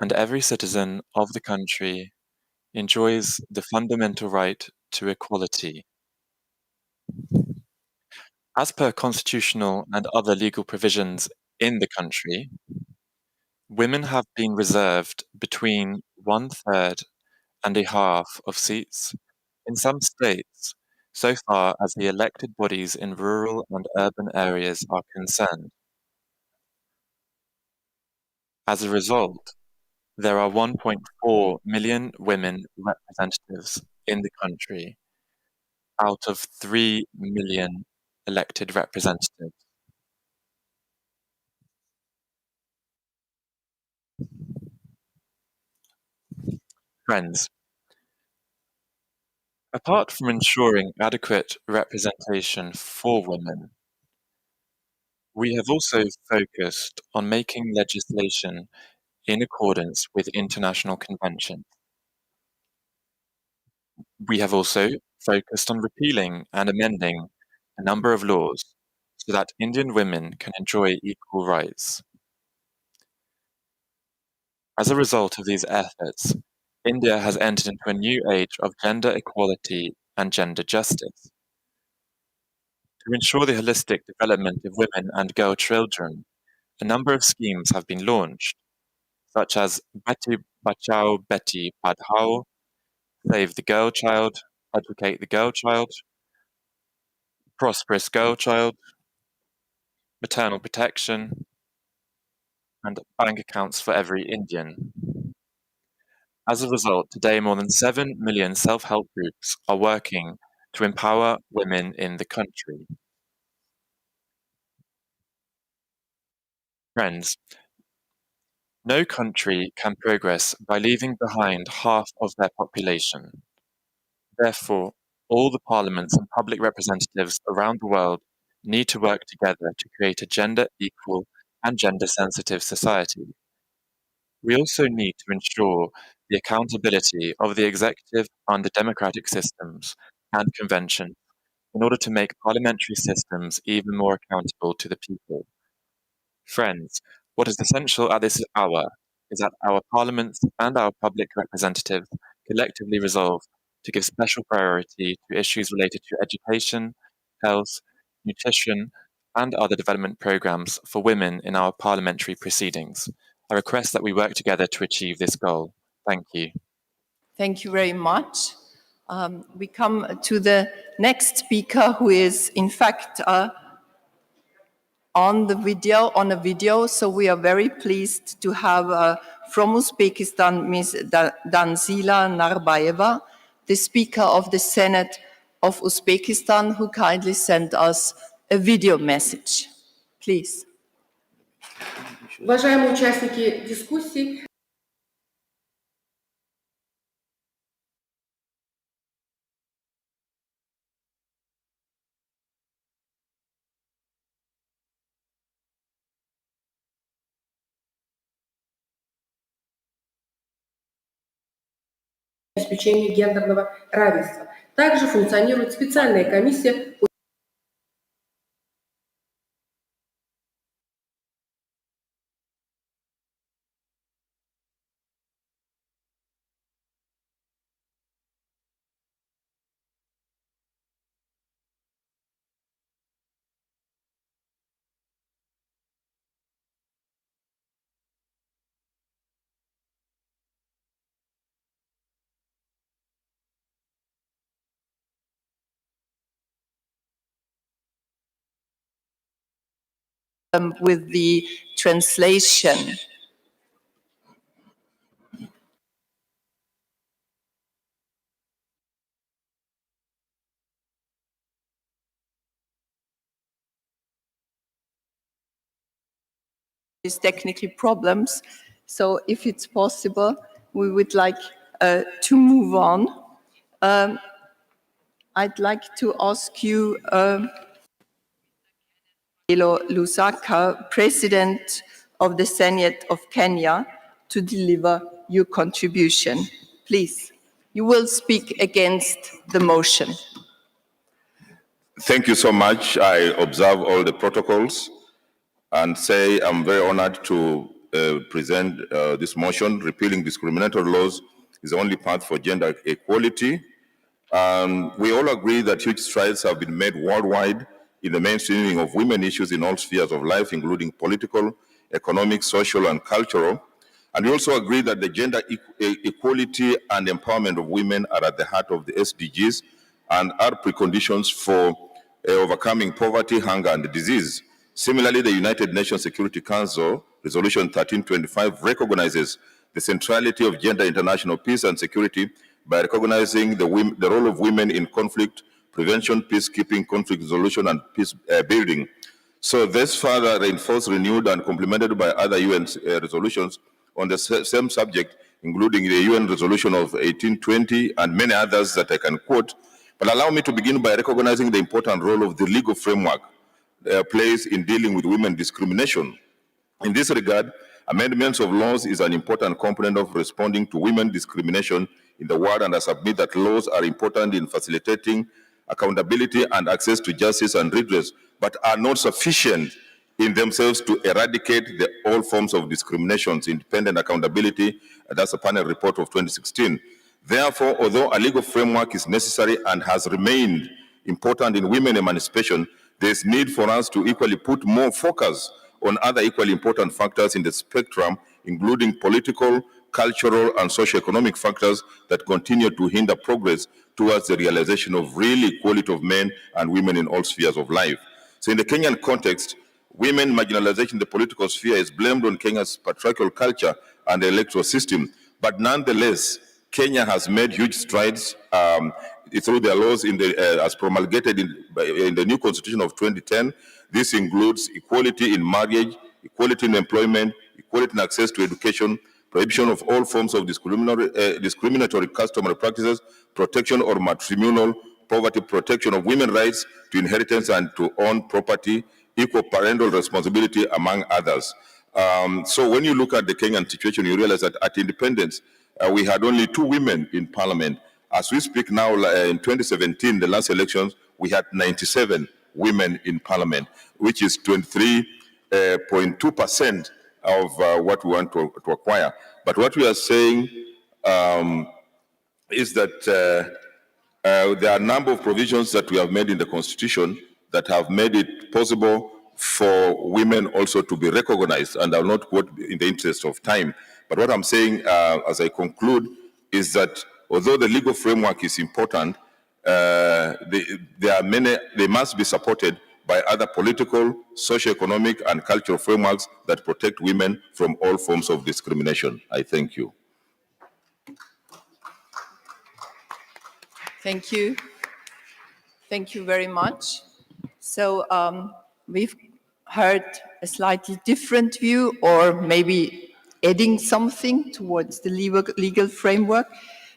and every citizen of the country enjoys the fundamental right to equality. As per constitutional and other legal provisions in the country, women have been reserved between 1/3 and a half of seats in some states, so far as the elected bodies in rural and urban areas are concerned. As a result, there are 1.4 million women representatives in the country out of 3 million elected representatives. Friends, apart from ensuring adequate representation for women, we have also focused on making legislation in accordance with international conventions. We have also focused on repealing and amending a number of laws so that Indian women can enjoy equal rights. As a result of these efforts, India has entered into a new age of gender equality and gender justice. To ensure the holistic development of women and girl children, a number of schemes have been launched, such as Beti Bachao Beti Padhao, Save the Girl Child, Advocate the Girl Child, Prosperous Girl Child, Maternal Protection, and bank accounts for every Indian. As a result, today more than 7 million self-help groups are working to empower women in the country. Friends, no country can progress by leaving behind half of their population. Therefore, all the parliaments and public representatives around the world need to work together to create a gender equal and gender sensitive society. We also need to ensure the accountability of the executive under democratic systems and conventions in order to make parliamentary systems even more accountable to the people. Friends, what is essential at this hour is that our parliaments and our public representatives collectively resolve to give special priority to issues related to education, health, nutrition, and other development programs for women in our parliamentary proceedings. I request that we work together to achieve this goal. Thank you. Thank you very much. We come to the next speaker, who is in fact on a video. So we are very pleased to have from Uzbekistan, Ms. Danzila Narbayeva, the Speaker of the Senate of Uzbekistan, who kindly sent us a video message. Please. Уважаемые участники дискуссий, обеспечению гендерного равенства. Также функционирует специальная комиссия With the translation. These technical problems. So if it's possible, we would like to move on. I'd like to ask you, Lusaka, President of the Senate of Kenya, to deliver your contribution. Please, you will speak against the motion. Thank you so much. I observe all the protocols and say I'm very honored to present this motion. Repealing discriminatory laws is the only path for gender equality. We all agree that huge strides have been made worldwide in the mainstreaming of women issues in all spheres of life, including political, economic, social, and cultural. And we also agree that the gender equality and empowerment of women are at the heart of the SDGs and are preconditions for overcoming poverty, hunger, and disease. Similarly, the United Nations Security Council Resolution 1325 recognizes the centrality of gender international peace and security by recognizing the role of women in conflict prevention, peacekeeping, conflict resolution, and peace building. So this further reinforced, renewed, and complemented by other UN resolutions on the same subject, including the UN resolution of 1820 and many others that I can quote. But allow me to begin by recognizing the important role of the legal framework plays in dealing with women discrimination. In this regard, amendments of laws is an important component of responding to women discrimination in the world, and I submit that laws are important in facilitating accountability and access to justice and redress, but are not sufficient in themselves to eradicate all forms of discriminations, independent accountability. That's a panel report of 2016. Therefore, although a legal framework is necessary and has remained important in women emancipation, there's need for us to equally put more focus on other equally important factors in the spectrum, including political, cultural, and socio-economic factors that continue to hinder progress towards the realization of real equality of men and women in all spheres of life. So in the Kenyan context, women marginalization in the political sphere is blamed on Kenya's patriarchal culture and the electoral system. But nonetheless, Kenya has made huge strides through their laws as promulgated in the new constitution of 2010. This includes equality in marriage, equality in employment, equality in access to education, prohibition of all forms of discriminatory customary practices, protection or matrimonial poverty, protection of women's rights to inheritance and to own property, equal parental responsibility, among others. So when you look at the Kenyan situation, you realize that at independence, we had only 2 women in parliament. As we speak now, in 2017, the last elections, we had 97 women in parliament, which is 23.2% of what we want to acquire. But what we are saying is that there are a number of provisions that we have made in the Constitution that have made it possible for women also to be recognized, and I'll not quote in the interest of time. But what I'm saying as I conclude is that although the legal framework is important, they must be supported by other political, socio-economic, and cultural frameworks that protect women from all forms of discrimination. I thank you. Thank you. Thank you very much. So we've heard a slightly different view, or maybe adding something towards the legal framework.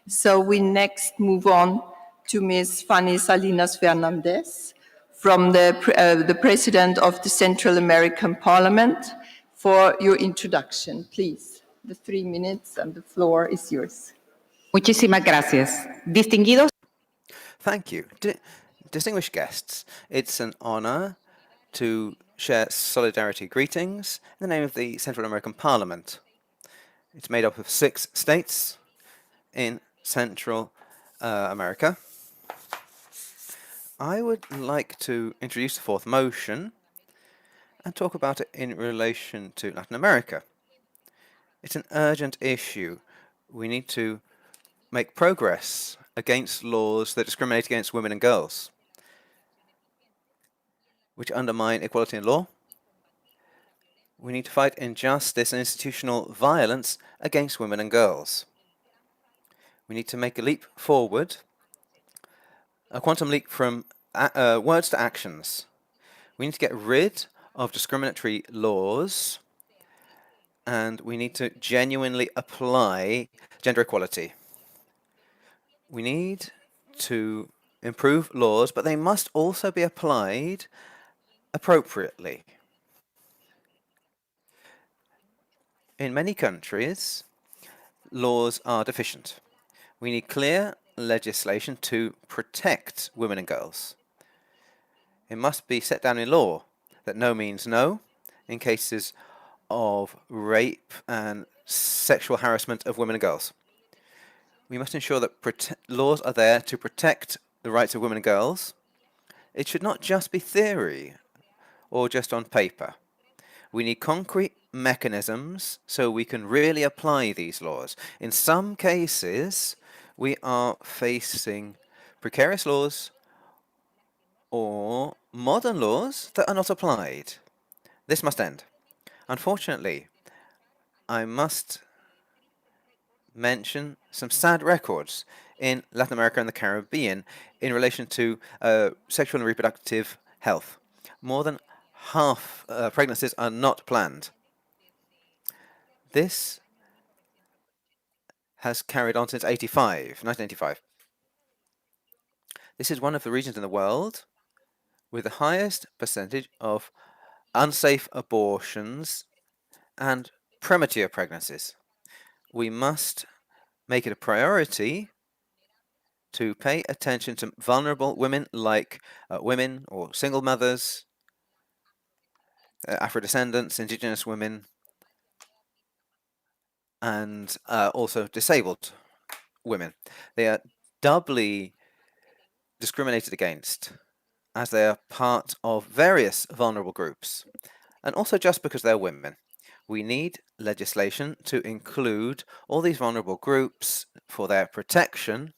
So we next move on to Ms. Fanny Salinas Fernandez, from the President of the Central American Parliament, for your introduction. Please, the 3 minutes and the floor is yours. Muchísimas gracias. Distinguidos. Thank you. Distinguished guests, it's an honor to share solidarity greetings in the name of the Central American Parliament. It's made up of 6 states in Central America. I would like to introduce the 4th motion and talk about it in relation to Latin America. It's an urgent issue. We need to make progress against laws that discriminate against women and girls, which undermine equality in law. We need to fight injustice and institutional violence against women and girls. We need to make a leap forward, a quantum leap from words to actions. We need to get rid of discriminatory laws, and we need to genuinely apply gender equality. We need to improve laws, but they must also be applied appropriately. In many countries, laws are deficient. We need clear legislation to protect women and girls. It must be set down in law that no means no in cases of rape and sexual harassment of women and girls. We must ensure that laws are there to protect the rights of women and girls. It should not just be theory or just on paper. We need concrete mechanisms so we can really apply these laws. In some cases, we are facing precarious laws or modern laws that are not applied. This must end. Unfortunately, I must mention some sad records in Latin America and the Caribbean in relation to sexual and reproductive health. More than half pregnancies are not planned. This has carried on since 1985. This is one of the regions in the world with the highest percentage of unsafe abortions and premature pregnancies. We must make it a priority to pay attention to vulnerable women like women or single mothers, Afro-descendants, indigenous women, and also disabled women. They are doubly discriminated against as they are part of various vulnerable groups, and also just because they're women. We need legislation to include all these vulnerable groups for their protection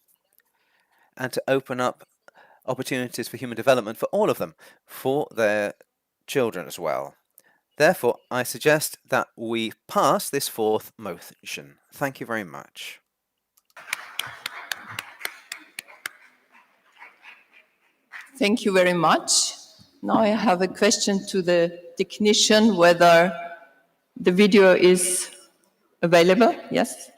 and to open up opportunities for human development for all of them, for their children as well. Therefore, I suggest that we pass this fourth motion. Thank you very much. Thank you very much. Now I have a question to the technician whether the video is available. Yes?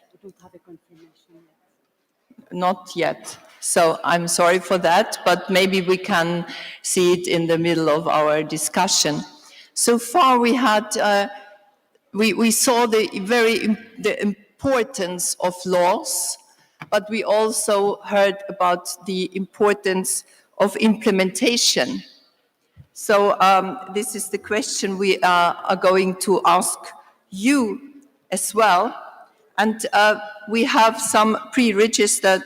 Not yet. So I'm sorry for that, but maybe we can see it in the middle of our discussion. So far we had, we saw the importance of laws, but we also heard about the importance of implementation. So this is the question we are going to ask you as well. And we have some pre-registered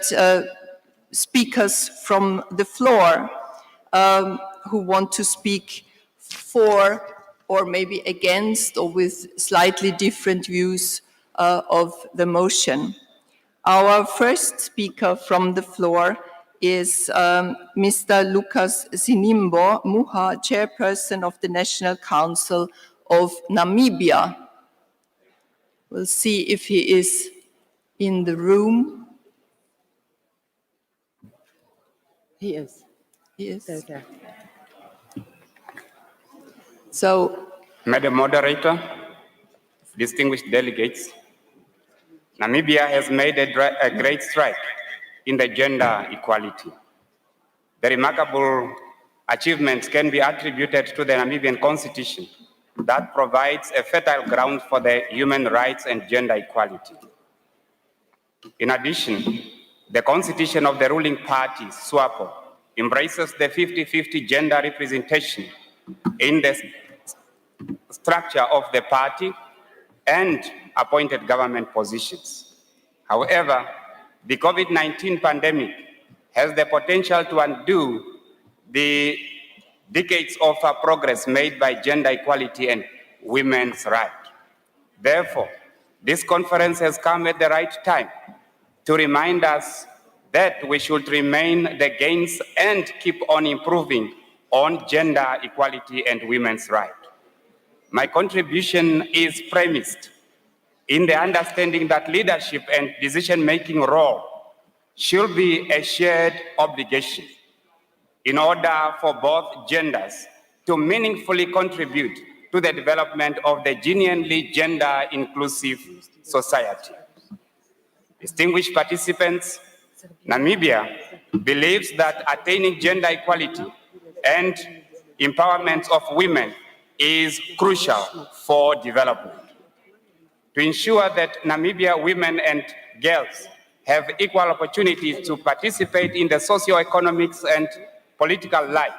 speakers from the floor who want to speak for or maybe against or with slightly different views of the motion. Our first speaker from the floor is Mr. Lucas Sinimbo Muha, Chairperson of the National Council of Namibia. We'll see if he is in the room. He is. He is. There. So, Madam Moderator, distinguished delegates, Namibia has made a great stride in the gender equality. The remarkable achievements can be attributed to the Namibian Constitution that provides a fertile ground for the human rights and gender equality. In addition, the constitution of the ruling party, SWAPO, embraces the 50-50 gender representation in the structure of the party and appointed government positions. However, the COVID-19 pandemic has the potential to undo the decades of progress made by gender equality and women's rights. Therefore, this conference has come at the right time to remind us that we should remain the gains and keep on improving on gender equality and women's rights. My contribution is premised in the understanding that leadership and decision-making role should be a shared obligation in order for both genders to meaningfully contribute to the development of the genuinely gender-inclusive society. Distinguished participants, Namibia believes that attaining gender equality and empowerment of women is crucial for development. To ensure that Namibia women and girls have equal opportunities to participate in the socio-economic and political life,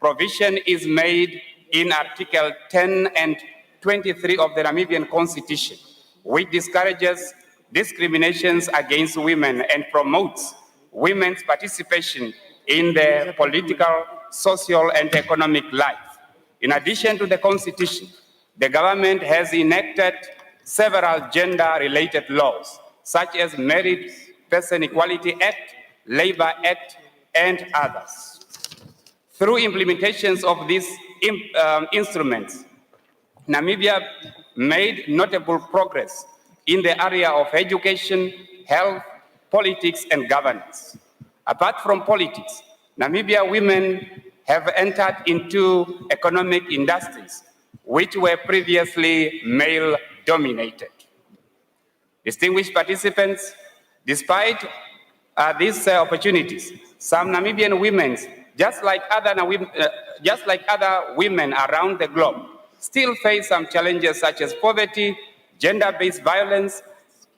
provision is made in Article 10 and 23 of the Namibian Constitution, which discourages discriminations against women and promotes women's participation in the political, social, and economic life. In addition to the Constitution, the government has enacted several gender-related laws, such as Married Person Equality Act, Labor Act, and others. Through implementations of these instruments, Namibia made notable progress in the area of education, health, politics, and governance. Apart from politics, Namibia women have entered into economic industries which were previously male-dominated. Distinguished participants, despite these opportunities, some Namibian women, just like other women around the globe, still face some challenges such as poverty, gender-based violence,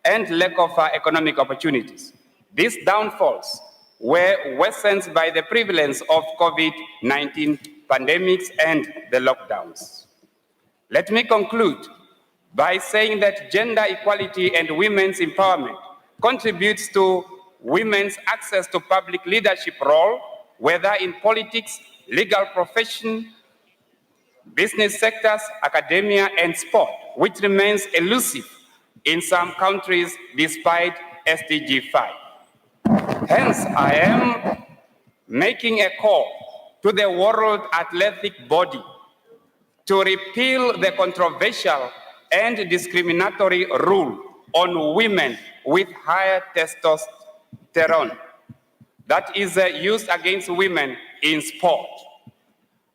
and lack of economic opportunities. These downfalls were worsened by the prevalence of COVID-19 pandemics and the lockdowns. Let me conclude by saying that gender equality and women's empowerment contributes to women's access to public leadership role, whether in politics, legal profession, business sectors, academia, and sport, which remains elusive in some countries despite SDG 5. Hence, I am making a call to the World Athletic Body to repeal the controversial and discriminatory rule on women with higher testosterone that is used against women in sport.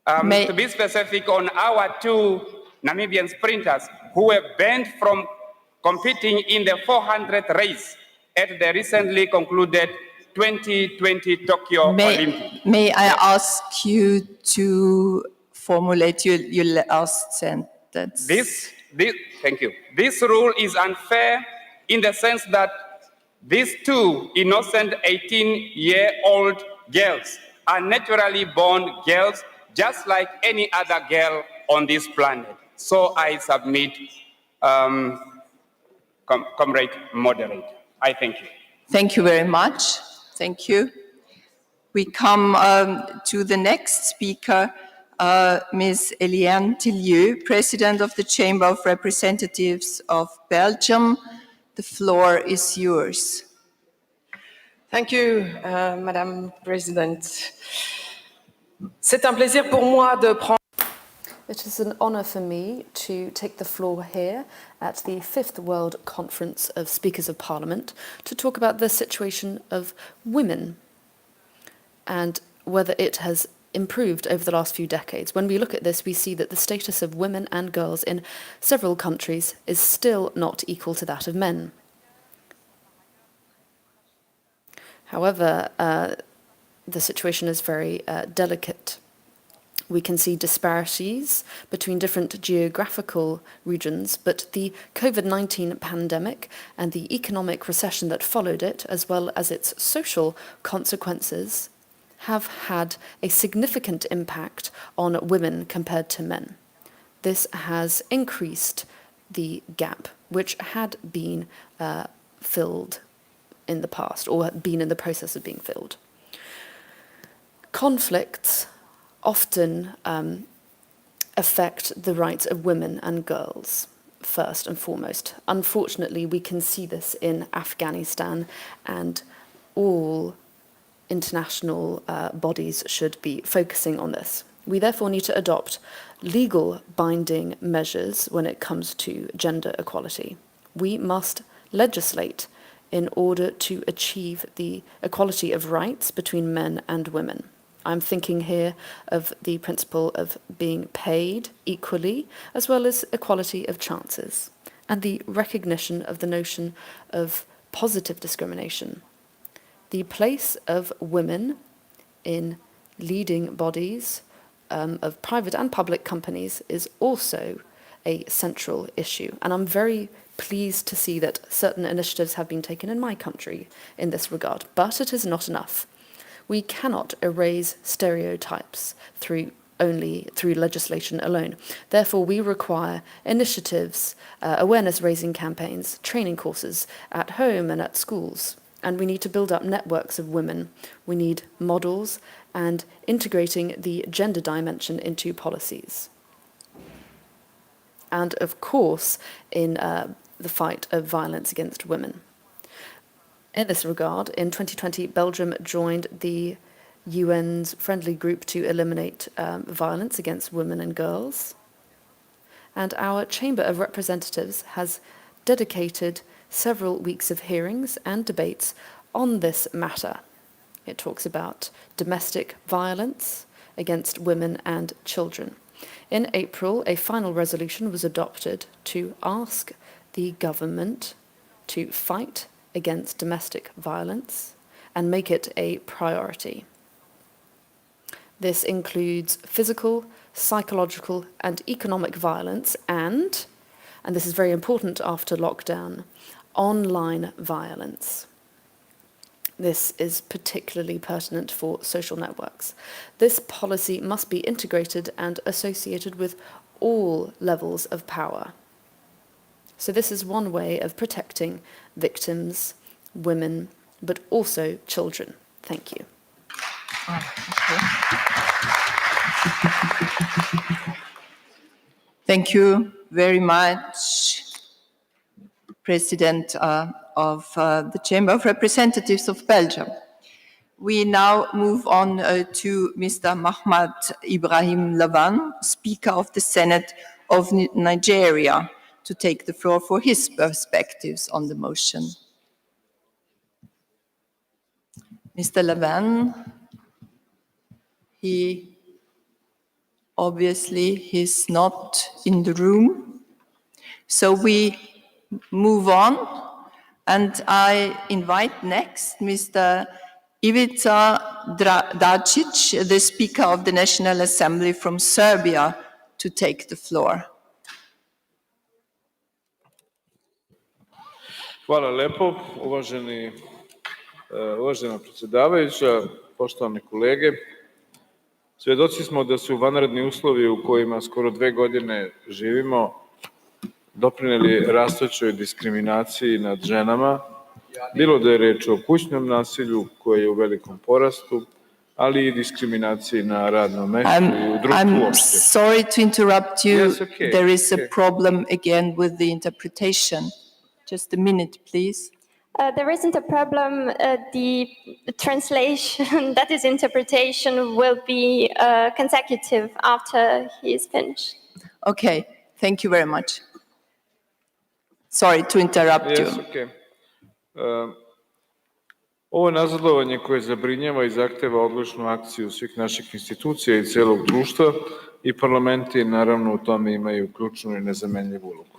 To be specific, on our two Namibian sprinters who were banned from competing in the 400 race at the recently concluded 2020 Tokyo Olympics. May I ask you to formulate your last sentence? Thank you. This rule is unfair in the sense that these two innocent 18-year-old girls are naturally born girls just like any other girl on this planet. So I submit, Comrade Moderator. I thank you. Thank you very much. Thank you. We come to the next speaker, Ms. Eliane Tillieu, President of the Chamber of Representatives of Belgium. The floor is yours. Thank you, Madam President. C'est un plaisir pour moi de prendre. It is an honour for me to take the floor here at the 5th World Conference of Speakers of Parliament to talk about the situation of women and whether it has improved over the last few decades. When we look at this, we see that the status of women and girls in several countries is still not equal to that of men. However, the situation is very delicate. We can see disparities between different geographical regions, but the COVID-19 pandemic and the economic recession that followed it, as well as its social consequences, have had a significant impact on women compared to men. This has increased the gap, which had been filled in the past, or been in the process of being filled. Conflicts often affect the rights of women and girls, first and foremost. Unfortunately, we can see this in Afghanistan, and all international bodies should be focusing on this. We therefore need to adopt legal binding measures when it comes to gender equality. We must legislate in order to achieve the equality of rights between men and women. I'm thinking here of the principle of being paid equally, as well as equality of chances, and the recognition of the notion of positive discrimination. The place of women in leading bodies of private and public companies is also a central issue, and I'm very pleased to see that certain initiatives have been taken in my country in this regard, but it is not enough. We cannot erase stereotypes through only through legislation alone. Therefore, we require initiatives, awareness-raising campaigns, training courses at home and at schools. And we need to build up networks of women. We need models and integrating the gender dimension into policies. And of course, in the fight of violence against women. In this regard, in 2020, Belgium joined the UN's friendly group to eliminate violence against women and girls. And our Chamber of Representatives has dedicated several weeks of hearings and debates on this matter. It talks about domestic violence against women and children. In April, a final resolution was adopted to ask the government to fight against domestic violence and make it a priority. This includes physical, psychological, and economic violence and this is very important after lockdown, online violence. This is particularly pertinent for social networks. This policy must be integrated and associated with all levels of power. So this is one way of protecting victims, women, but also children. Thank you. Thank you very much, President of the Chamber of Representatives of Belgium. We now move on to Mr. Mahmoud Ibrahim Lavan, Speaker of the Senate of Nigeria, to take the floor for his perspectives on the motion. Mr. Lavan, he obviously is not in the room. So we move on, and I invite next Mr. Ivica Dacic, the Speaker of the National Assembly from Serbia, to take the floor. Hvala lepo, uvažena predsjedavajuća, poštovane kolege. Svjedoci smo da su vanredni uslovi u kojima skoro 2 godine živimo doprinijeli rastućoj diskriminaciji nad ženama, bilo da je reč o kućnom nasilju koje je u velikom porastu, ali i diskriminaciji na radnom mestu i u društvu uopšte. I'm sorry to interrupt you. Yes, okay, There is okay. a problem again with the interpretation. Just a minute, please. There isn't a problem. The translation, that is interpretation, will be consecutive after he is finished. Okay, thank you very much. Sorry to interrupt you. Yes, okay. Ovo nazadovanje koje zabrinjava i zahteva odlučnu akciju svih naših institucija i celog društva i parlamenti naravno u tome imaju ključnu i nezamenljivu ulogu.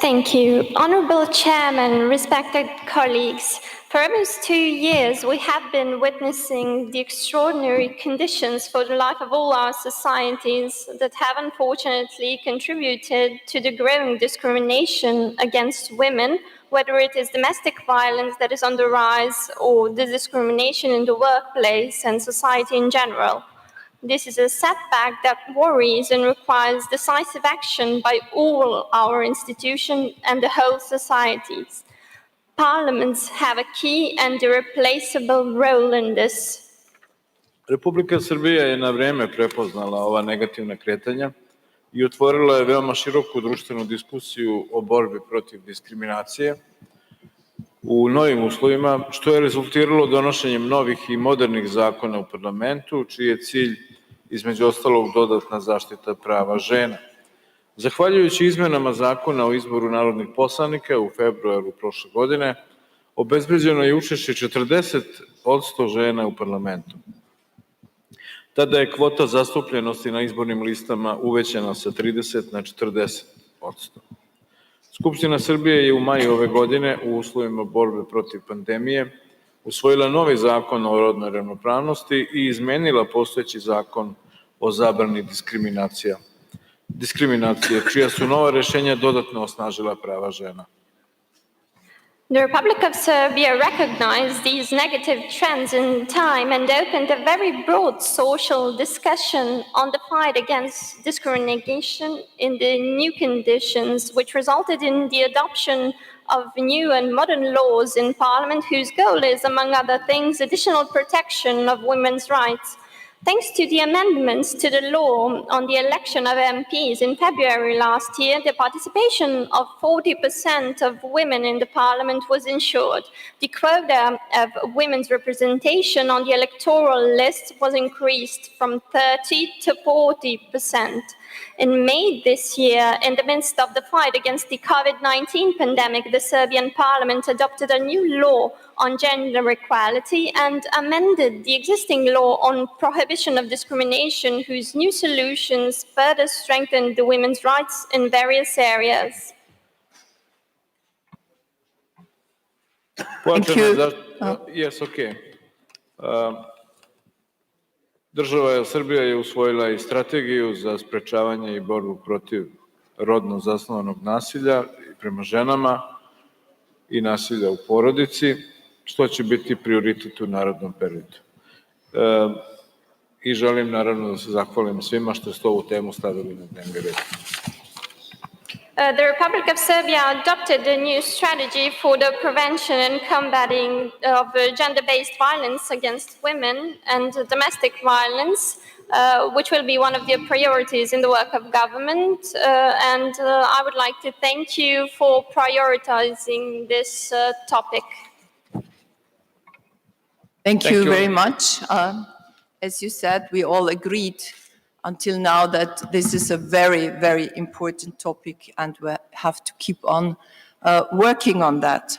Thank you. Honorable Chairman, respected colleagues, for almost 2 years we have been witnessing the extraordinary conditions for the life of all our societies that have unfortunately contributed to the growing discrimination against women, whether it is domestic violence that is on the rise or the discrimination in the workplace and society in general. This is a setback that worries and requires decisive action by all our institutions and the whole societies. Parliaments have a key and irreplaceable role in this. Republika Srbija je na vreme prepoznala ova negativna kretanja i otvorila je veoma široku društvenu diskusiju o borbi protiv diskriminacije u novim uslovima, što je rezultiralo donošenjem novih i modernih zakona u parlamentu, čiji je cilj, između ostalog, dodatna zaštita prava žena. Zahvaljujući izmenama zakona o izboru narodnih poslanika u februaru prošle godine, obezbeđeno je učešće 40% žena u parlamentu. Tada je kvota zastupljenosti na izbornim listama uvećana sa 30 na 40%. Skupština Srbije je u maju ove godine u uslovima borbe protiv pandemije usvojila novi zakon o rodnoj ravnopravnosti i izmenila postojeći zakon o zabrani diskriminacije, čija su nova rešenja dodatno osnažila prava žena. The Republic of Serbia recognized these negative trends in time and opened a very broad social discussion on the fight against discrimination in the new conditions, which resulted in the adoption of new and modern laws in Parliament, whose goal is, among other things, additional protection of women's rights. Thanks to the amendments to the law on the election of MPs in February last year, the participation of 40% of women in the parliament was ensured. The quota of women's representation on the electoral list was increased from 30 to 40%. In May this year, in the midst of the fight against the COVID-19 pandemic, the Serbian parliament adopted a new law on gender equality and amended the existing law on prohibition of discrimination, whose new solutions further strengthened the women's rights in various areas. Thank you. Yes, okay. Država Srbija je usvojila i strategiju za sprečavanje i borbu protiv rodno zasnovanog nasilja prema ženama i nasilja u porodici, što će biti prioritet u narednom periodu. I želim naravno da se zahvalim svima što ste ovu temu stavili na dnevni red. The Republic of Serbia adopted a new strategy for the prevention and combating of gender-based violence against women and domestic violence, which will be one of the priorities in the work of government. And I would like to thank you for prioritizing this topic. Thank you very much. As you said, we all agreed until now that this is a very, very important topic and we have to keep on working on that.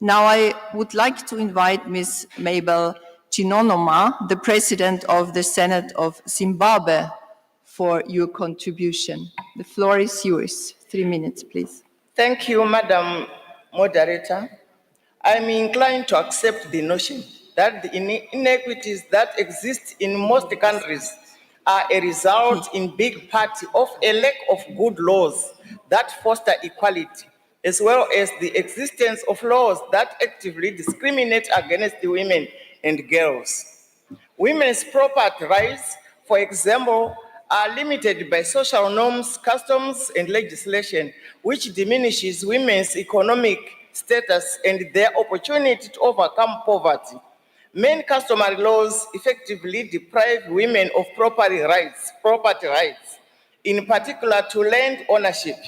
Now I would like to invite Ms. Mabel Chinonoma, the President of the Senate of Zimbabwe, for your contribution. The floor is yours. 3 minutes, please. Thank you, Madam Moderator. I'm inclined to accept the notion that the inequities that exist in most countries are a result in big part of a lack of good laws that foster equality, as well as the existence of laws that actively discriminate against the women and girls. Women's property rights, for example, are limited by social norms, customs, and legislation, which diminishes women's economic status and their opportunity to overcome poverty. Many customary laws effectively deprive women of property rights, in particular to land ownership,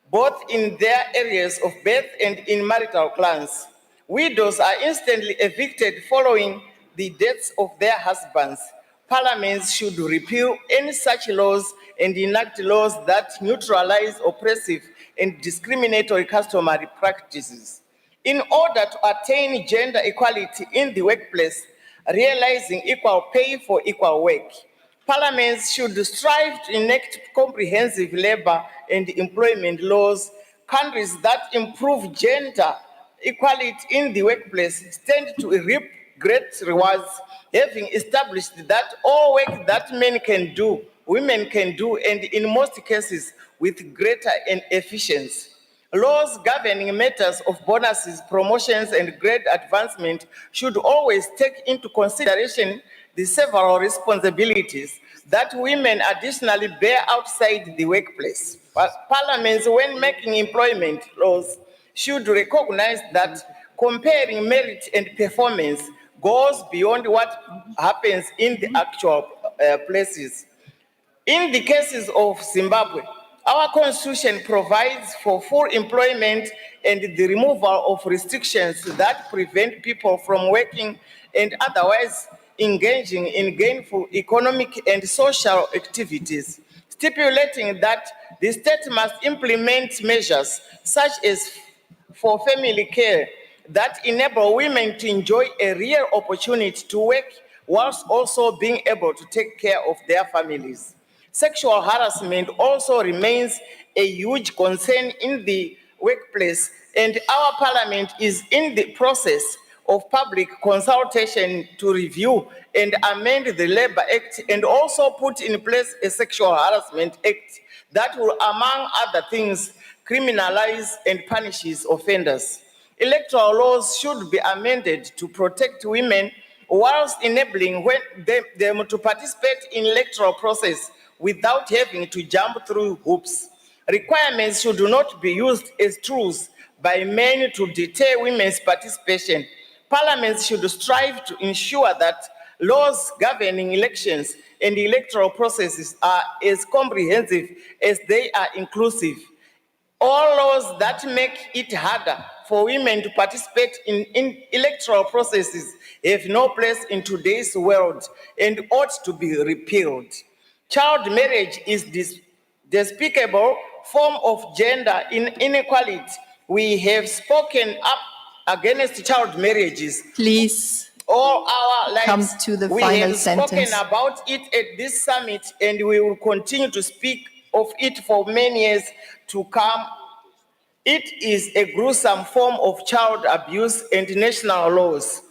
both in their areas of birth and in marital clans. Widows are instantly evicted following the deaths of their husbands. Parliaments should repeal any such laws and enact laws that neutralize oppressive and discriminatory customary practices. In order to attain gender equality in the workplace, realizing equal pay for equal work, parliaments should strive to enact comprehensive labor and employment laws. Countries that improve gender equality in the workplace stand to reap great rewards, having established that all work that men can do, women can do, and in most cases with greater efficiency. Laws governing matters of bonuses, promotions, and grade advancement should always take into consideration the several responsibilities that women additionally bear outside the workplace. But parliaments, when making employment laws, should recognize that comparing merit and performance goes beyond what happens in the actual places. In the cases of Zimbabwe, our constitution provides for full employment and the removal of restrictions that prevent people from working and otherwise engaging in gainful economic and social activities, stipulating that the state must implement measures such as for family care that enable women to enjoy a real opportunity to work whilst also being able to take care of their families. Sexual harassment also remains a huge concern in the workplace, and our parliament is in the process of public consultation to review and amend the Labour Act and also put in place a Sexual Harassment Act that will, among other things, criminalize and punishes offenders. electoral laws should be amended to protect women whilst enabling them to participate in electoral process without having to jump through hoops. Requirements should not be used as tools by men to deter women's participation. Parliaments should strive to ensure that laws governing elections and electoral processes are as comprehensive as they are inclusive. All laws that make it harder for women to participate in electoral processes have no place in today's world and ought to be repealed. Child marriage is this despicable form of gender inequality. We have spoken up against child marriages. Please All our lives, come to the we final have sentence. spoken about it at this summit, and we will continue to speak of it for many years to come. It is a gruesome form of child abuse and national laws.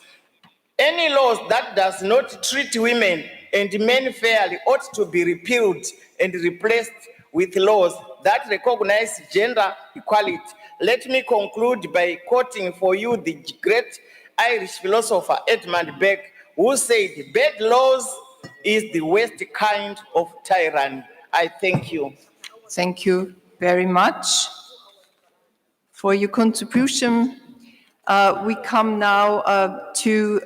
Any laws that does not treat women and men fairly ought to be repealed and replaced with laws that recognize gender equality. Let me conclude by quoting for you the great Irish philosopher Edmund Burke, who said, "Bad laws is the worst kind of tyranny." I thank you. Thank you very much for your contribution. We come now to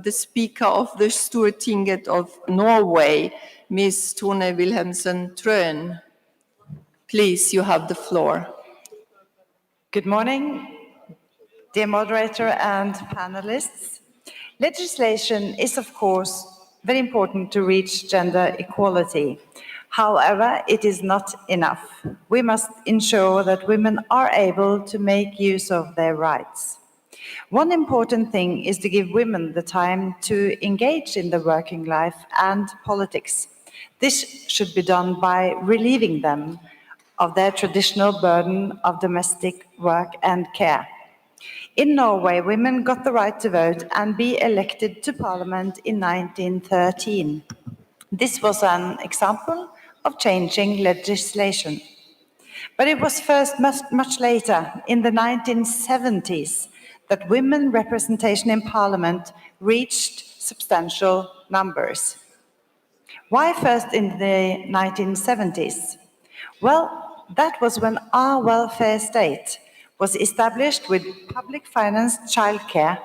the Speaker of the Stortinget of Norway, Ms. Tone Wilhelmsen Trøen. Please, you have the floor. Good morning, dear moderator and panelists. Legislation is, of course, very important to reach gender equality. However, it is not enough. We must ensure that women are able to make use of their rights. One important thing is to give women the time to engage in the working life and politics. This should be done by relieving them of their traditional burden of domestic work and care. In Norway, women got the right to vote and be elected to parliament in 1913. This was an example of changing legislation. But it was first much later, in the 1970s, that women representation in parliament reached substantial numbers. Why first in the 1970s? Well, that was when our welfare state was established with public financed childcare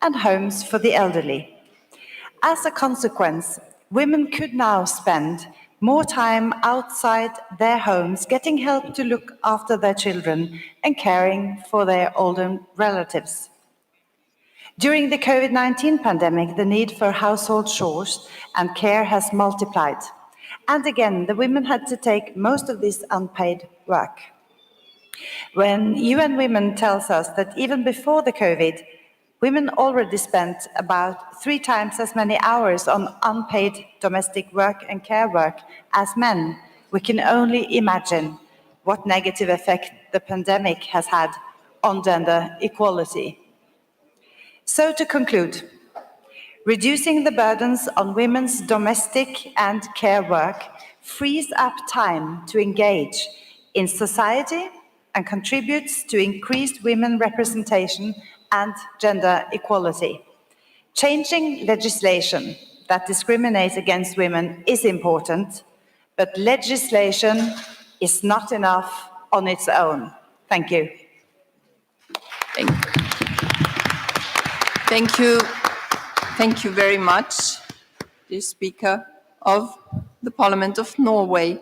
and homes for the elderly. As a consequence, women could now spend more time outside their homes getting help to look after their children and caring for their older relatives. During the COVID-19 pandemic, the need for household chores and care has multiplied. And again, the women had to take most of this unpaid work. When UN Women tells us that even before the COVID, women already spent about 3 times as many hours on unpaid domestic work and care work as men, we can only imagine what negative effect the pandemic has had on gender equality. So to conclude, reducing the burdens on women's domestic and care work frees up time to engage in society and contributes to increased women representation and gender equality. Changing legislation that discriminates against women is important, but legislation is not enough on its own. Thank you. Thank you. Thank you. Thank you very much, dear Speaker of the Parliament of Norway.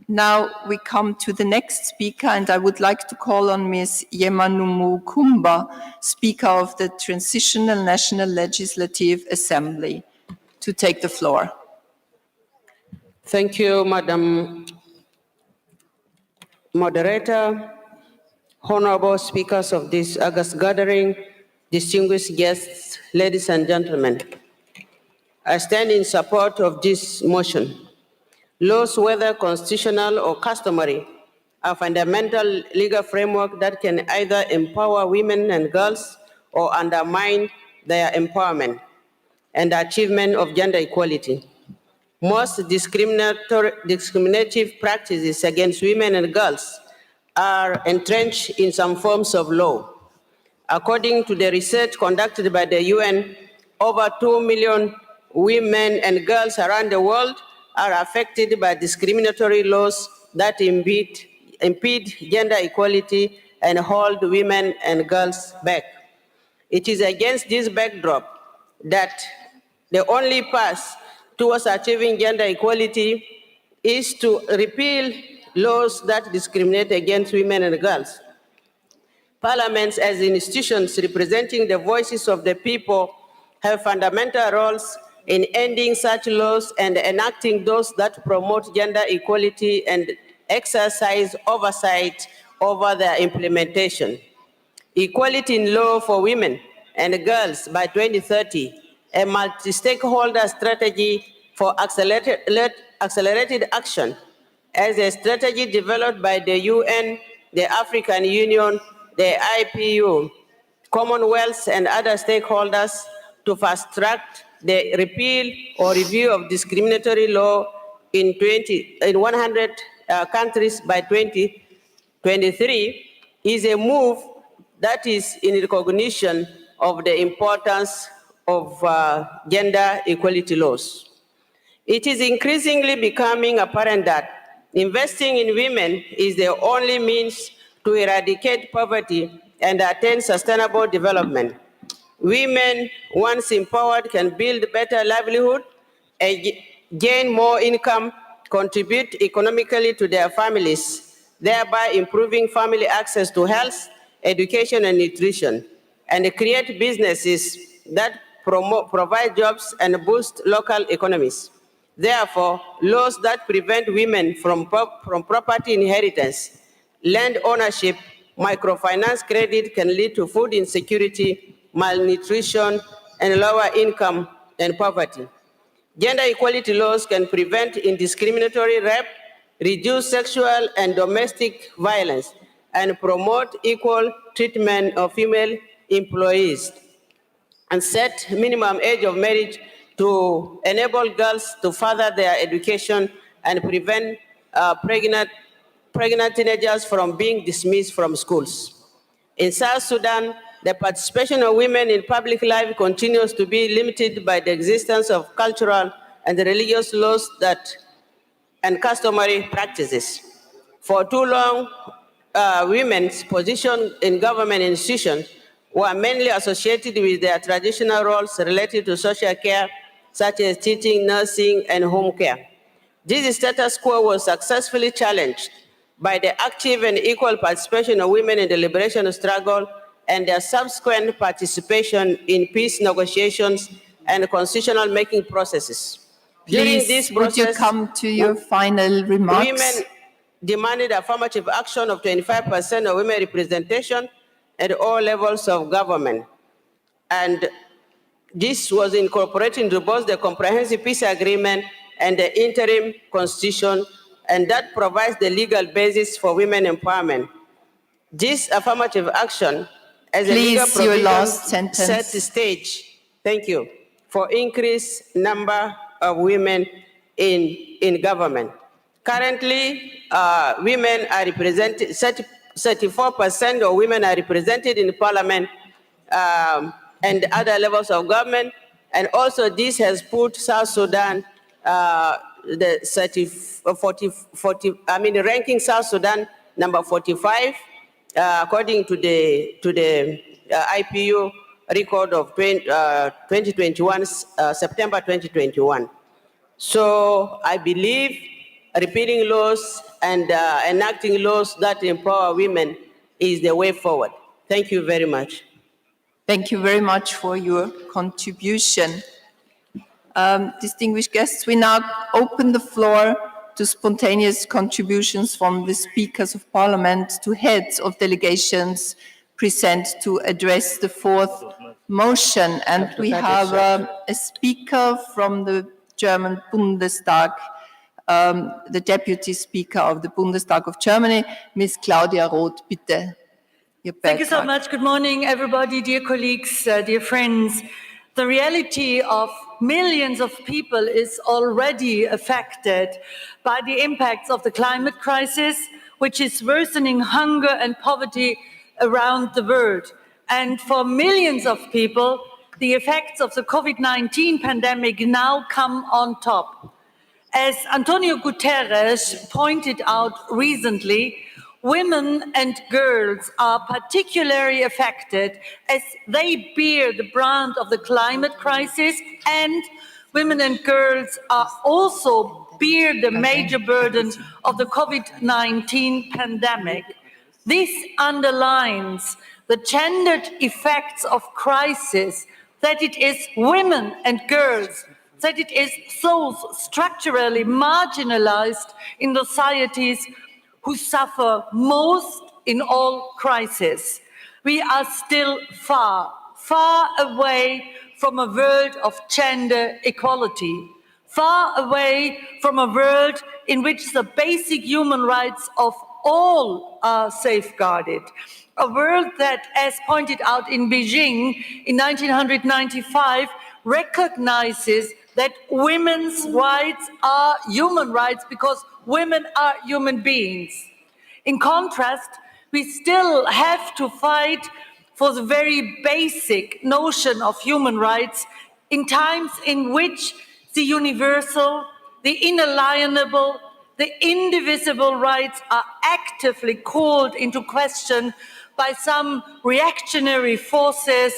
Now we come to the next speaker, and I would like to call on Ms. Yemanumu Kumba, Speaker of the Transitional National Legislative Assembly, to take the floor. Thank you, Madam Moderator, honorable speakers of this August gathering, distinguished guests, ladies and gentlemen. I stand in support of this motion. Laws, whether constitutional or customary, are fundamental legal framework that can either empower women and girls or undermine their empowerment and achievement of gender equality. Most discriminative practices against women and girls are entrenched in some forms of law. According to the research conducted by the UN, over 2 million women and girls around the world are affected by discriminatory laws that impede gender equality and hold women and girls back. It is against this backdrop that the only path towards achieving gender equality is to repeal laws that discriminate against women and girls. Parliaments, as institutions representing the voices of the people, have fundamental roles in ending such laws and enacting those that promote gender equality and exercise oversight over their implementation. Equality in law for women and girls by 2030, a multi-stakeholder strategy for accelerated action as a strategy developed by the UN, the African Union, the IPU, Commonwealth, and other stakeholders to fast-track the repeal or review of discriminatory law in 100 countries by 2023 is a move that is in recognition of the importance of gender equality laws. It is increasingly becoming apparent that investing in women is the only means to eradicate poverty and attain sustainable development. Women, once empowered, can build better livelihood, gain more income, contribute economically to their families, thereby improving family access to health, education, and nutrition, and create businesses that provide jobs and boost local economies. Therefore, laws that prevent women from property inheritance, land ownership, microfinance credit can lead to food insecurity, malnutrition, and lower income and poverty. Gender equality laws can prevent indiscriminatory rape, reduce sexual and domestic violence, and promote equal treatment of female employees, and set minimum age of marriage to enable girls to further their education and prevent pregnant teenagers from being dismissed from schools. In South Sudan, the participation of women in public life continues to be limited by the existence of cultural and religious laws and customary practices. For too long, women's position in government institutions were mainly associated with their traditional roles related to social care, such as teaching, nursing, and home care. This status quo was successfully challenged by the active and equal participation of women in the liberation struggle and their subsequent participation in peace negotiations and constitutional making processes. During this would you process, come to your final remarks? women demanded affirmative action of 25% of women representation at all levels of government. And this was incorporated into both the Comprehensive Peace Agreement and the interim constitution, and that provides the legal basis for women empowerment. This affirmative action as a legal provision set the stage, thank you, for increased number of women in government. Currently, women are represented, 34% of women are represented in parliament and other levels of government. And also this has put South Sudan, ranking South Sudan number 45, according to the IPU record of 2021, September 2021. So I believe repealing laws and enacting laws that empower women is the way forward. Thank you very much. Thank you very much for your contribution. Distinguished guests, we now open the floor to spontaneous contributions from the speakers of parliament to heads of delegations present to address the fourth motion. And we have a speaker from the German Bundestag, the deputy speaker of the Bundestag of Germany, Ms. Claudia Roth, bitte. Thank you so much. Good morning, everybody, dear colleagues, dear friends. The reality of millions of people is already affected by the impacts of the climate crisis, which is worsening hunger and poverty around the world. And for millions of people, the effects of the COVID-19 pandemic now come on top. As Antonio Guterres pointed out recently, women and girls are particularly affected as they bear the brunt of the climate crisis, and women and girls are also bear the major burden of the COVID-19 pandemic. This underlines the gendered effects of crisis, that it is women and girls, that it is those structurally marginalized in societies who suffer most in all crises. We are still far, far away from a world of gender equality, far away from a world in which the basic human rights of all are safeguarded. A world that, as pointed out in Beijing in 1995, recognizes that women's rights are human rights because women are human beings. In contrast, we still have to fight for the very basic notion of human rights in times in which the universal, the inalienable, the indivisible rights are actively called into question by some reactionary forces,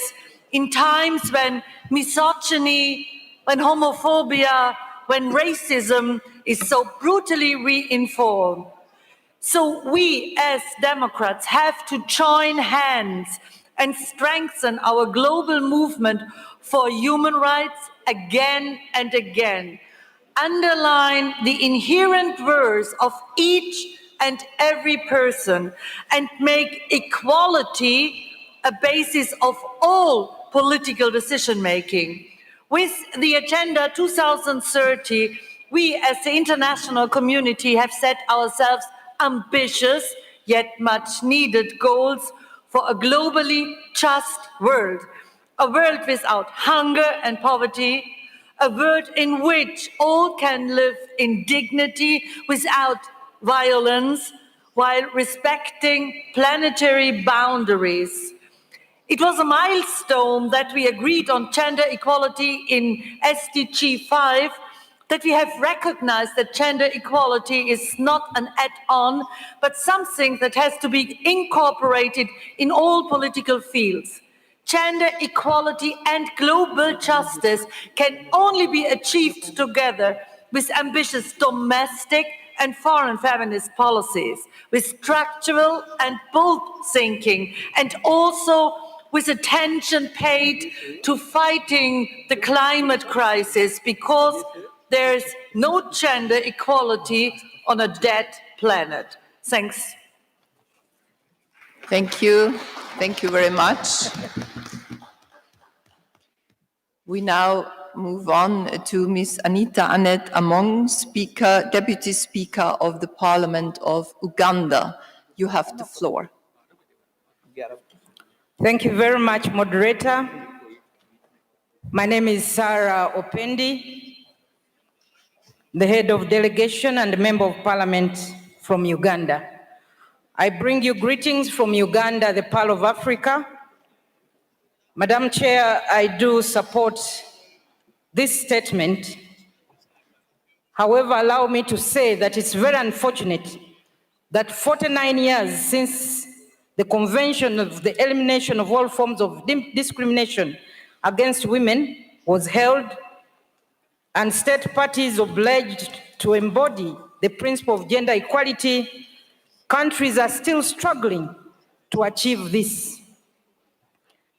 in times when misogyny, when homophobia, when racism is so brutally reinforced. So we as Democrats have to join hands and strengthen our global movement for human rights again and again. Underline the inherent worth of each and every person and make equality a basis of all political decision-making. With the Agenda 2030, we as the international community have set ourselves ambitious yet much needed goals for a globally just world, a world without hunger and poverty, a world in which all can live in dignity without violence while respecting planetary boundaries. It was a milestone that we agreed on gender equality in SDG 5, that we have recognized that gender equality is not an add-on, but something that has to be incorporated in all political fields. Gender equality and global justice can only be achieved together with ambitious domestic and foreign feminist policies, with structural and bold thinking, and also with attention paid to fighting the climate crisis, because there's no gender equality on a dead planet. Thanks. Thank you. Thank you very much. We now move on to Ms. Anita Annette Among, Deputy Speaker of the Parliament of Uganda. You have the floor. Thank you very much, moderator. My name is Sarah Opendi, the head of delegation and member of parliament from Uganda. I bring you greetings from Uganda, the Pearl of Africa. Madam Chair, I do support this statement. However, allow me to say that it's very unfortunate that 49 years since the Convention of the Elimination of All Forms of Discrimination against Women was held, and state parties obliged to embody the principle of gender equality, countries are still struggling to achieve this.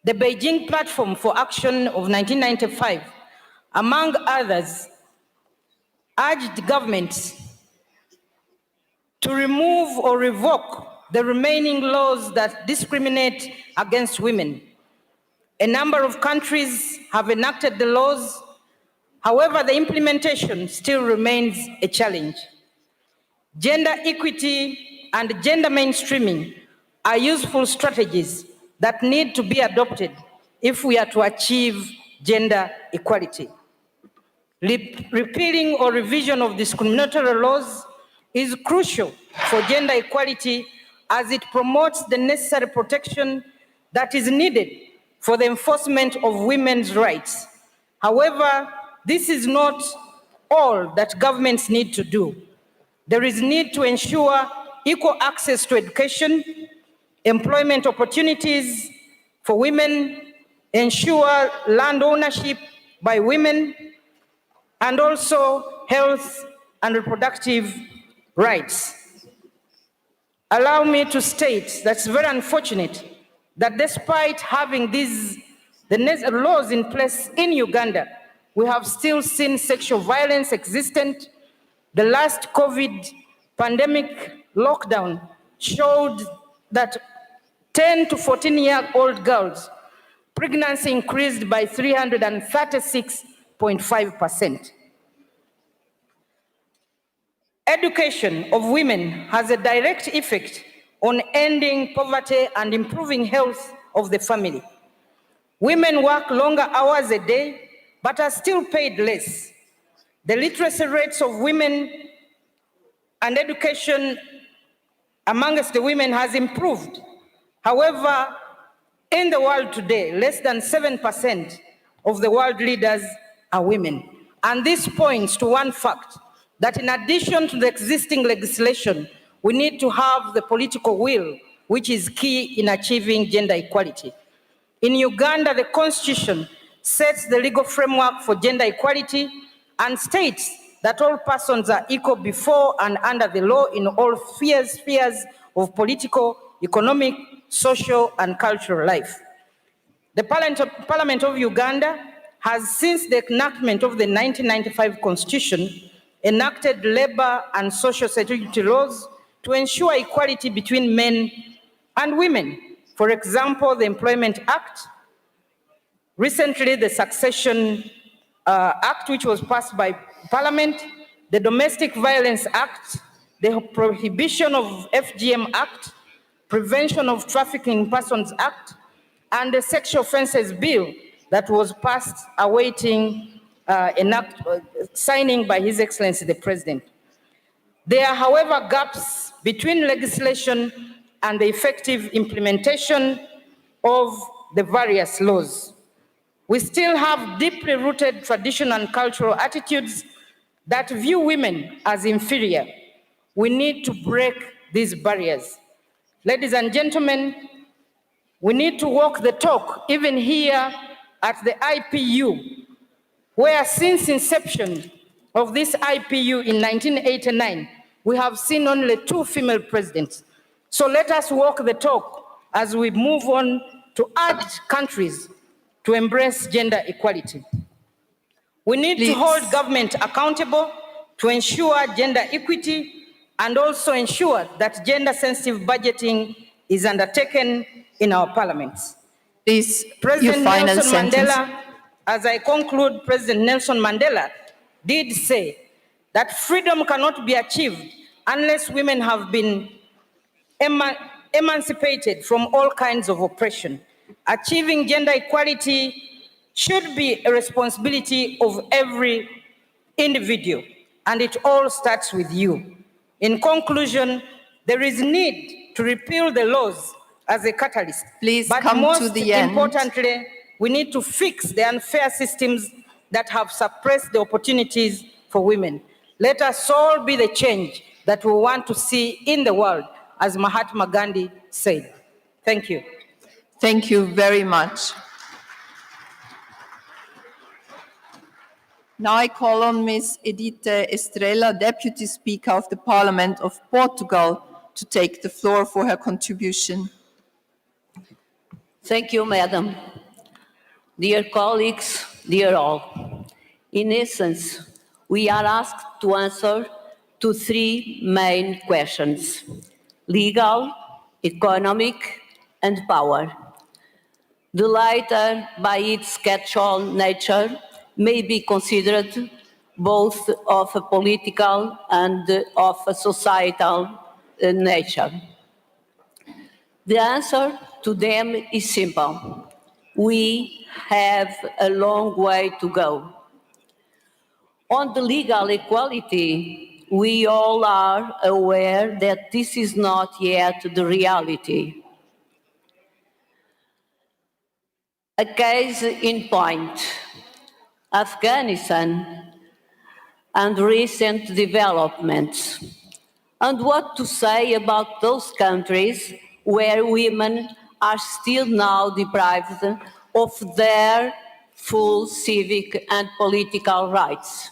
The Beijing Platform for Action of 1995, among others, urged governments to remove or revoke the remaining laws that discriminate against women. A number of countries have enacted the laws. However, the implementation still remains a challenge. Gender equity and gender mainstreaming are useful strategies that need to be adopted if we are to achieve gender equality. Repealing or revision of discriminatory laws is crucial for gender equality, as it promotes the necessary protection that is needed for the enforcement of women's rights. However, this is not all that governments need to do. There is need to ensure equal access to education, employment opportunities for women, ensure land ownership by women, and also health and reproductive rights. Allow me to state that it's very unfortunate that despite having the laws in place in Uganda, we have still seen sexual violence existent. The last COVID pandemic lockdown showed that 10 to 14-year-old girls' pregnancy increased by 336.5%. Education of women has a direct effect on ending poverty and improving health of the family. Women work longer hours a day, but are still paid less. The literacy rates of women and education amongst the women has improved. However, in the world today, less than 7% of the world leaders are women. And this points to one fact, that in addition to the existing legislation, we need to have the political will, which is key in achieving gender equality. In Uganda, the Constitution sets the legal framework for gender equality and states that all persons are equal before and under the law in all spheres of political, economic, social, and cultural life. The Parliament of Uganda has, since the enactment of the 1995 Constitution, enacted labor and social security laws to ensure equality between men and women. For example, the Employment Act, recently the Succession Act, which was passed by Parliament, the Domestic Violence Act, the Prohibition of FGM Act, Prevention of Trafficking in Persons Act, and the Sexual Offences Bill that was passed awaiting signing by His Excellency the President. There are, however, gaps between legislation and the effective implementation of the various laws. We still have deeply rooted traditional and cultural attitudes that view women as inferior. We need to break these barriers. Ladies and gentlemen, we need to walk the talk, even here at the IPU, where since inception of this IPU in 1989, we have seen only 2 female presidents. So let us walk the talk as we move on to urge countries to embrace gender equality. We need to hold government accountable to ensure gender equity and also ensure that gender-sensitive budgeting is undertaken in our parliaments. President Nelson Mandela, as I conclude, President Nelson Mandela did say that freedom cannot be achieved unless women have been emancipated from all kinds of oppression. Achieving gender equality should be a responsibility of every individual, and it all starts with you. In conclusion, there is need to repeal the laws as a catalyst. Please but come most to the end. importantly, we need to fix the unfair systems that have suppressed the opportunities for women. Let us all be the change that we want to see in the world, as Mahatma Gandhi said. Thank you. Thank you very much. Now I call on Ms. Edith Estrela, Deputy Speaker of the Parliament of Portugal, to take the floor for her contribution. Thank you, Madam. Dear colleagues, dear all. In essence, we are asked to answer to 3 main questions: legal, economic, and power. The latter, by its catch-all nature, may be considered both of a political and of a societal nature. The answer to them is simple. We have a long way to go. On the legal equality, we all are aware that this is not yet the reality. A case in point, Afghanistan and recent developments. And what to say about those countries where women are still now deprived of their full civic and political rights.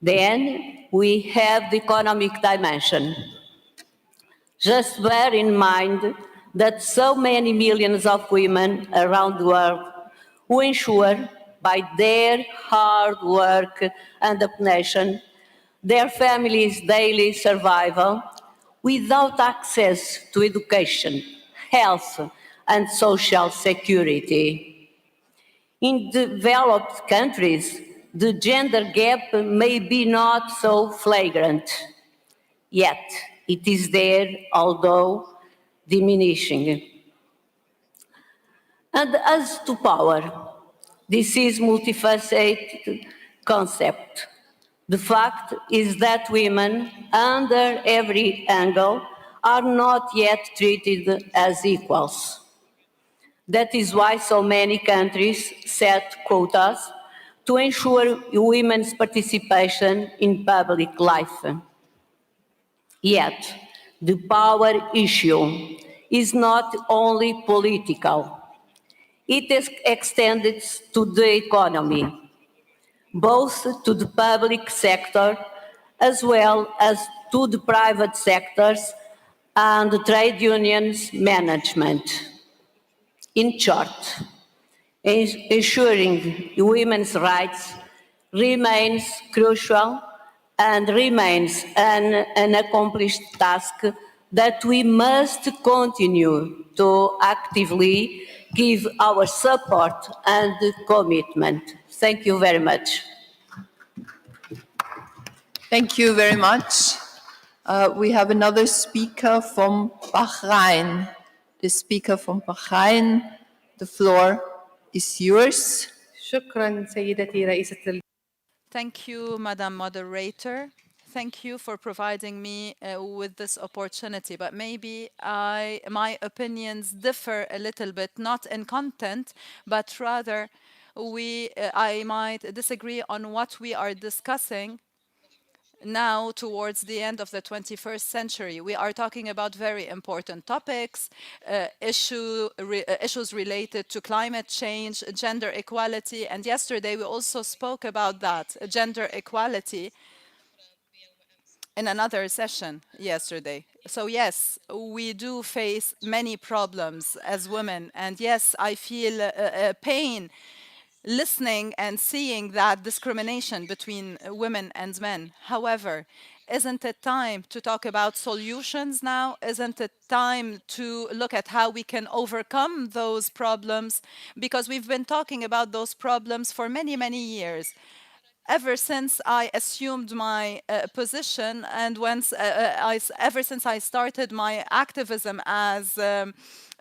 Then we have the economic dimension. Just bear in mind that so many millions of women around the world who ensure by their hard work and abnegation their families' daily survival without access to education, health, and social security. In developed countries, the gender gap may be not so flagrant, yet it is there, although diminishing. And as to power, this is a multifaceted concept. The fact is that women, under every angle, are not yet treated as equals. That is why so many countries set quotas to ensure women's participation in public life. Yet, the power issue is not only political. It is extended to the economy, both to the public sector as well as to the private sectors and the trade unions management. In short, ensuring women's rights remains crucial and remains an unaccomplished task that we must continue to actively give our support and commitment. Thank you very much. Thank you very much. We have another speaker from Bahrain. The speaker from Bahrain, the floor is yours. شكرا سيدتي رئيسة Thank you, Madam Moderator. Thank you for providing me with this opportunity. But maybe my opinions differ a little bit, not in content, but rather I might disagree on what we are discussing now towards the end of the 21st century. We are talking about very important topics, issues related to climate change, gender equality, and yesterday we also spoke about that, gender equality, in another session yesterday. So yes, we do face many problems as women, and yes, I feel pain listening and seeing that discrimination between women and men. However, isn't it time to talk about solutions now? Isn't it time to look at how we can overcome those problems? Because we've been talking about those problems for many, many years. Ever since I assumed my position and ever since I started my activism as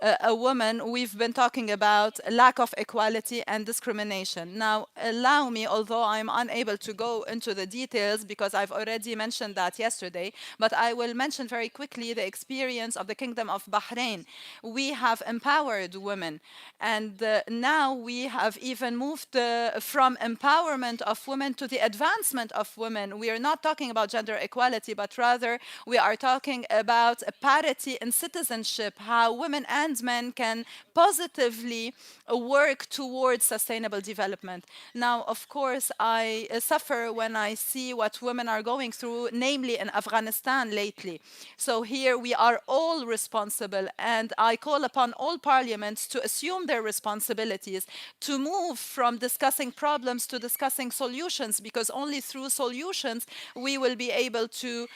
a woman, we've been talking about lack of equality and discrimination. Now, allow me, although I'm unable to go into the details because I've already mentioned that yesterday, but I will mention very quickly the experience of the Kingdom of Bahrain. We have empowered women, and now we have even moved from empowerment of women to the advancement of women. We are not talking about gender equality, but rather we are talking about parity in citizenship, how women and men can positively work towards sustainable development. Now, of course, I suffer when I see what women are going through, namely in Afghanistan lately. So here we are all responsible, and I call upon all parliaments to assume their responsibilities, to move from discussing problems to discussing solutions, because only through solutions we will be able to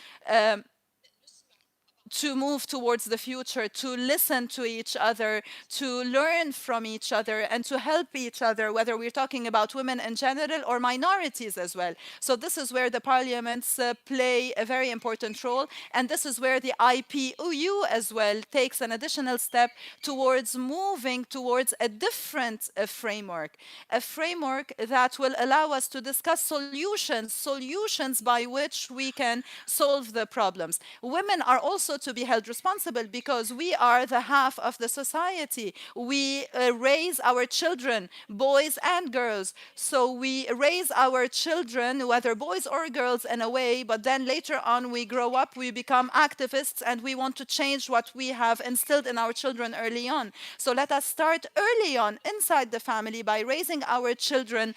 move towards the future, to listen to each other, to learn from each other, and to help each other, whether we're talking about women in general or minorities as well. So this is where the parliaments play a very important role, and this is where the IPUU as well takes an additional step towards moving towards a different framework, a framework that will allow us to discuss solutions by which we can solve the problems. Women are also to be held responsible because we are the half of the society. We raise our children, boys and girls. So we raise our children, whether boys or girls, in a way, but then later on we grow up, we become activists, and we want to change what we have instilled in our children early on. So let us start early on inside the family by raising our children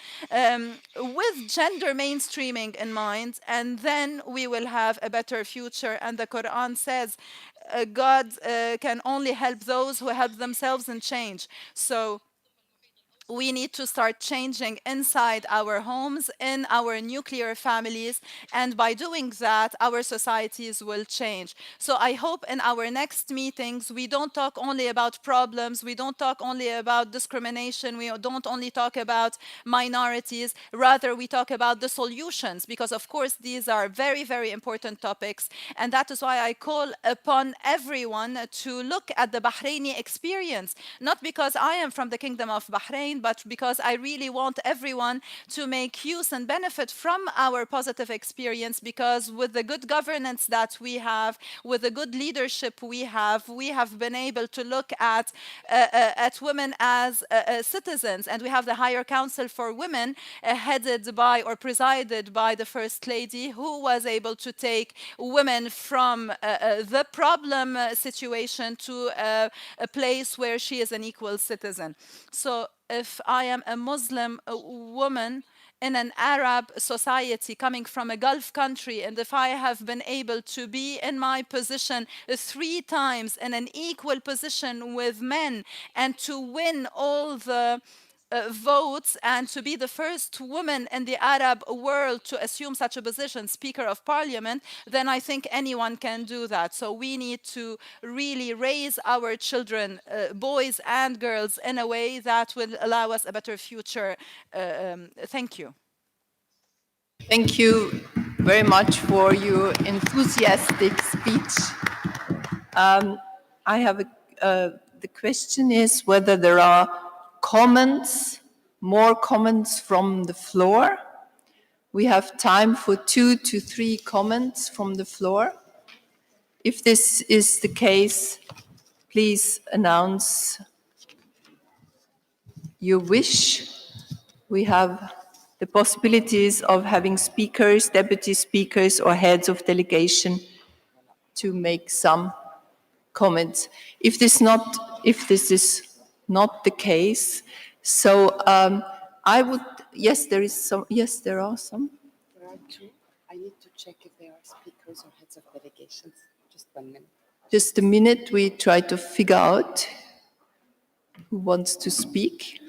with gender mainstreaming in mind, and then we will have a better future. And the Quran says God can only help those who help themselves and change. So we need to start changing inside our homes, in our nuclear families, and by doing that, our societies will change. So I hope in our next meetings, we don't talk only about problems, we don't talk only about discrimination, we don't only talk about minorities, rather we talk about the solutions, because of course these are very, very important topics, and that is why I call upon everyone to look at the Bahraini experience, not because I am from the Kingdom of Bahrain, but because I really want everyone to make use and benefit from our positive experience, because with the good governance that we have, with the good leadership we have been able to look at women as citizens, and we have the Higher Council for Women headed by or presided by the First Lady, who was able to take women from the problem situation to a place where she is an equal citizen. So if I am a Muslim woman in an Arab society coming from a Gulf country, and if I have been able to be in my position 3 times in an equal position with men, and to win all the votes, and to be the first woman in the Arab world to assume such a position, Speaker of Parliament, then I think anyone can do that. So we need to really raise our children, boys and girls, in a way that will allow us a better future. Thank you. Thank you very much for your enthusiastic speech. I have the question is whether there are more comments from the floor. We have time for 2 to 3 comments from the floor. If this is the case, please announce your wish. We have the possibilities of having speakers, deputy speakers, or heads of delegation to make some comments. If this is not the case, so I would, yes, there are some. There are 2. I need to check if there are speakers or heads of delegations. Just 1 minute. Just a minute, we try to figure out who wants to speak.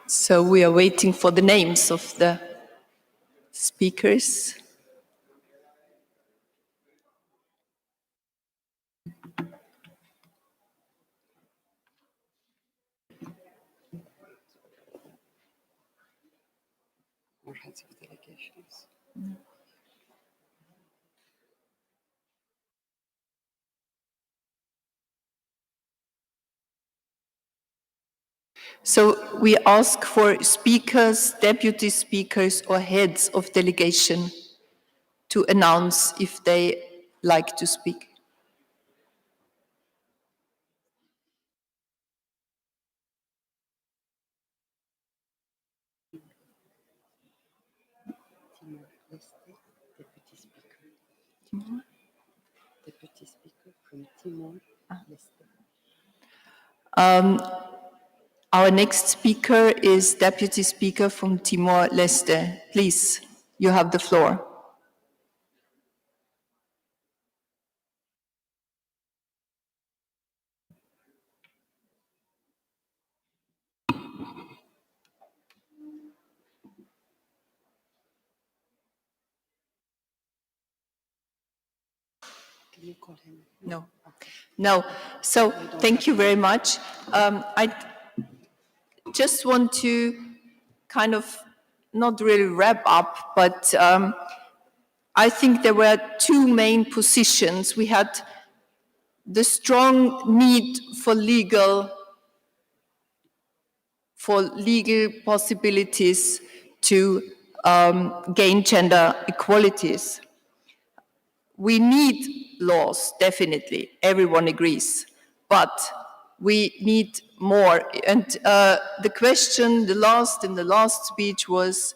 So we are waiting for the names of the speakers. Or heads of delegations. So we ask for speakers, deputy speakers, or heads of delegation to announce if they like to speak. Deputy speaker. Deputy speaker from Timor-Leste. Our next speaker is Deputy Speaker from Timor-Leste. Please, you have the floor. Can you call him? No. No. So thank you very much. I just want to kind of not really wrap up, but I think there were two main positions. We had the strong need for legal possibilities to gain gender equalities. We need laws, definitely, everyone agrees, but we need more. And the question, in the last speech was,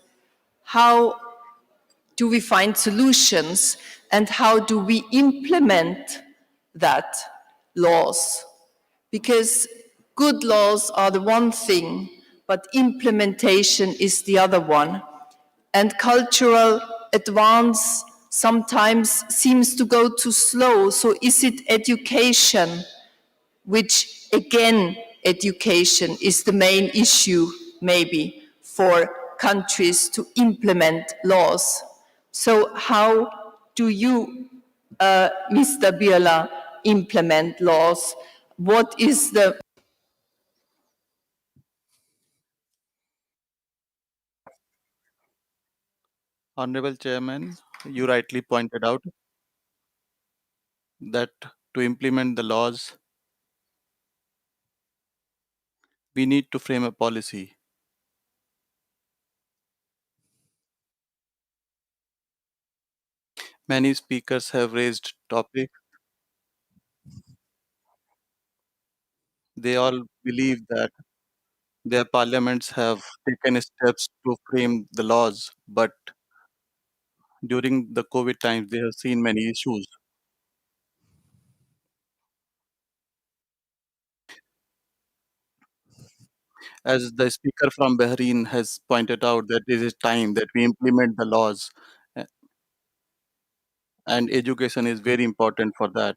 how do we find solutions and how do we implement that laws? Because good laws are the one thing, but implementation is the other one. And cultural advance sometimes seems to go too slow. So is it education, which again, education is the main issue maybe for countries to implement laws? So how do you, Mr. Birla, implement laws? What is the Honorable Chairman, you rightly pointed out that to implement the laws, we need to frame a policy. Many speakers have raised topics. They all believe that their parliaments have taken steps to frame the laws, but during the COVID times, they have seen many issues. As the speaker from Bahrain has pointed out, that it is time that we implement the laws, and education is very important for that.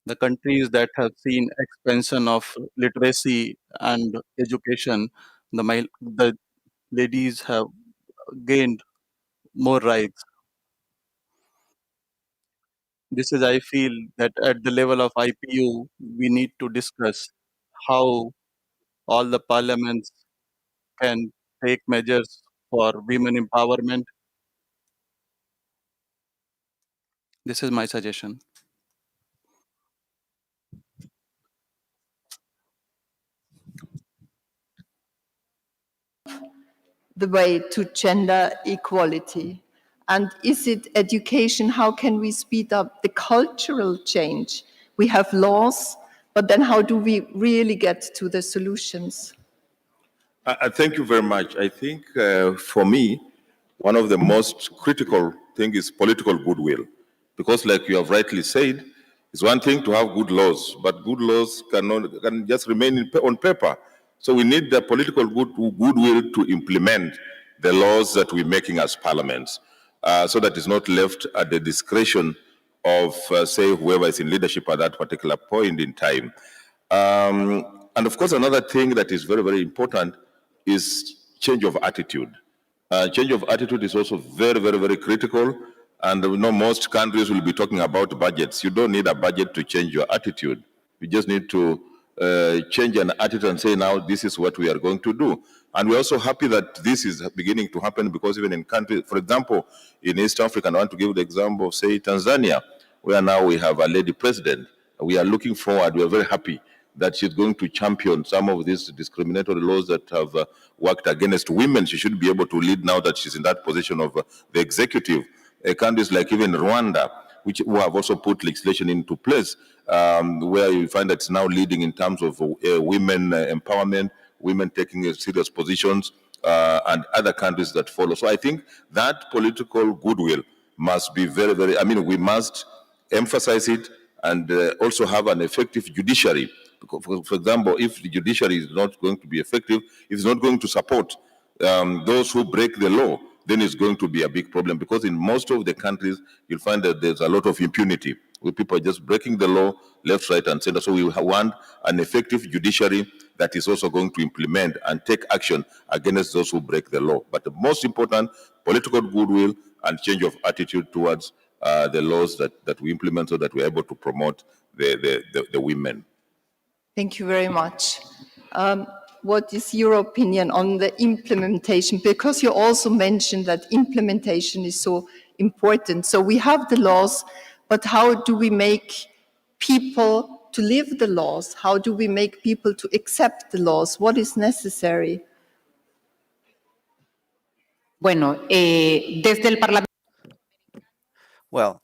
The countries that have seen expansion of literacy and education, the ladies have gained more rights. This is, I feel, that at the level of IPU, we need to discuss how all the parliaments can take measures for women empowerment. This is my suggestion. the way to gender equality? And is it education? How can we speed up the cultural change? We have laws, but then how do we really get to the solutions? I thank you very much. I think for me, one of the most critical things is political goodwill. Because like you have rightly said, it's one thing to have good laws, but good laws can just remain on paper. So we need the political goodwill to implement the laws that we're making as parliaments, so that it's not left at the discretion of, say, whoever is in leadership at that particular point in time. And of course, another thing that is very, very important is change of attitude. Change of attitude is also very, very, very critical. And we know most countries will be talking about budgets. You don't need a budget to change your attitude. You just need to change an attitude and say, now this is what we are going to do. And we're also happy that this is beginning to happen, because even in countries, for example, in East Africa, and I want to give the example of, say, Tanzania, where now we have a lady president. We are looking forward, we are very happy that she's going to champion some of these discriminatory laws that have worked against women. She should be able to lead now that she's in that position of the executive. Countries like even Rwanda, who have also put legislation into place, where you find that it's now leading in terms of women empowerment, women taking serious positions, and other countries that follow. So I think that political goodwill must be very, very, we must emphasize it, and also have an effective judiciary. For example, if the judiciary is not going to be effective, if it's not going to support those who break the law, then it's going to be a big problem, because in most of the countries, you'll find that there's a lot of impunity, where people are just breaking the law left, right, and center. So we want an effective judiciary that is also going to implement and take action against those who break the law. But the most important, political goodwill and change of attitude towards the laws that we implement, so that we're able to promote the women. Thank you very much. what is your opinion on the implementation? Because you also mentioned that implementation is so important. So we have the laws, but how do we make people to live the laws? How do we make people to accept the laws? What is necessary? Bueno, desde el Parlamento. Well,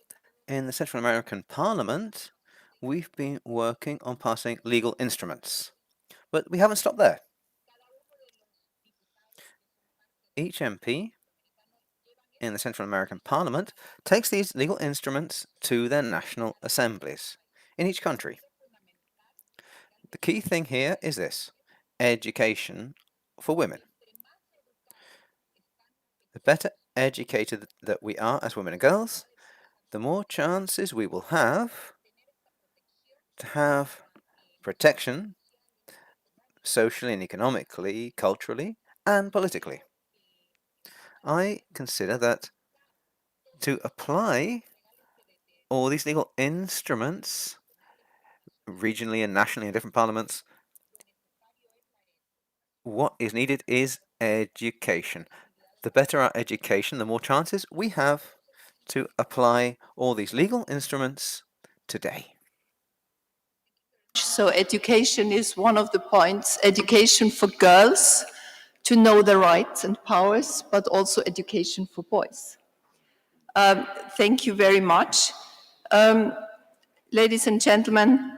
in the Central American Parliament, we've been working on passing legal instruments, but we haven't stopped there. Each MP in the Central American Parliament takes these legal instruments to their national assemblies in each country. The key thing here is this: education for women. The better educated that we are as women and girls, the more chances we will have to have protection socially and economically, culturally, and politically. I consider that to apply all these legal instruments regionally and nationally in different parliaments, what is needed is education. The better our education, the more chances we have to apply all these legal instruments today. So education is one of the points. Education for girls to know their rights and powers, but also education for boys. Thank you very much. Ladies and gentlemen,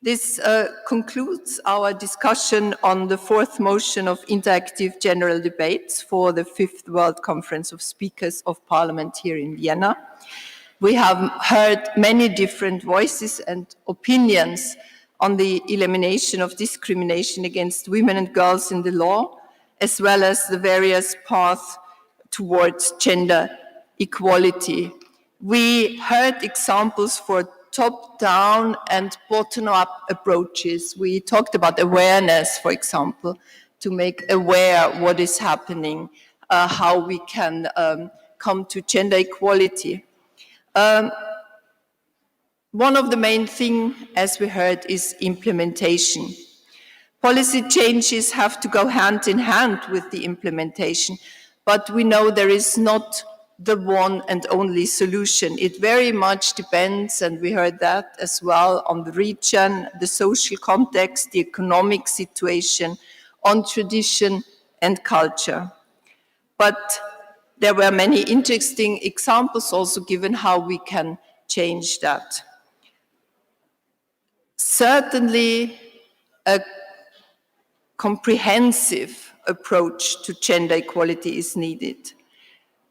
this concludes our discussion on the fourth motion of interactive general debates for the Fifth World Conference of Speakers of Parliament here in Vienna. We have heard many different voices and opinions on the elimination of discrimination against women and girls in the law, as well as the various paths towards gender equality. We heard examples for top-down and bottom-up approaches. We talked about awareness, for example, to make aware what is happening, how we can come to gender equality. One of the main things, as we heard, is implementation. Policy changes have to go hand in hand with the implementation, but we know there is not the one and only solution. It very much depends, and we heard that as well, on the region, the social context, the economic situation, on tradition and culture. But there were many interesting examples also given how we can change that. Certainly, a comprehensive approach to gender equality is needed.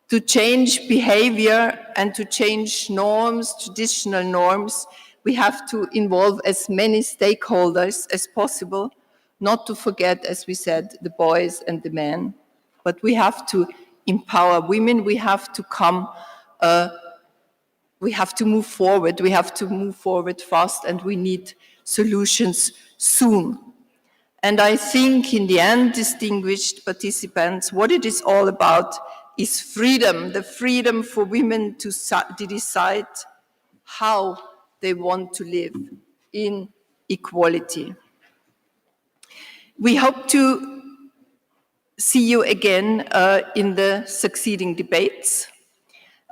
To change behavior and to change norms, traditional norms, we have to involve as many stakeholders as possible, not to forget, as we said, the boys and the men. But we have to empower women, we have to move forward fast, and we need solutions soon. And I think in the end, distinguished participants, what it is all about is freedom, the freedom for women to decide how they want to live in equality. We hope to see you again in the succeeding debates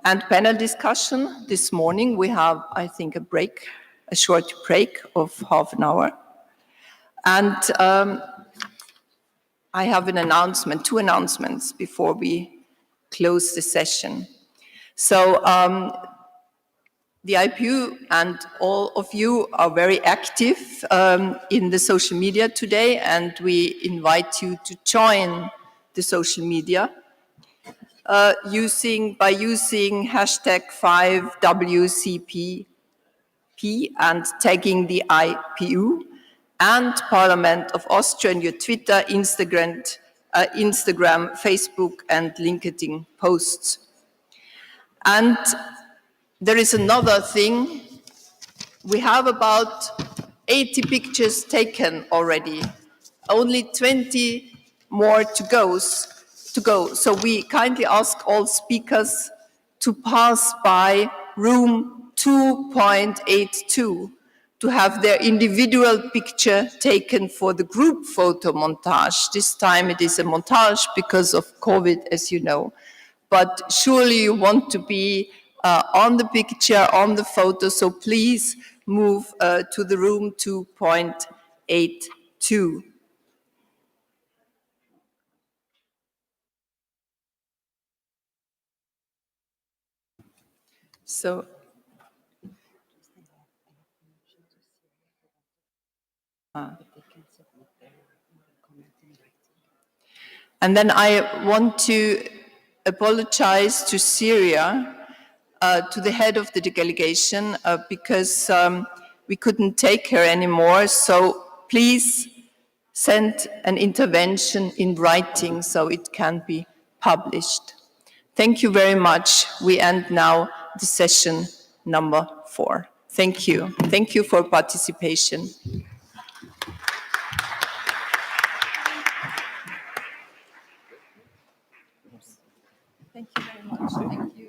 and panel discussion. This morning we have, I think, a short break of half an hour. And I have two announcements before we close the session. So the IPU and all of you are very active in the social media today, and we invite you to join the social media by using hashtag 5WCPP and tagging the IPU and Parliament of Austria in your Twitter, Instagram, Facebook, and LinkedIn posts. And there is another thing. We have about 80 pictures taken already, only 20 more to go. So we kindly ask all speakers to pass by room 2.82 to have their individual picture taken for the group photo montage. This time it is a montage because of COVID, as you know. But surely you want to be on the picture, on the photo, so please move to the room 2.82. So, and then I want to apologize to Syria, to the head of the delegation, because we couldn't take her anymore. So please send an intervention in writing so it can be published. Thank you very much. We end now the session number 4. Thank you. Thank you for participation. Thank you very much. Thank you.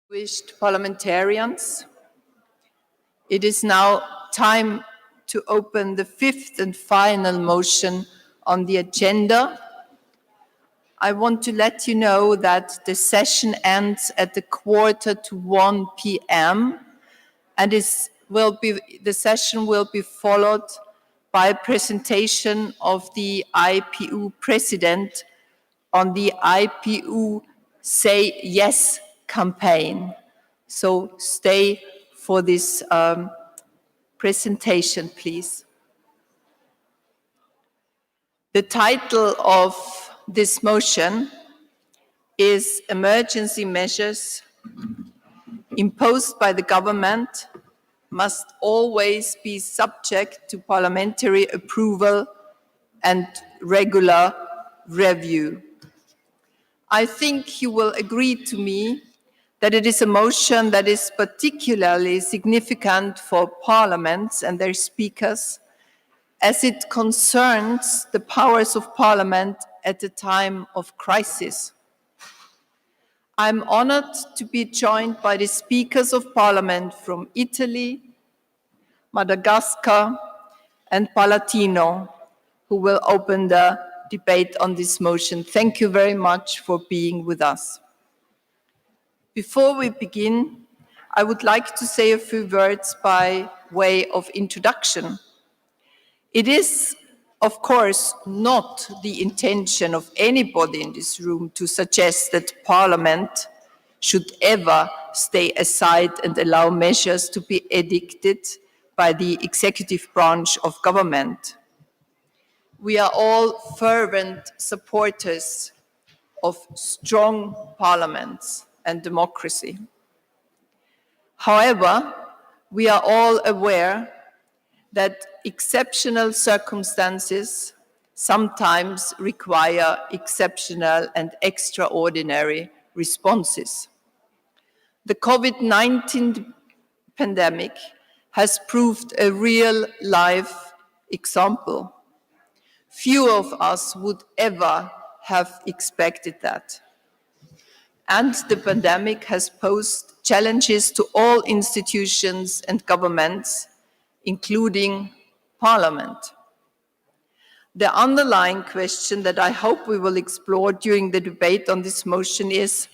Distinguished parliamentarians, it is now time to open the fifth and final motion on the agenda. I want to let you know that the session ends at 1:45 p.m. and the session will be followed by a presentation of the IPU President on the IPU Say Yes campaign. So stay for this presentation, please. The title of this motion is Emergency Measures Imposed by the Government Must Always Be Subject to Parliamentary Approval and Regular Review. I think you will agree to me that it is a motion that is particularly significant for parliaments and their speakers, as it concerns the powers of parliament at a time of crisis. I'm honored to be joined by the speakers of parliament from Italy, Madagascar, and Palatino, who will open the debate on this motion. Thank you very much for being with us. Before we begin, I would like to say a few words by way of introduction. It is, of course, not the intention of anybody in this room to suggest that Parliament should ever stay aside and allow measures to be enacted by the executive branch of government. We are all fervent supporters of strong parliaments and democracy. However, we are all aware that exceptional circumstances sometimes require exceptional and extraordinary responses. The COVID-19 pandemic has proved a real-life example. Few of us would ever have expected that. And the pandemic has posed challenges to all institutions and governments, including Parliament. The underlying question that I hope we will explore during the debate on this motion is,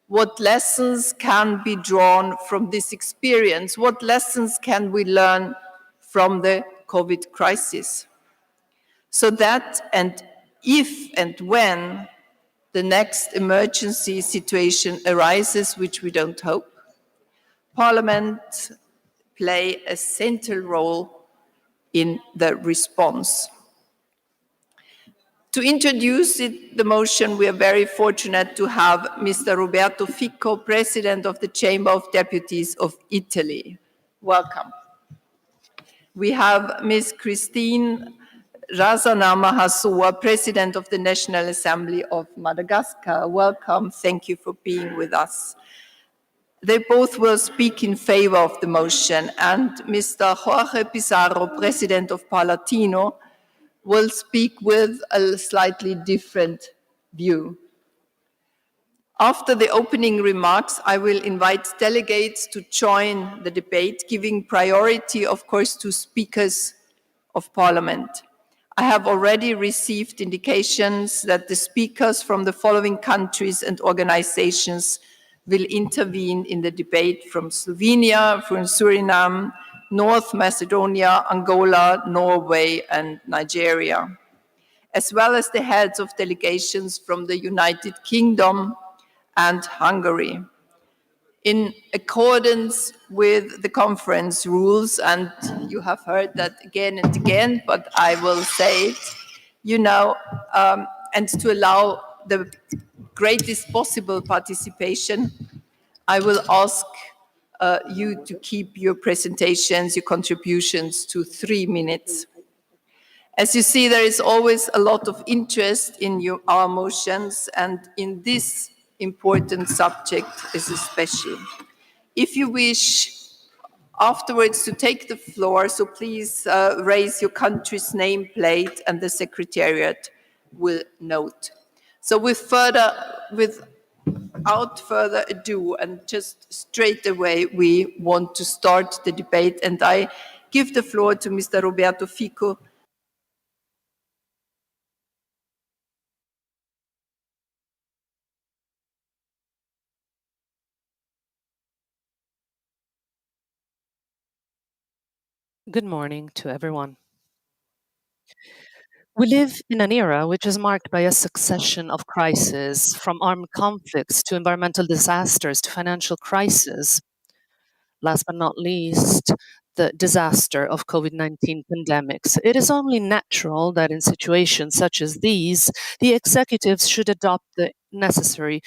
what lessons can be drawn from this experience? What lessons can we learn from the COVID crisis? So that, and if and when the next emergency situation arises, which we don't hope, Parliament play a central role in the response. To introduce the motion, we are very fortunate to have Mr. Roberto Fico, President of the Chamber of Deputies of Italy. Welcome. We have Ms. Christine Razana Mahasoa, President of the National Assembly of Madagascar. Welcome, thank you for being with us. They both will speak in favor of the motion, and Mr. Jorge Pizarro, President of Palatino, will speak with a slightly different view. After the opening remarks, I will invite delegates to join the debate, giving priority, of course, to speakers of Parliament. I have already received indications that the speakers from the following countries and organizations will intervene in the debate: from Slovenia, from Suriname, North Macedonia, Angola, Norway, and Nigeria, as well as the heads of delegations from the United Kingdom and Hungary. In accordance with the conference rules, and you have heard that again and again, but I will say it, you know, and to allow the greatest possible participation, I will ask you to keep your presentations, your contributions to 3 minutes. As you see, there is always a lot of interest in our motions, and in this important subject is especially. If you wish afterwards to take the floor, so please raise your country's nameplate and the Secretariat will note. So with without further ado, and just straight away, we want to start the debate. And I give the floor to Mr. Roberto Fico. Good morning to everyone. We live in an era which is marked by a succession of crises, from armed conflicts to environmental disasters to financial crisis. Last but not least, the disaster of COVID-19 pandemics. It is only natural that in situations such as these, the executives should adopt the necessary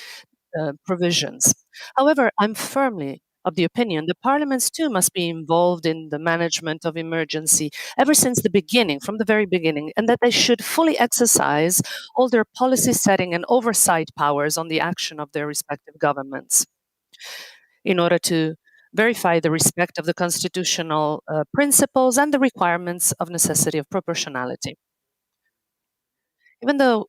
provisions. However, I'm firmly of the opinion that parliaments too must be involved in the management of emergency ever since the beginning, from the very beginning, and that they should fully exercise all their policy setting and oversight powers on the action of their respective governments in order to verify the respect of the constitutional principles and the requirements of necessity of proportionality. Even though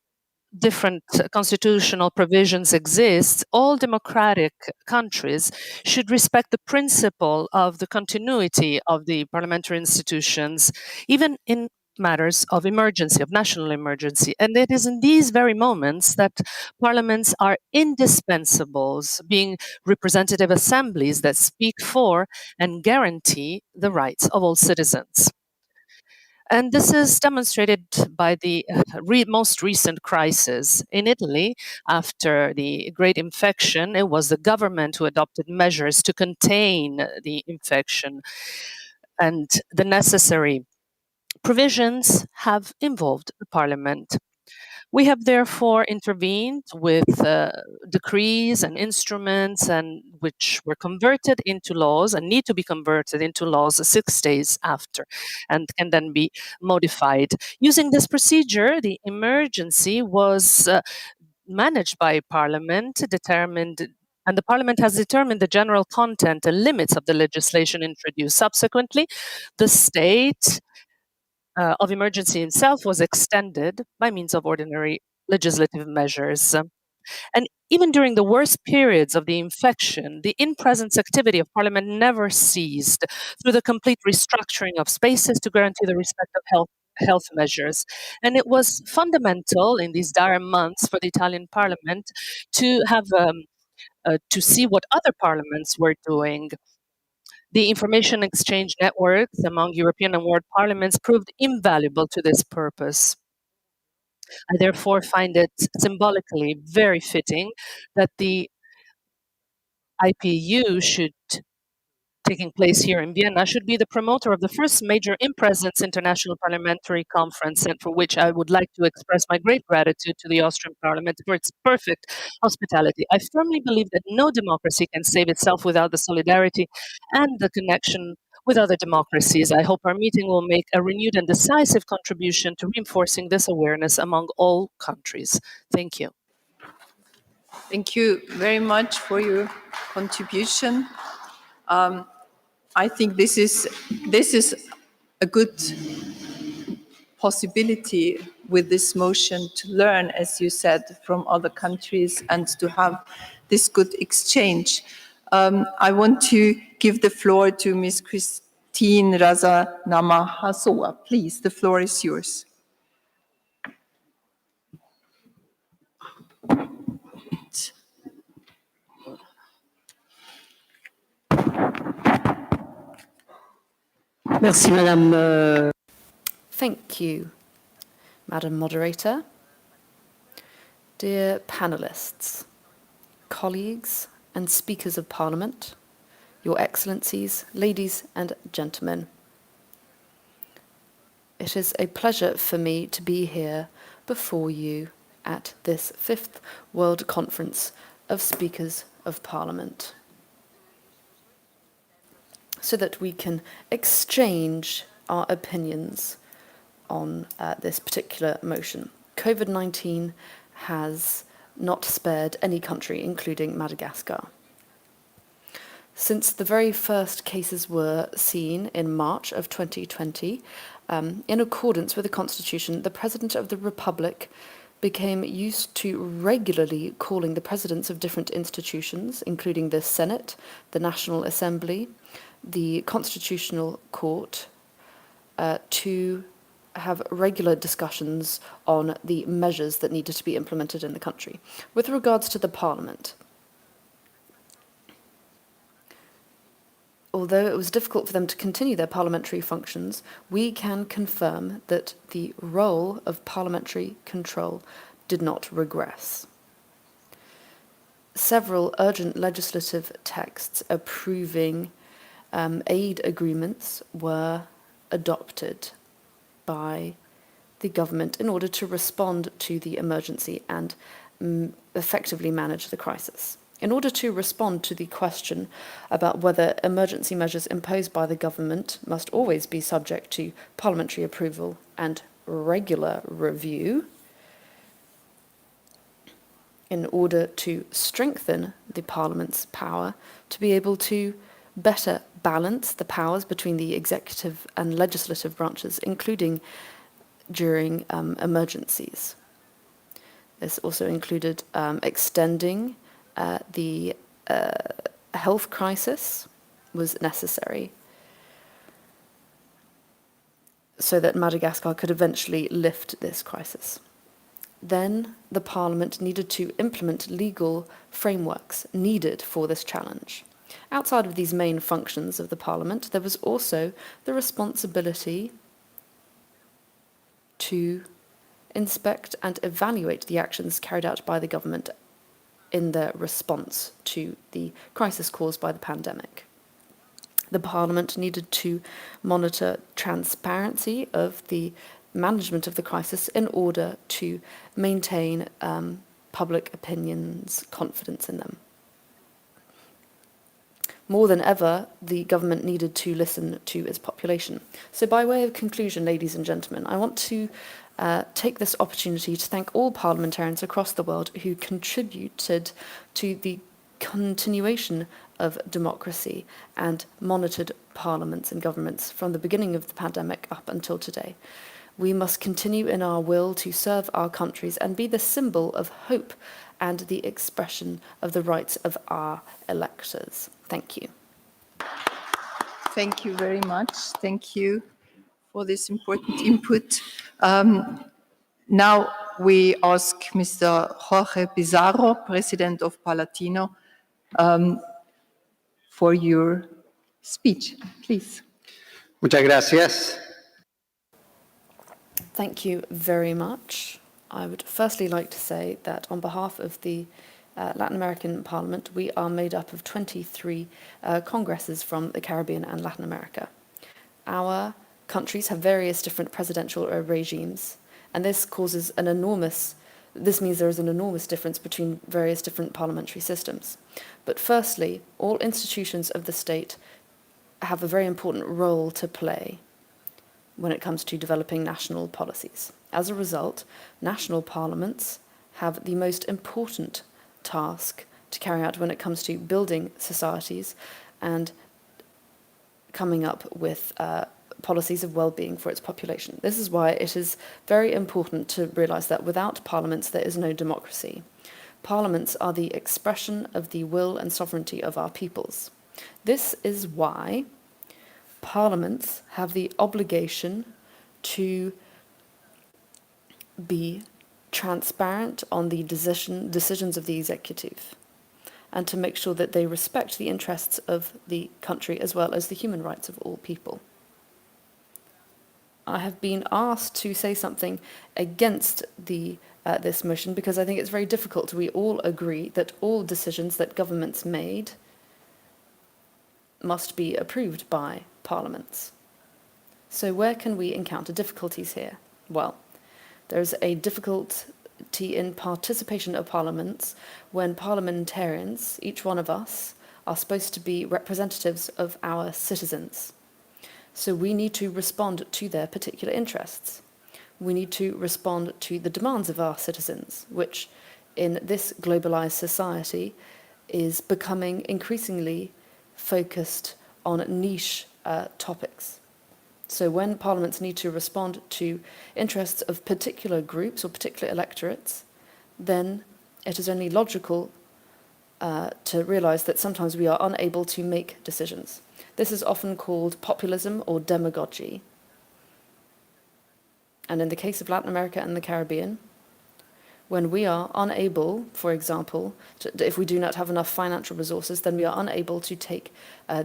different constitutional provisions exist, all democratic countries should respect the principle of the continuity of the parliamentary institutions, even in matters of emergency, of national emergency. And it is in these very moments that parliaments are indispensables, being representative assemblies that speak for and guarantee the rights of all citizens. And this is demonstrated by the most recent crisis. In Italy, after the great infection, it was the government who adopted measures to contain the infection, and the necessary provisions have involved the parliament. We have therefore intervened with decrees and instruments, and which were converted into laws and need to be converted into laws 6 days after, and can then be modified. Using this procedure, the emergency was managed by Parliament, determined. And the Parliament has determined the general content and limits of the legislation introduced. Subsequently, the state of emergency itself was extended by means of ordinary legislative measures. And even during the worst periods of the infection, the in-presence activity of Parliament never ceased through the complete restructuring of spaces to guarantee the respect of health measures. And it was fundamental in these dire months for the Italian Parliament to have to see what other parliaments were doing. The information exchange networks among European and world parliaments proved invaluable to this purpose. I therefore find it symbolically very fitting that the IPU taking place here in Vienna should be the promoter of the first major in-presence international parliamentary conference, and for which I would like to express my great gratitude to the Austrian Parliament for its perfect hospitality. I firmly believe that no democracy can save itself without the solidarity and the connection with other democracies. I hope our meeting will make a renewed and decisive contribution to reinforcing this awareness among all countries. Thank you. Thank you very much for your contribution. I think this is a good possibility with this motion to learn, as you said, from other countries and to have this good exchange. I want to give the floor to Ms. Christine Razanama-Hasoa. Please, the floor is yours. Merci, Madame. Thank you, Madam Moderator. Dear panelists, colleagues and speakers of Parliament, Your Excellencies, ladies and gentlemen. It is a pleasure for me to be here before you at this 5th World Conference of Speakers of Parliament, so that we can exchange our opinions on this particular motion. COVID-19 has not spared any country, including Madagascar. Since the very first cases were seen in March of 2020, in accordance with the Constitution, the President of the Republic became used to regularly calling the presidents of different institutions, including the Senate, the National Assembly, the Constitutional Court, to have regular discussions on the measures that needed to be implemented in the country. With regards to the Parliament, although it was difficult for them to continue their parliamentary functions, we can confirm that the role of parliamentary control did not regress. Several urgent legislative texts approving aid agreements were adopted by the government in order to respond to the emergency and effectively manage the crisis. In order to respond to the question about whether emergency measures imposed by the government must always be subject to parliamentary approval and regular review, in order to strengthen the Parliament's power to be able to better balance the powers between the executive and legislative branches, including during emergencies. This also included extending the health crisis was necessary so that Madagascar could eventually lift this crisis. Then the Parliament needed to implement legal frameworks needed for this challenge. Outside of these main functions of the Parliament, there was also the responsibility to inspect and evaluate the actions carried out by the government in their response to the crisis caused by the pandemic. The Parliament needed to monitor transparency of the management of the crisis in order to maintain public opinion's confidence in them. More than ever, the government needed to listen to its population. So by way of conclusion, ladies and gentlemen, I want to take this opportunity to thank all parliamentarians across the world who contributed to the continuation of democracy and monitored parliaments and governments from the beginning of the pandemic up until today. We must continue in our will to serve our countries and be the symbol of hope and the expression of the rights of our electors. Thank you. Thank you very much. Thank you for this important input. Now we ask Mr. Jorge Pizarro, President of Palatino, for your speech, please. Muchas gracias. Thank you very much. I would firstly like to say that on behalf of the Latin American Parliament, we are made up of 23 congresses from the Caribbean and Latin America. Our countries have various different presidential regimes, and this means there is an enormous difference between various different parliamentary systems. But firstly, all institutions of the state have a very important role to play when it comes to developing national policies. As a result, national parliaments have the most important task to carry out when it comes to building societies and coming up with policies of well-being for its population. This is why it is very important to realize that without parliaments, there is no democracy. Parliaments are the expression of the will and sovereignty of our peoples. This is why parliaments have the obligation to be transparent on the decisions of the executive and to make sure that they respect the interests of the country as well as the human rights of all people. I have been asked to say something against this motion because I think it's very difficult. We all agree that all decisions that governments made must be approved by parliaments. So where can we encounter difficulties here? Well, there's a difficulty in participation of parliaments when parliamentarians, each one of us, are supposed to be representatives of our citizens. So we need to respond to their particular interests. We need to respond to the demands of our citizens, which in this globalized society is becoming increasingly focused on niche topics. So when parliaments need to respond to interests of particular groups or particular electorates, then it is only logical to realise that sometimes we are unable to make decisions. This is often called populism or demagogy. And in the case of Latin America and the Caribbean, when we are unable, for example, if we do not have enough financial resources, then we are unable to take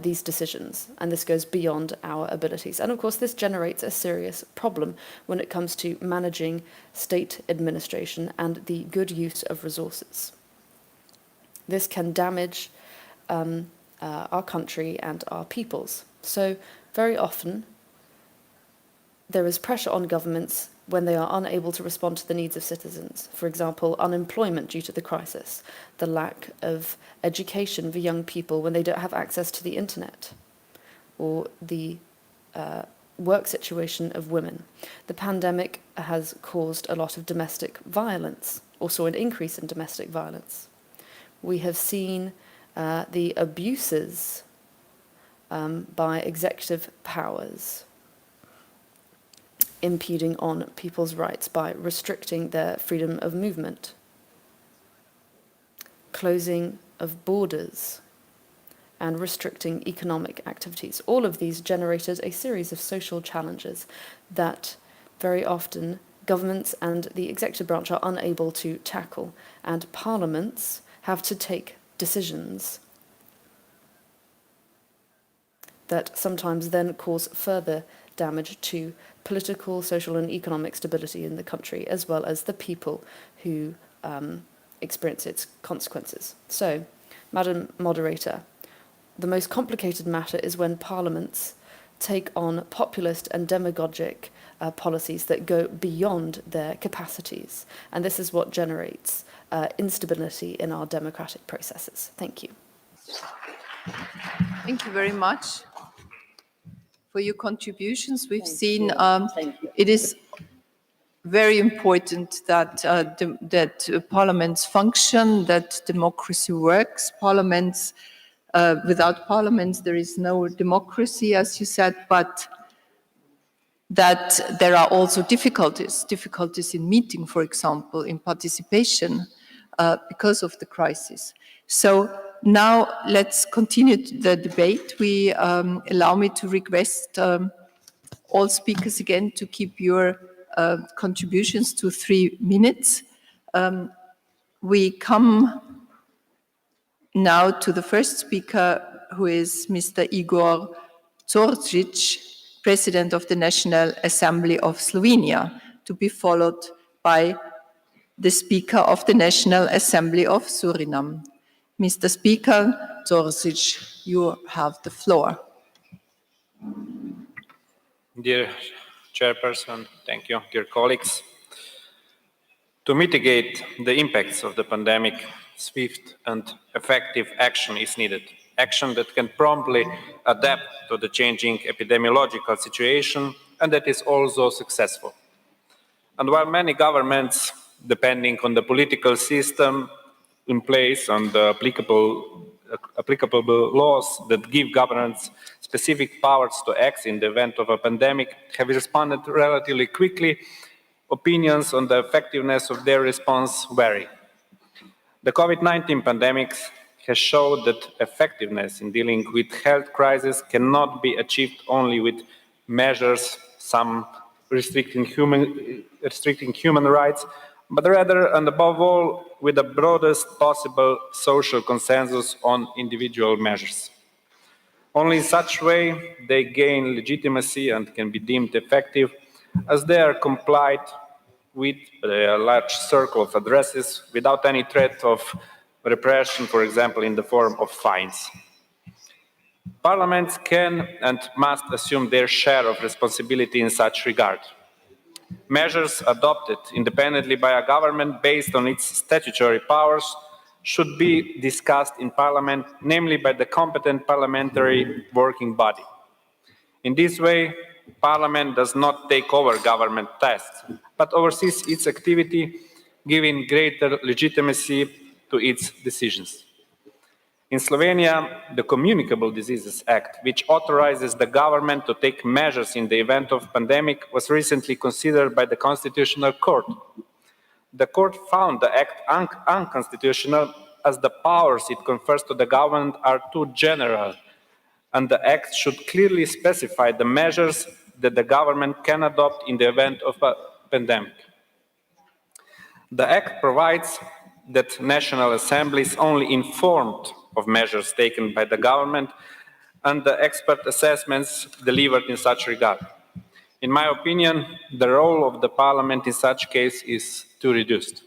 these decisions. And this goes beyond our abilities. And of course, this generates a serious problem when it comes to managing state administration and the good use of resources. This can damage our country and our peoples. So very often, there is pressure on governments when they are unable to respond to the needs of citizens. For example, unemployment due to the crisis, the lack of education for young people when they don't have access to the internet, or the work situation of women. The pandemic has caused a lot of domestic violence, also an increase in domestic violence. We have seen the abuses by executive powers impeding on people's rights by restricting their freedom of movement, closing of borders, and restricting economic activities. All of these generated a series of social challenges that very often governments and the executive branch are unable to tackle, and parliaments have to take decisions that sometimes then cause further damage to political, social, and economic stability in the country, as well as the people who experience its consequences. So, Madam Moderator, the most complicated matter is when parliaments take on populist and demagogic policies that go beyond their capacities. And this is what generates instability in our democratic processes. Thank you. Thank you very much for your contributions. We've seen it is very important that parliaments function, that democracy works. Without parliaments, there is no democracy, as you said, but that there are also difficulties in meeting, for example, in participation because of the crisis. So now let's continue the debate. Allow me to request all speakers again to keep your contributions to 3 minutes. We come now to the first speaker, who is Mr. Igor Zorzic, President of the National Assembly of Slovenia, to be followed by the Speaker of the National Assembly of Suriname. Mr. Speaker Zorzic, you have the floor. Dear Chairperson, thank you. Dear colleagues, to mitigate the impacts of the pandemic, swift and effective action is needed. Action that can promptly adapt to the changing epidemiological situation and that is also successful. And while many governments, depending on the political system in place and the applicable laws that give governments specific powers to act in the event of a pandemic, have responded relatively quickly, opinions on the effectiveness of their response vary. The COVID-19 pandemic has shown that effectiveness in dealing with health crisis cannot be achieved only with measures, some restricting human rights, but rather and above all with the broadest possible social consensus on individual measures. Only in such way they gain legitimacy and can be deemed effective as they are complied with a large circle of addresses without any threat of repression, for example, in the form of fines. Parliaments can and must assume their share of responsibility in such regard. Measures adopted independently by a government based on its statutory powers should be discussed in Parliament, namely by the competent parliamentary working body. In this way, Parliament does not take over government tasks, but oversees its activity, giving greater legitimacy to its decisions. In Slovenia, the Communicable Diseases Act, which authorizes the government to take measures in the event of pandemic, was recently considered by the Constitutional Court. The court found the act unconstitutional as the powers it confers to the government are too general, and the act should clearly specify the measures that the government can adopt in the event of a pandemic. The act provides that National Assembly is only informed of measures taken by the government and the expert assessments delivered in such regard. In my opinion, the role of the Parliament in such case is too reduced.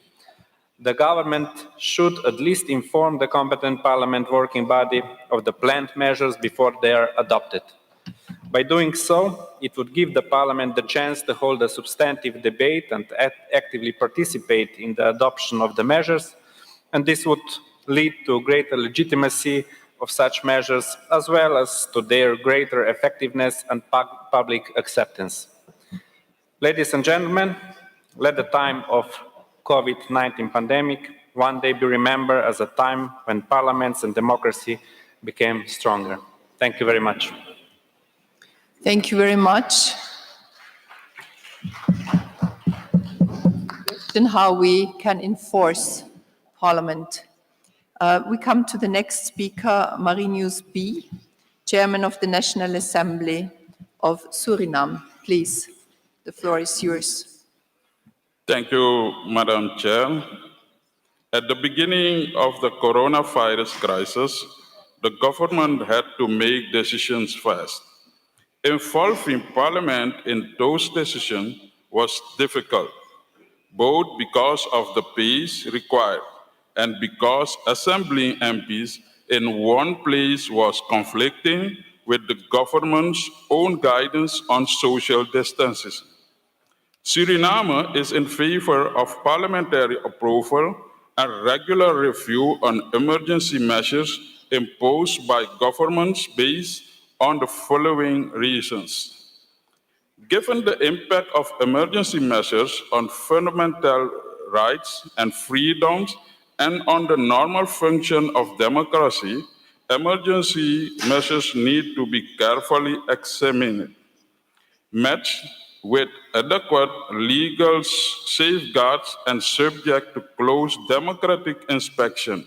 The government should at least inform the competent Parliament working body of the planned measures before they are adopted. By doing so, it would give the Parliament the chance to hold a substantive debate and actively participate in the adoption of the measures, and this would lead to greater legitimacy of such measures, as well as to their greater effectiveness and public acceptance. Ladies and gentlemen, let the time of COVID-19 pandemic one day be remembered as a time when parliaments and democracy became stronger. Thank you very much. Thank you very much. Then how we can enforce Parliament. We come to the next speaker, Marinius B., Chairman of the National Assembly of Suriname. Please, the floor is yours. Thank you, Madam Chair. At the beginning of the coronavirus crisis, the government had to make decisions fast. Involving Parliament in those decisions was difficult, both because of the pace required and because assembling MPs in one place was conflicting with the government's own guidance on social distancing. Suriname is in favor of parliamentary approval and regular review on emergency measures imposed by governments based on the following reasons. Given the impact of emergency measures on fundamental rights and freedoms and on the normal function of democracy, emergency measures need to be carefully examined, matched with adequate legal safeguards and subject to close democratic inspection.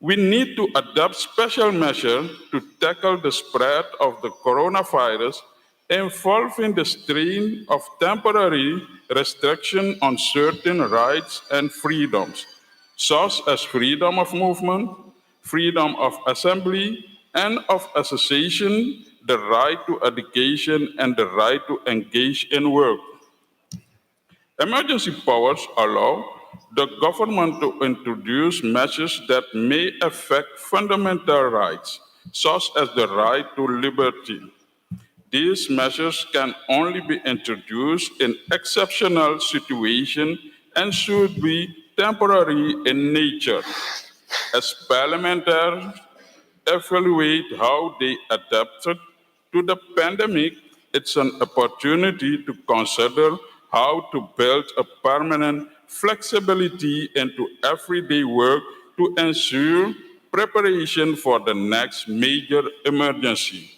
We need to adopt special measures to tackle the spread of the coronavirus involving the strain of temporary restriction on certain rights and freedoms, such as freedom of movement, freedom of assembly and of association, the right to education, and the right to engage in work. Emergency powers allow the government to introduce measures that may affect fundamental rights, such as the right to liberty. These measures can only be introduced in exceptional situations and should be temporary in nature. As parliamentarians evaluate how they adapted to the pandemic, it's an opportunity to consider how to build a permanent flexibility into everyday work to ensure preparation for the next major emergency.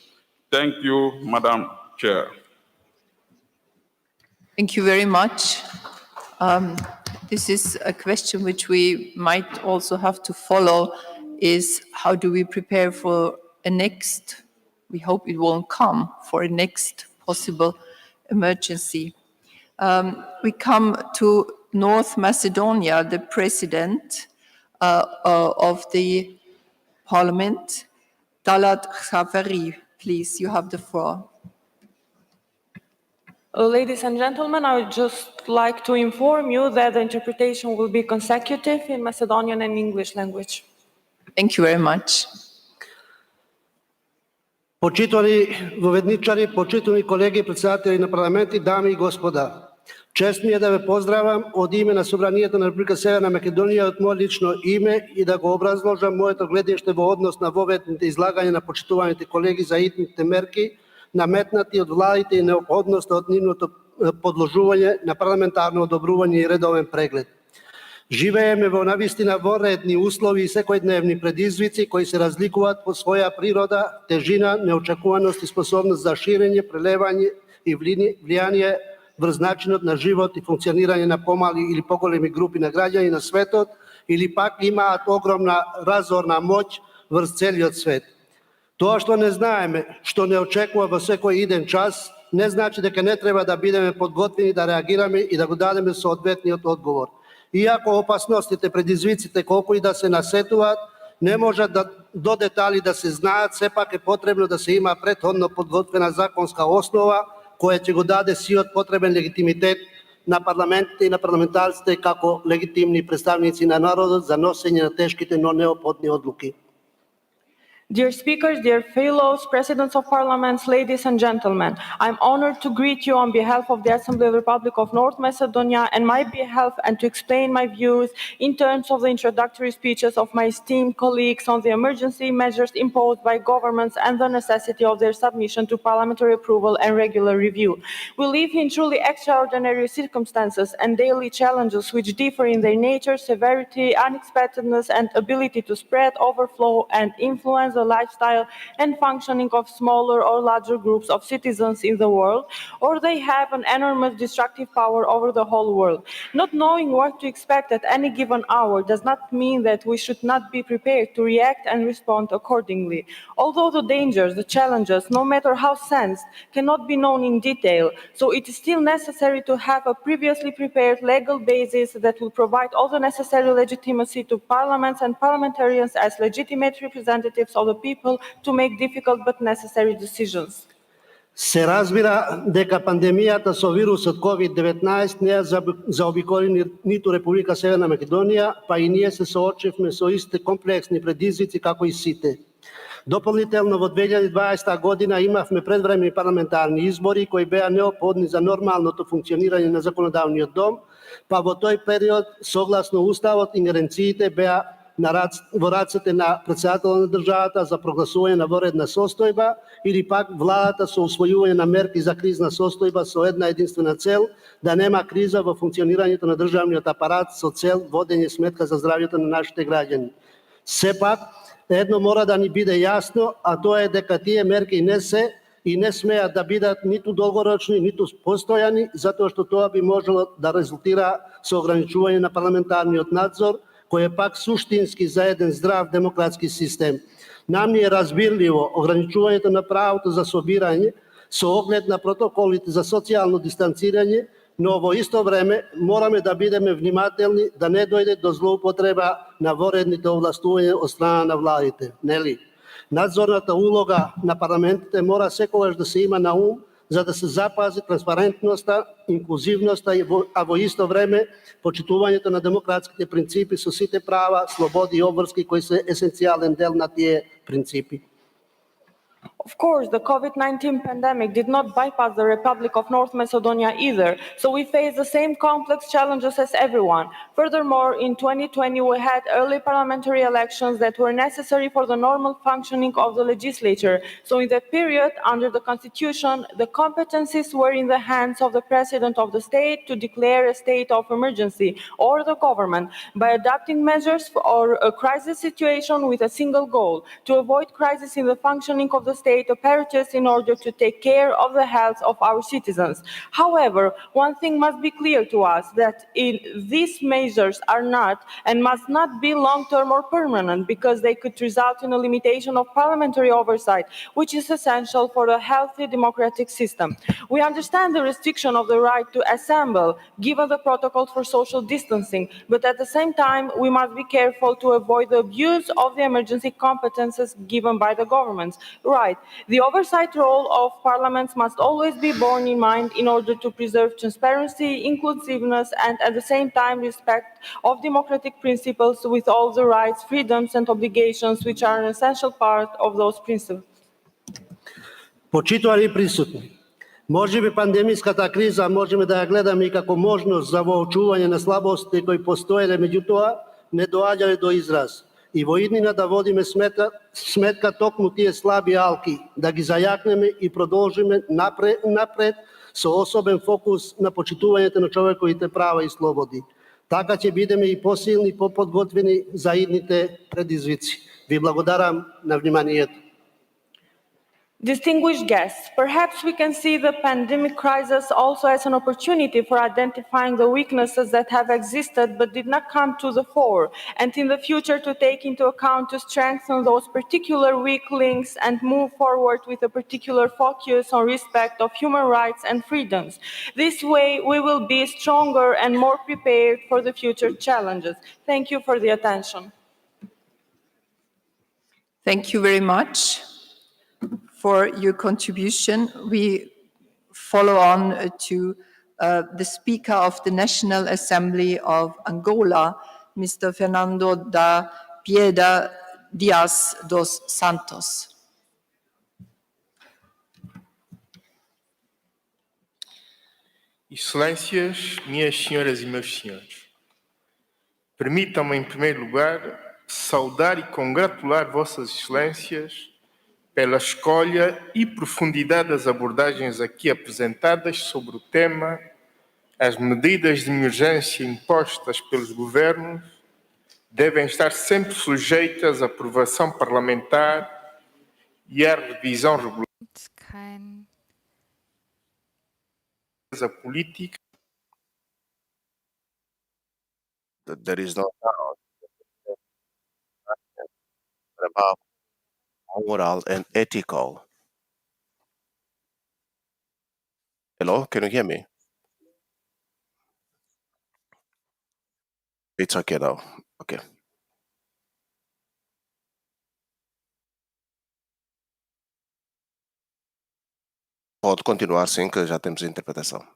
Thank you, Madam Chair. Thank you very much. This is a question which we might also have to follow, is how do we prepare for a next, we hope it won't come, for a next possible emergency. We come to North Macedonia, the president of the parliament, Talat Khaveri. Please, you have the floor. Ladies and gentlemen, I would just like to inform you that the interpretation will be consecutive in Macedonian and English language. Thank you very much. Почитани воведничари, почитани колеги, председатели на парламенти, дами и господа. Чест ми е да ве поздравам од име на Собранието на Република Северна Македонија од мое лично име и да го образложам моето гледиште во однос на воведните излагања на почитуваните колеги за итните мерки наметнати од владите и неопходноста од нивното подложување на парламентарно одобрување и редовен преглед. Живееме во навистина воредни услови и секојдневни предизвици кои се разликуваат по своја природа, тежина, неочекуваност и способност за ширење, прелевање и влијание врз начинот на живот и функционирање на помали или поголеми групи на граѓани на светот, или пак имаат огромна разорна моќ врз целиот свет. Тоа што не знаеме, што не очекува во секој иден час, не значи дека не треба да бидеме подготвени да реагираме и да го дадеме соодветниот одговор. Иако опасностите, предизвиците, колку и да се насетуваат, не можат до детали да се знаат, сепак е потребно да се има претходно подготвена законска основа, која ќе го даде сиот потребен легитимитет на парламентите и на парламентарците како легитимни представници на народот за носење на тешките, но неопходни одлуки. Dear speakers, dear fellows, presidents of parliaments, ladies and gentlemen, I'm honored to greet you on behalf of the Assembly of the Republic of North Macedonia and my behalf and to explain my views in terms of the introductory speeches of my esteemed colleagues on the emergency measures imposed by governments and the necessity of their submission to parliamentary approval and regular review. We live in truly extraordinary circumstances and daily challenges which differ in their nature, severity, unexpectedness, and ability to spread, overflow, and influence the lifestyle and functioning of smaller or larger groups of citizens in the world, or they have an enormous destructive power over the whole world. Not knowing what to expect at any given hour does not mean that we should not be prepared to react and respond accordingly. Although the dangers, the challenges, no matter how sensed, cannot be known in detail, so it is still necessary to have a previously prepared legal basis that will provide all the necessary legitimacy to parliaments and parliamentarians as legitimate representatives of the people to make difficult but necessary decisions. Се разбира дека пандемијата со вирусот COVID-19 не ја заобиколи ниту Република Северна Македонија, па и ние се соочивме со истите комплексни предизвици како и сите. Дополнително во 2020 година имавме предвремени парламентарни избори кои беа неопходни за нормалното функционирање на законодавниот дом, па во тој период, согласно Уставот, ингеренциите беа во рацете на председателот на државата за прогласување на воредна состојба или пак владата со усвојување на мерки за кризна состојба со една единствена цел да нема криза во функционирањето на државниот апарат со цел водење сметка за здравјето на нашите граѓани. Сепак, едно мора да ни биде јасно, а тоа е дека тие мерки не се и не смеат да бидат ниту долгорочни, ниту постојани, затоа што тоа би можело да резултира со ограничување на парламентарниот надзор, кој е пак суштински за еден здрав демократски систем. Нам ни е разбирливо ограничувањето на правото за собирање со оглед на протоколите за социјално дистанцирање, но во исто време мораме да бидеме внимателни да не дојде до злоупотреба на воредните овластувања од страна на владите, нели? Надзорната улога на парламентите мора секогаш да се има на ум, за да се запази транспарентноста, инклузивноста, а во исто време почитувањето на демократските принципи со сите права, слободи и обврски кои се есенцијален дел на тие принципи. Of course, the COVID-19 pandemic did not bypass the Republic of North Macedonia either, so we face the same complex challenges as everyone. Furthermore, in 2020, we had early parliamentary elections that were necessary for the normal functioning of the legislature. So in that period, under the Constitution, the competencies were in the hands of the President of the state to declare a state of emergency, or the government, by adopting measures for a crisis situation with a single goal, to avoid crisis in the functioning of the state apparatus in order to take care of the health of our citizens. However, one thing must be clear to us, that these measures are not and must not be long-term or permanent, because they could result in a limitation of parliamentary oversight, which is essential for a healthy democratic system. We understand the restriction of the right to assemble, given the protocols for social distancing, but at the same time, we must be careful to avoid the abuse of the emergency competences given by the governments. Right. The oversight role of parliaments must always be borne in mind in order to preserve transparency, inclusiveness, and at the same time respect of democratic principles with all the rights, freedoms, and obligations which are an essential part of those principles. Почитувани присутни, можеби пандемиската криза можеме да ја гледаме и како можност за воочување на слабостите кои постоеле, меѓутоа не доаѓале до израз. И во иднина да водиме сметка токму тие слаби алки, да ги зајакнеме и продолжиме напред со особен фокус на почитувањето на човековите права и слободи. Така ќе бидеме и посилни, поподготвени за идните предизвици. Ви благодарам на вниманието. Distinguished guests, perhaps we can see the pandemic crisis also as an opportunity for identifying the weaknesses that have existed but did not come to the fore, and in the future to take into account to strengthen those particular weak links and move forward with a particular focus on respect of human rights and freedoms. This way, we will be stronger and more prepared for the future challenges. Thank you for the attention. Thank you very much for your contribution. We follow on to the Speaker of the National Assembly of Angola, Mr. Fernando da Piedra Dias dos Santos. Excelências, minhas senhoras e meus senhores, permitam-me, em primeiro lugar, saudar e congratular Vossas Excelências pela escolha e profundidade das abordagens aqui apresentadas sobre o tema as medidas de emergência impostas pelos governos devem estar sempre sujeitas à aprovação parlamentar e à revisão regular da política. There is no doubt about moral and ethical. Hello, can you hear me? It's okay now. Okay. Pode continuar sim, que já temos a interpretação.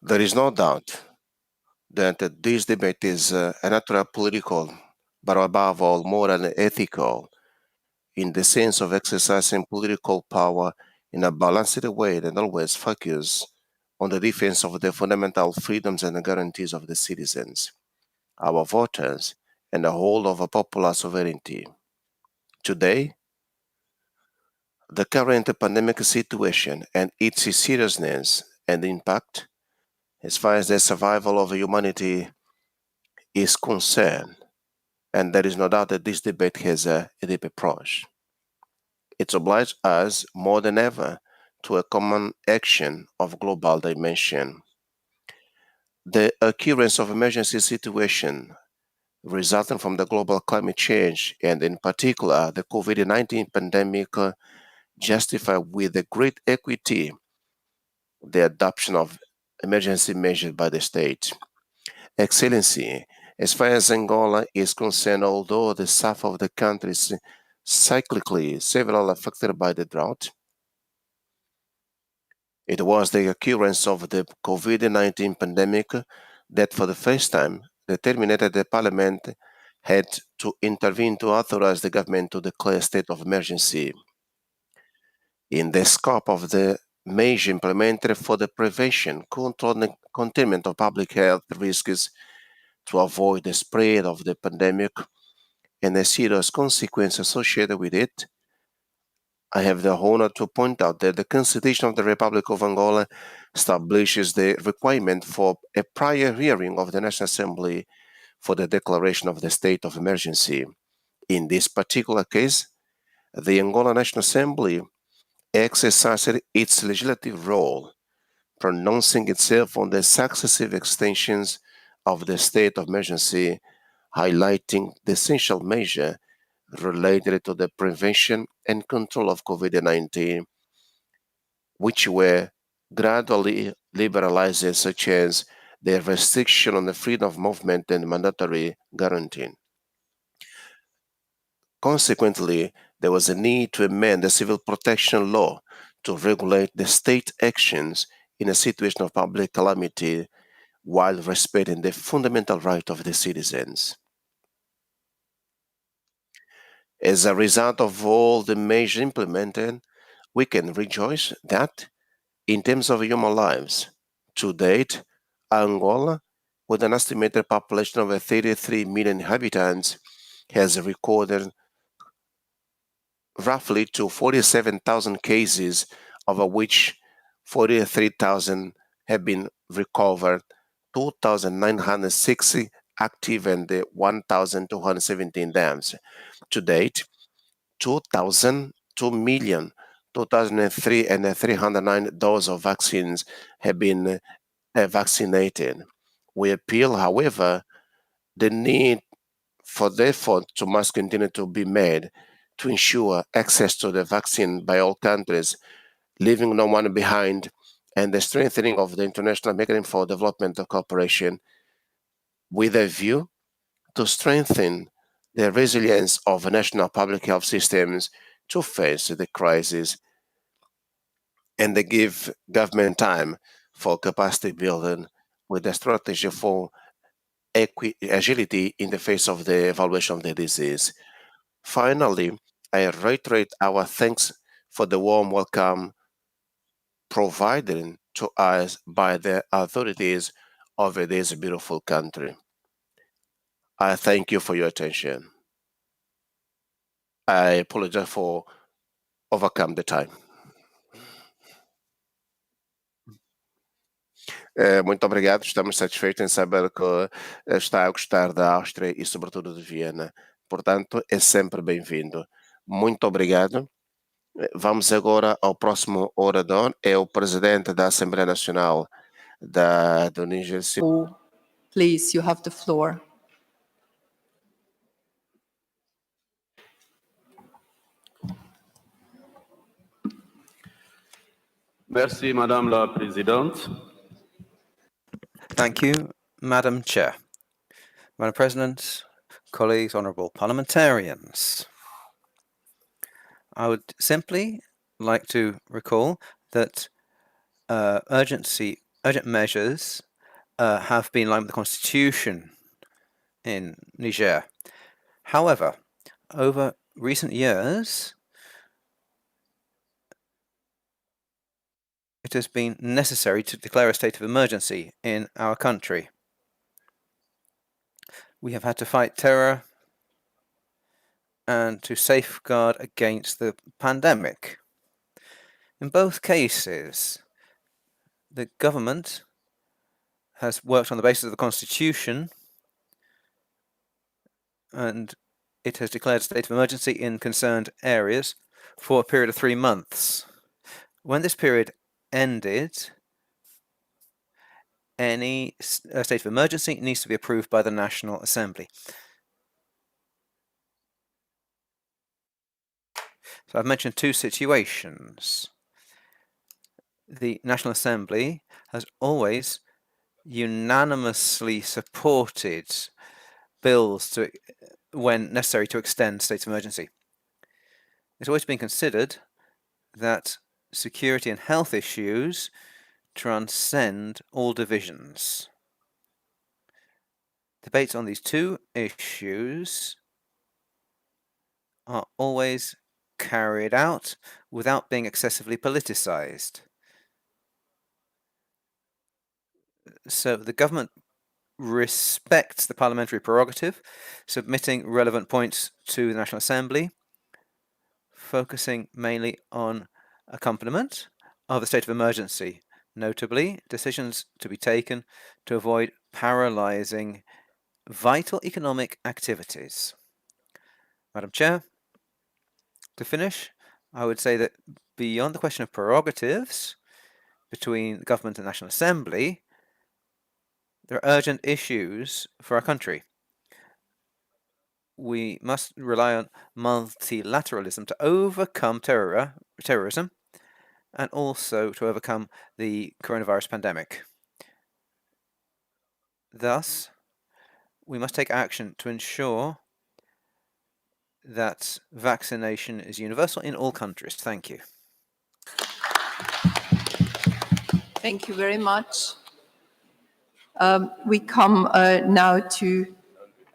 There is no doubt that this debate is a natural political, but above all moral and ethical, in the sense of exercising political power in a balanced way that always focus on the defense of the fundamental freedoms and the guarantees of the citizens, our voters, and the whole of a popular sovereignty. Today, the current pandemic situation and its seriousness and impact, as far as the survival of humanity is concerned, and there is no doubt that this debate has a deep approach. It obliges us more than ever to a common action of global dimension. The occurrence of emergency situation resulting from the global climate change and in particular the COVID-19 pandemic justify with a great equity the adoption of emergency measures by the state. Excellency, as far as Angola is concerned, although the south of the country is cyclically severely affected by the drought, it was the occurrence of the COVID-19 pandemic that for the first time determined that the Parliament had to intervene to authorize the government to declare a state of emergency. In the scope of the measure implemented for the prevention, control, and containment of public health risks to avoid the spread of the pandemic and the serious consequences associated with it, I have the honor to point out that the Constitution of the Republic of Angola establishes the requirement for a prior hearing of the National Assembly for the declaration of the state of emergency. In this particular case, the Angola National Assembly exercised its legislative role, pronouncing itself on the successive extensions of the state of emergency, highlighting the essential measure related to the prevention and control of COVID-19, which were gradually liberalized, such as the restriction on the freedom of movement and mandatory quarantine. Consequently, there was a need to amend the civil protection law to regulate the state actions in a situation of public calamity while respecting the fundamental right of the citizens. As a result of all the measures implemented, we can rejoice that, in terms of human lives, to date, Angola, with an estimated population of 33 million inhabitants, has recorded roughly to 47,000 cases, of which 43,000 have been recovered, 2,960 active, and 1,217 dams. To date, 2,003 and 309 doses of vaccines have been vaccinated. We appeal, however, the need for the effort to must continue to be made to ensure access to the vaccine by all countries, leaving no one behind, and the strengthening of the international mechanism for development of cooperation with a view to strengthen the resilience of national public health systems to face the crisis, and they give government time for capacity building with a strategy for agility in the face of the evaluation of the disease. Finally, I reiterate our thanks for the warm welcome provided to us by the authorities of this beautiful country. I thank you for your attention. I apologize for overcome the time. Muito obrigado, estamos satisfeitos em saber que está a gostar da Áustria e sobretudo de Viena. Portanto, é sempre bem-vindo. Muito obrigado. Vamos agora ao próximo orador, é o presidente da Assembleia Nacional do Níger. Please, you have the floor. Merci, Madame la Présidente. Thank you, Madam Chair. Madam President, colleagues, honourable parliamentarians. I would simply like to recall that urgent measures have been in line with the constitution in Niger. However, over recent years, it has been necessary to declare a state of emergency in our country. We have had to fight terror and to safeguard against the pandemic. In both cases, the government has worked on the basis of the constitution, and it has declared a state of emergency in concerned areas for a period of 3 months. When this period ended, any state of emergency needs to be approved by the National Assembly. So I've mentioned 2 situations. The National Assembly has always unanimously supported bills when necessary to extend state of emergency. It's always been considered that security and health issues transcend all divisions. Debates on these 2 issues are always carried out without being excessively politicized. So the government respects the parliamentary prerogative, submitting relevant points to the National Assembly, focusing mainly on accompaniment of the state of emergency, notably decisions to be taken to avoid paralyzing vital economic activities. Madam Chair, to finish, I would say that beyond the question of prerogatives between the government and the National Assembly, there are urgent issues for our country. We must rely on multilateralism to overcome terrorism and also to overcome the coronavirus pandemic. Thus, we must take action to ensure that vaccination is universal in all countries. Thank you. Thank you very much. We come now to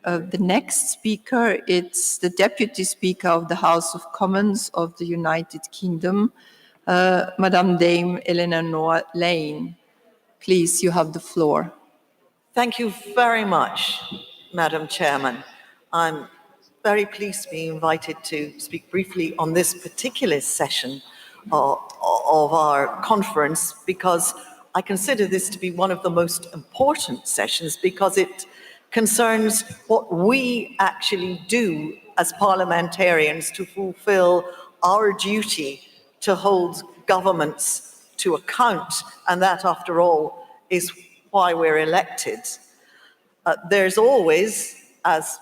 the next speaker. It's the Deputy Speaker of the House of Commons of the United Kingdom, Madame Dame Eleanor Lane. Please, you have the floor. Thank you very much, Madam Chairman. I'm very pleased to be invited to speak briefly on this particular session of of our conference because I consider this to be one of the most important sessions because it concerns what we actually do as parliamentarians to fulfill our duty to hold governments to account, and that, after all, is why we're elected. There's always, as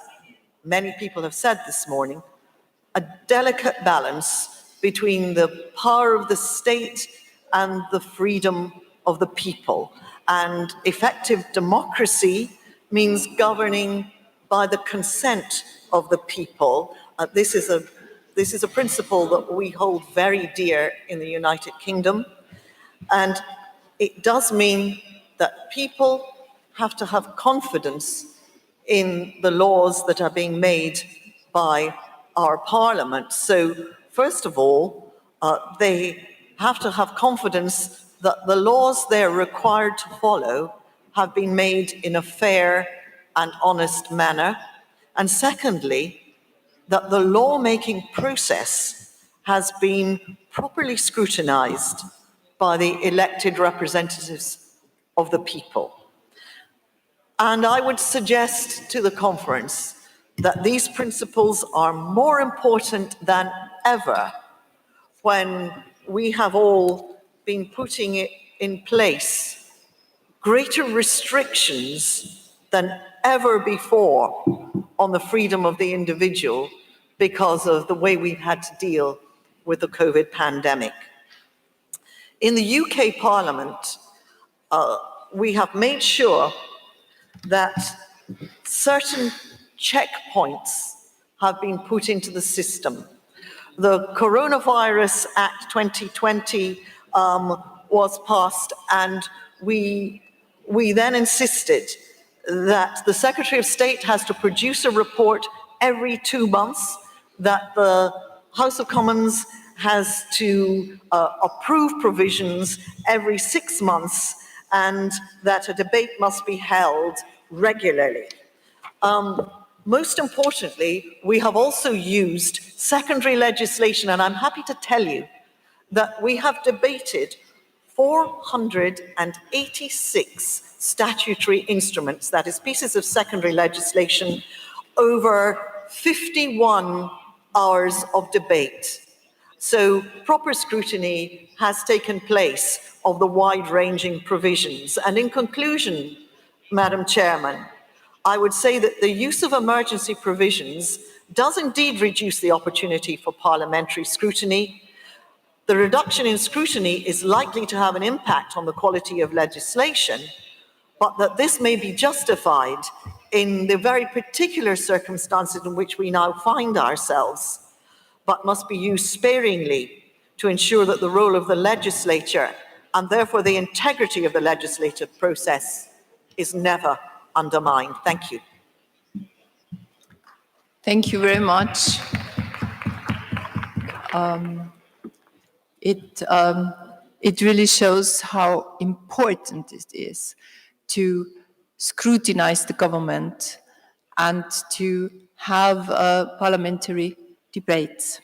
many people have said this morning, a delicate balance between the power of the state and the freedom of the people. And effective democracy means governing by the consent of the people. This is a principle that we hold very dear in the United Kingdom. And it does mean that people have to have confidence in the laws that are being made by our parliament. So, first of all, they have to have confidence that the laws they're required to follow have been made in a fair and honest manner. And secondly, that the lawmaking process has been properly scrutinized by the elected representatives of the people. And I would suggest to the conference that these principles are more important than ever when we have all been putting it in place greater restrictions than ever before on the freedom of the individual because of the way we've had to deal with the COVID pandemic. In the UK Parliament, we have made sure that certain checkpoints have been put into the system. The Coronavirus Act 2020 was passed, and we then insisted that the Secretary of State has to produce a report every 2 months, that the House of Commons has to approve provisions every 6 months, and that a debate must be held regularly. Most importantly, we have also used secondary legislation, and I'm happy to tell you that we have debated 486 statutory instruments, that is, pieces of secondary legislation, over 51 hours of debate. So proper scrutiny has taken place of the wide-ranging provisions. And in conclusion, Madam Chairman, I would say that the use of emergency provisions does indeed reduce the opportunity for parliamentary scrutiny. The reduction in scrutiny is likely to have an impact on the quality of legislation, but that this may be justified in the very particular circumstances in which we now find ourselves, but must be used sparingly to ensure that the role of the legislature, and therefore the integrity of the legislative process, is never undermined. Thank you. Thank you very much. It really shows how important it is to scrutinize the government and to have parliamentary debates.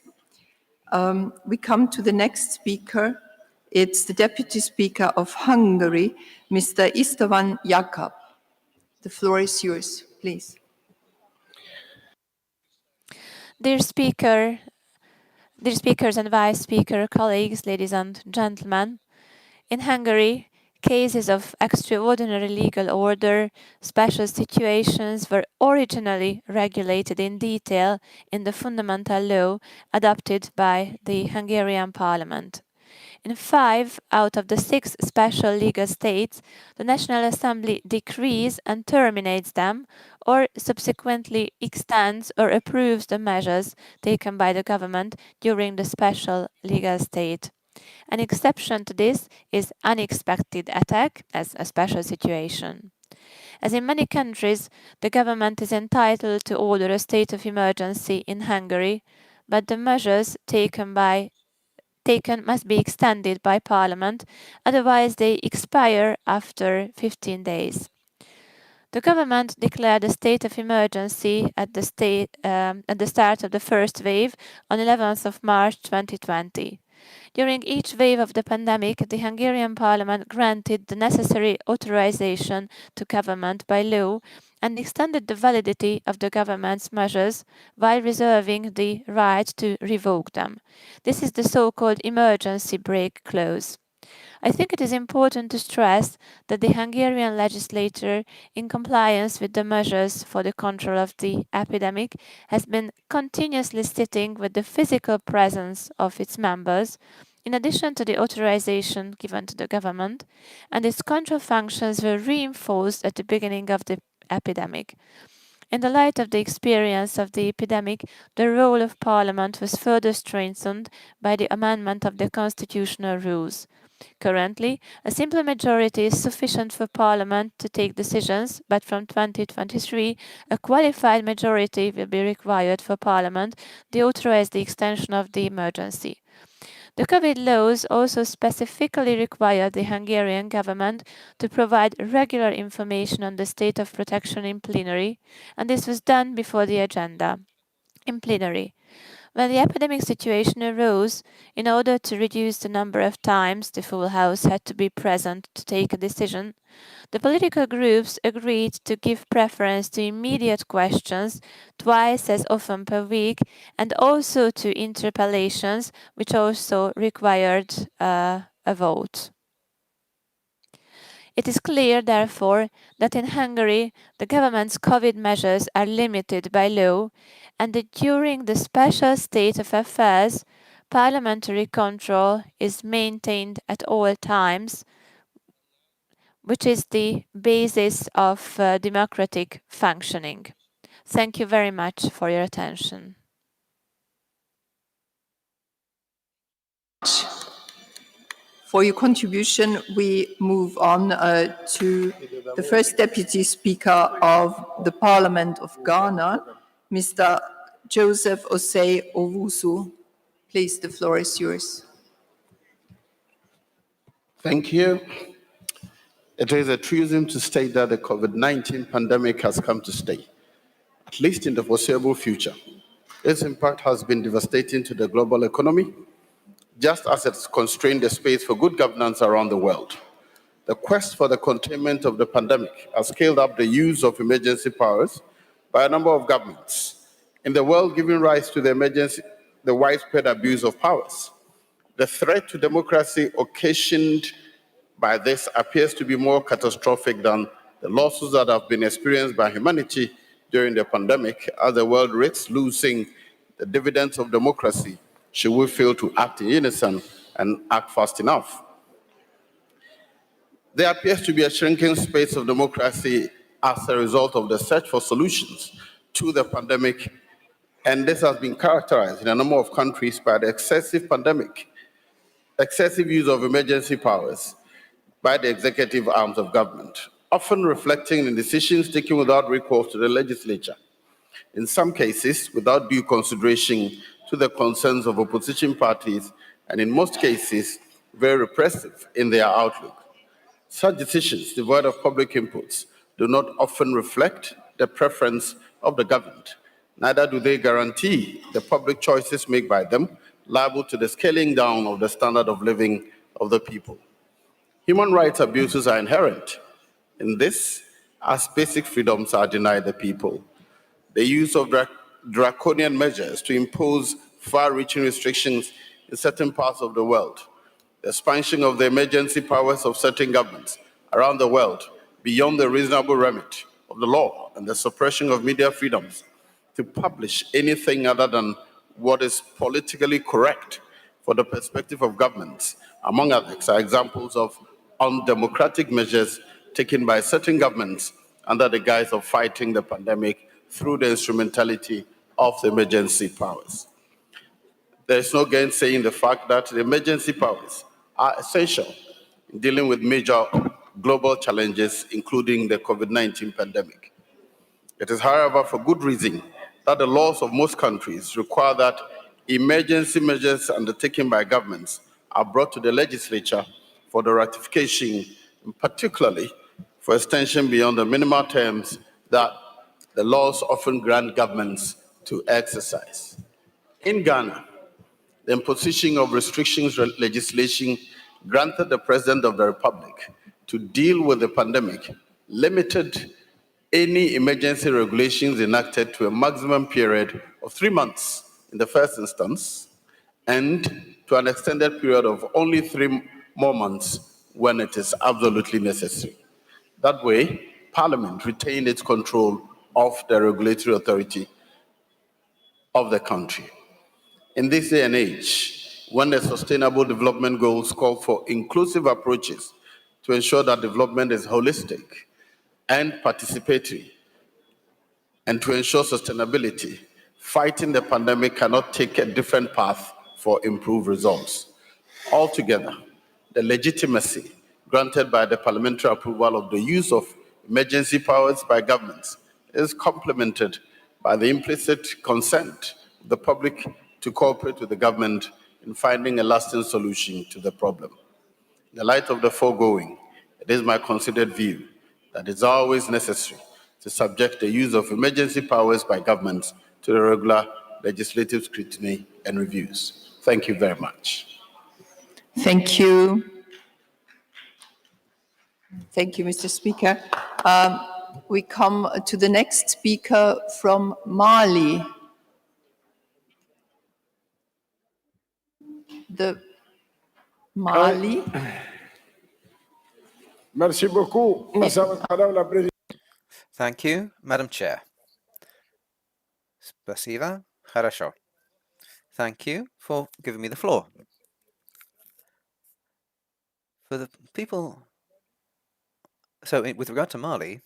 We come to the next speaker. It's the Deputy Speaker of Hungary, Mr. Istvan Jakab. The floor is yours, please. Dear speakers and vice speaker, colleagues, ladies and gentlemen, in Hungary, cases of extraordinary legal order, special situations were originally regulated in detail in the fundamental law adopted by the Hungarian Parliament. In 5 out of the 6 special legal states, the National Assembly decrees and terminates them, or subsequently extends or approves the measures taken by the government during the special legal state. An exception to this is unexpected attack as a special situation. As in many countries, the government is entitled to order a state of emergency in Hungary, but the measures taken must be extended by Parliament, otherwise they expire after 15 days. The government declared a state of emergency at the start of the first wave on 11th of March 2020. During each wave of the pandemic, the Hungarian Parliament granted the necessary authorization to government by law and extended the validity of the government's measures while reserving the right to revoke them. This is the so-called emergency brake clause. I think it is important to stress that the Hungarian legislature, in compliance with the measures for the control of the epidemic, has been continuously sitting with the physical presence of its members, in addition to the authorization given to the government, and its control functions were reinforced at the beginning of the epidemic. In the light of the experience of the epidemic, the role of Parliament was further strengthened by the amendment of the constitutional rules. Currently, a simple majority is sufficient for Parliament to take decisions, but from 2023, a qualified majority will be required for Parliament to authorize the extension of the emergency. The COVID laws also specifically require the Hungarian government to provide regular information on the state of protection in plenary, and this was done before the agenda. In plenary, when the epidemic situation arose, in order to reduce the number of times the full House had to be present to take a decision, the political groups agreed to give preference to immediate questions twice as often per week and also to interpellations, which also required a vote. It is clear, therefore, that in Hungary the government's COVID measures are limited by law and that during the special state of affairs, parliamentary control is maintained at all times, which is the basis of democratic functioning. Thank you very much for your attention. For your contribution, we move on to the first Deputy Speaker of the Parliament of Ghana, Mr. Joseph Osei Owusu. Please, the floor is yours. Thank you. It is a truism to state that the COVID-19 pandemic has come to stay, at least in the foreseeable future. Its impact has been devastating to the global economy, just as it's constrained the space for good governance around the world. The quest for the containment of the pandemic has scaled up the use of emergency powers by a number of governments in the world, giving rise to the widespread abuse of powers. The threat to democracy occasioned by this appears to be more catastrophic than the losses that have been experienced by humanity during the pandemic, as the world risks losing the dividends of democracy should we fail to act in unison and act fast enough. There appears to be a shrinking space of democracy as a result of the search for solutions to the pandemic, and this has been characterized in a number of countries by the excessive use of emergency powers by the executive arms of government, often reflecting in decisions taken without recourse to the legislature, in some cases without due consideration to the concerns of opposition parties, and in most cases, very repressive in their outlook. Such decisions, devoid of public inputs, do not often reflect the preference of the government. Neither do they guarantee the public choices made by them, liable to the scaling down of the standard of living of the people. Human rights abuses are inherent in this, as basic freedoms are denied the people. The use of draconian measures to impose far-reaching restrictions in certain parts of the world, the expansion of the emergency powers of certain governments around the world beyond the reasonable remit of the law, and the suppression of media freedoms to publish anything other than what is politically correct for the perspective of governments, among others, are examples of undemocratic measures taken by certain governments under the guise of fighting the pandemic through the instrumentality of the emergency powers. There is no gainsaying the fact that the emergency powers are essential in dealing with major global challenges, including the COVID-19 pandemic. It is, however, for good reason that the laws of most countries require that emergency measures undertaken by governments are brought to the legislature for the ratification, particularly for extension beyond the minimal terms that the laws often grant governments to exercise. In Ghana, the imposition of restrictions legislation granted the President of the Republic to deal with the pandemic limited any emergency regulations enacted to a maximum period of 3 months in the first instance and to an extended period of only 3 more months when it is absolutely necessary. That way, Parliament retained its control of the regulatory authority of the country. In this day and age, when the Sustainable Development Goals call for inclusive approaches to ensure that development is holistic and participatory, and to ensure sustainability, fighting the pandemic cannot take a different path for improved results. Altogether, the legitimacy granted by the parliamentary approval of the use of emergency powers by governments is complemented by the implicit consent of the public to cooperate with the government in finding a lasting solution to the problem. In the light of the foregoing, it is my considered view that it's always necessary to subject the use of emergency powers by governments to the regular legislative scrutiny and reviews. Thank you very much. Thank you. Thank you, Mr. Speaker. We come to the next speaker from Mali. Mali. Merci beaucoup, Madame la Présidente. Thank you, Madam Chair. Spasiba, хорошо. Thank you for giving me the floor. For the people, with regard to Mali,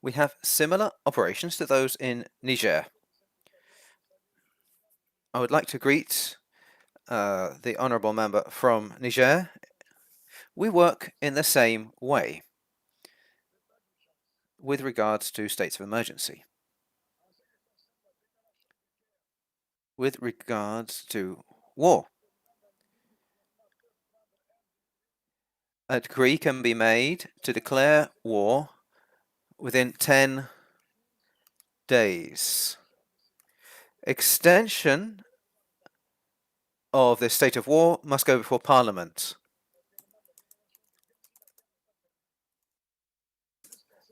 we have similar operations to those in Niger. I would like to greet the honourable member from Niger. We work in the same way with regards to states of emergency. With regards to war, a decree can be made to declare war within 10 days. Extension of the state of war must go before Parliament.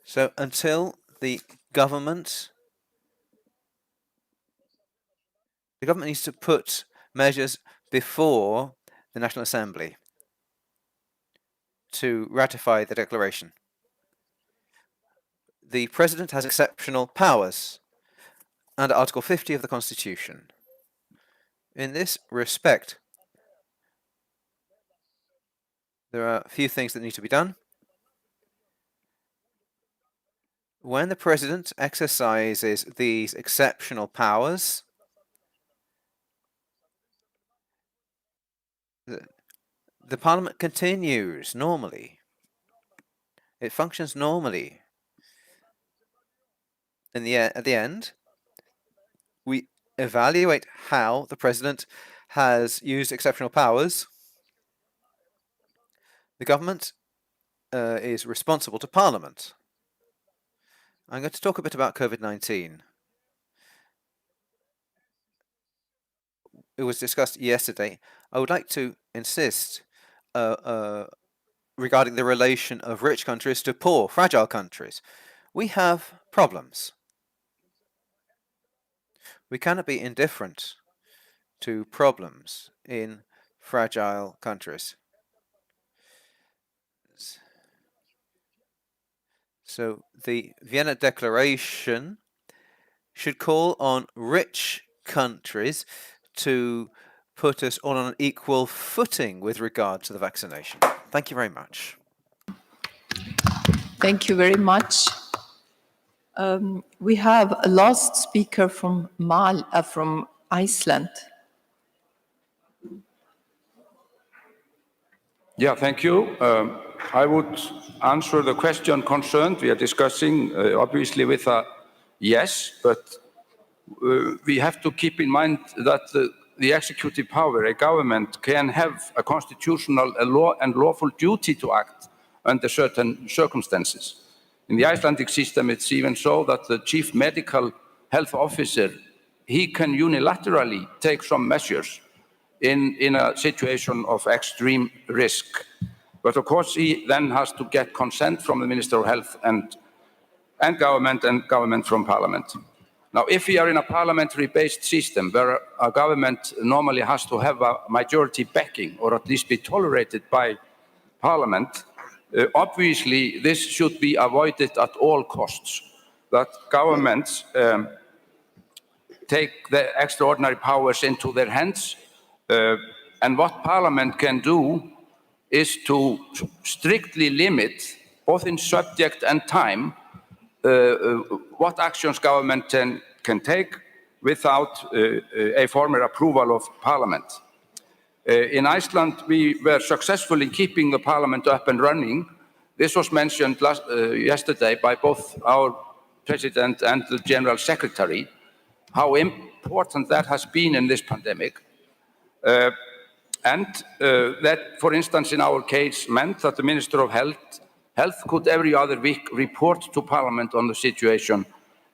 So until the government needs to put measures before the National Assembly to ratify the declaration. The President has exceptional powers under Article 50 of the Constitution. In this respect, there are a few things that need to be done. When the President exercises these exceptional powers, the Parliament continues normally. It functions normally. At the end, we evaluate how the President has used exceptional powers. The government is responsible to Parliament. I'm going to talk a bit about COVID-19. It was discussed yesterday. I would like to insist regarding the relation of rich countries to poor, fragile countries. We have problems. We cannot be indifferent to problems in fragile countries. So the Vienna Declaration should call on rich countries to put us all on an equal footing with regard to the vaccination. Thank you very much. Thank you very much. We have a last speaker from Iceland. Yeah, thank you. I would answer the question concerned. We are discussing, obviously, with a yes, but we have to keep in mind that the executive power, a government, can have a constitutional law and lawful duty to act under certain circumstances. In the Icelandic system, it's even so that the chief medical health officer he can unilaterally take some measures in a situation of extreme risk. But of course, he then has to get consent from the Minister of Health and government from Parliament. Now, if we are in a parliamentary-based system where a government normally has to have a majority backing or at least be tolerated by Parliament, obviously this should be avoided at all costs, that governments take the extraordinary powers into their hands. And what Parliament can do is to strictly limit, both in subject and time, what actions government can take without a formal approval of Parliament. In Iceland, we were successful in keeping the Parliament up and running. This was mentioned yesterday by both our President and the General Secretary, how important that has been in this pandemic. And that, for instance, in our case, meant that the Minister of Health could every other week report to Parliament on the situation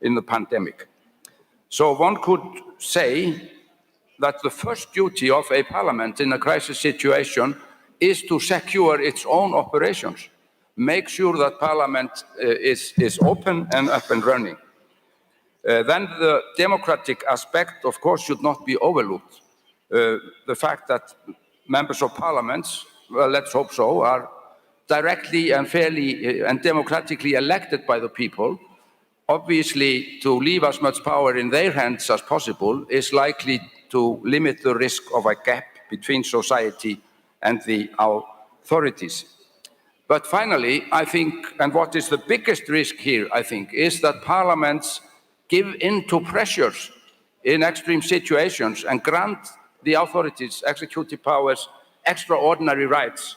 in the pandemic. So one could say that the first duty of a Parliament in a crisis situation is to secure its own operations, make sure that Parliament is open and up and running. Then the democratic aspect, of course, should not be overlooked. The fact that members of parliaments, well, let's hope so, are directly and fairly and democratically elected by the people, obviously to leave as much power in their hands as possible is likely to limit the risk of a gap between society and the authorities. But finally, I think, and what is the biggest risk here, I think, is that parliaments give in to pressures in extreme situations and grant the authorities, executive powers, extraordinary rights.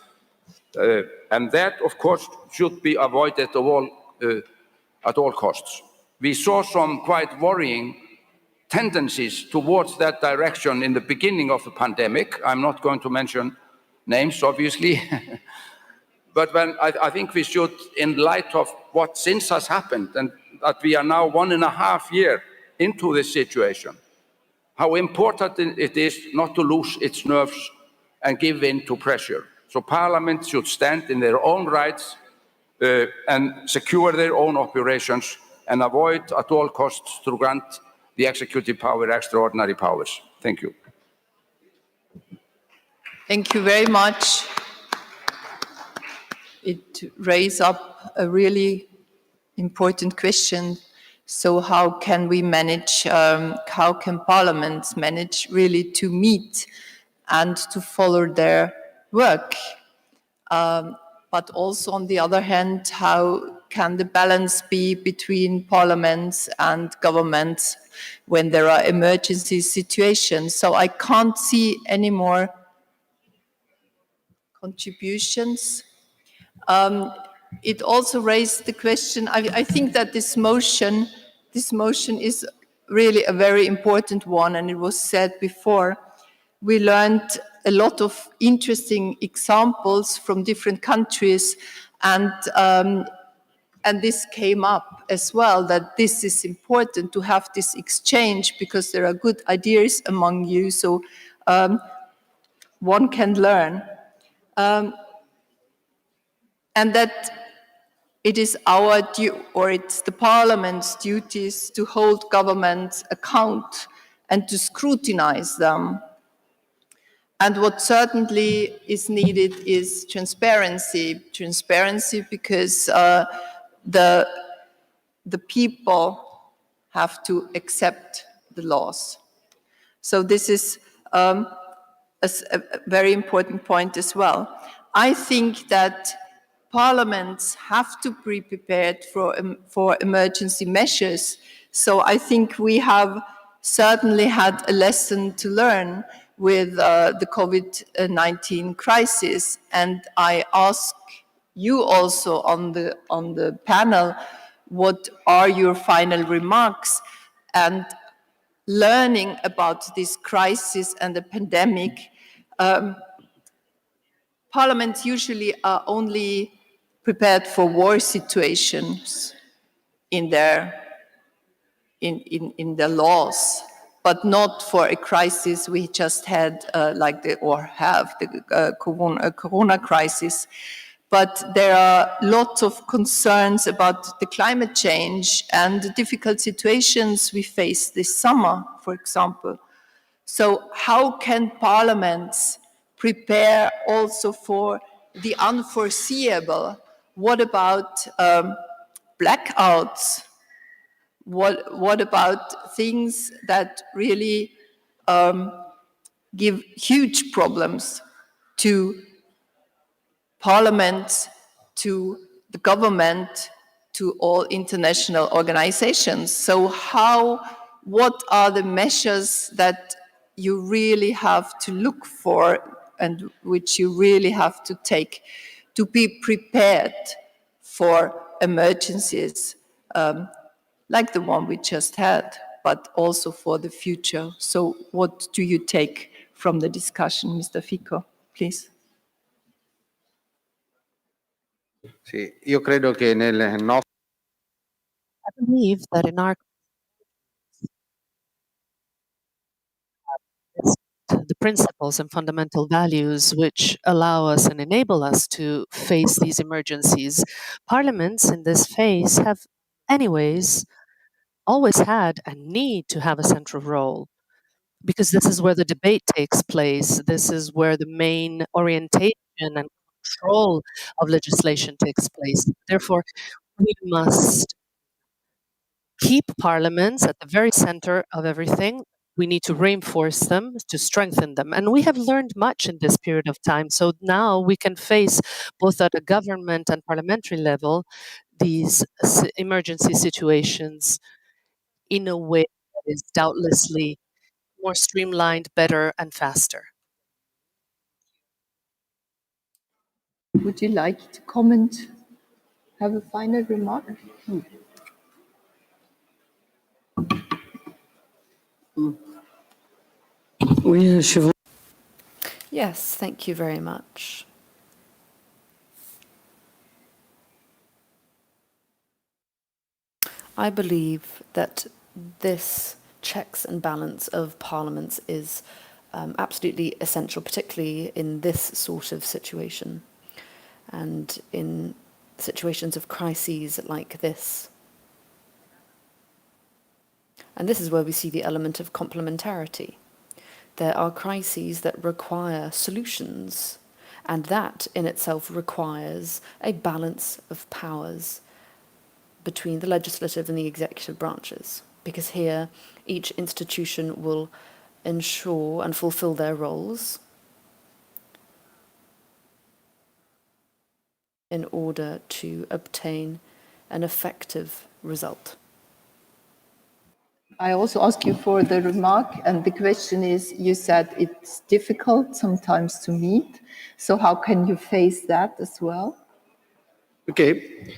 And that, of course, should be avoided at all costs. We saw some quite worrying tendencies towards that direction in the beginning of the pandemic. I'm not going to mention names, obviously. But I think we should, in light of what since has happened, and that we are now 1.5 years into this situation, how important it is not to lose its nerves and give in to pressure. So Parliament should stand in their own rights and secure their own operations and avoid at all costs to grant the executive power extraordinary powers. Thank you. Thank you very much. It raises up a really important question. So how can we manage, how can parliaments manage really to meet and to follow their work? But also on the other hand, how can the balance be between parliaments and governments when there are emergency situations? So I can't see any more contributions. It also raised the question, I think that this motion is really a very important one, and it was said before. We learned a lot of interesting examples from different countries, and this came up as well, that this is important to have this exchange because there are good ideas among you, so one can learn. And that it is our or it's the parliament's duties to hold governments account and to scrutinize them. And what certainly is needed is transparency. Transparency because the people have to accept the laws. So this is a very important point as well. I think that parliaments have to be prepared for emergency measures. So I think we have certainly had a lesson to learn with the COVID-19 crisis. And I ask you also on the panel, what are your final remarks? And learning about this crisis and the pandemic, parliaments usually are only prepared for war situations in their laws. but not for a crisis we just had, the corona crisis. But there are lots of concerns about the climate change and the difficult situations we face this summer, for example. So how can parliaments prepare also for the unforeseeable? What about blackouts? What about things that really give huge problems to parliament, to the government, to all international organizations? So what are the measures that you really have to look for and which you really have to take to be prepared for emergencies like the one we just had, but also for the future? So what do you take from the discussion, Mr. Fico, please? Sì, io credo che nel nostro I believe that in our the principles and fundamental values which allow us and enable us to face these emergencies. Parliaments in this phase have anyways always had and need to have a central role, because this is where the debate takes place. This is where the main orientation and control of legislation takes place. Therefore, we must keep parliaments at the very center of everything. We need to reinforce them, to strengthen them. And we have learned much in this period of time. So now we can face, both at a government and parliamentary level, these emergency situations in a way that is doubtlessly more streamlined, better, and faster. Would you like to comment, have a final remark? Yes, thank you very much. I believe that this checks and balance of parliaments is absolutely essential, particularly in this sort of situation and in situations of crises like this. And this is where we see the element of complementarity. There are crises that require solutions, and that in itself requires a balance of powers between the legislative and the executive branches, because here each institution will ensure and fulfill their roles in order to obtain an effective result. I also ask you for the remark, and the question is, you said it's difficult sometimes to meet, so how can you face that as well? Okay.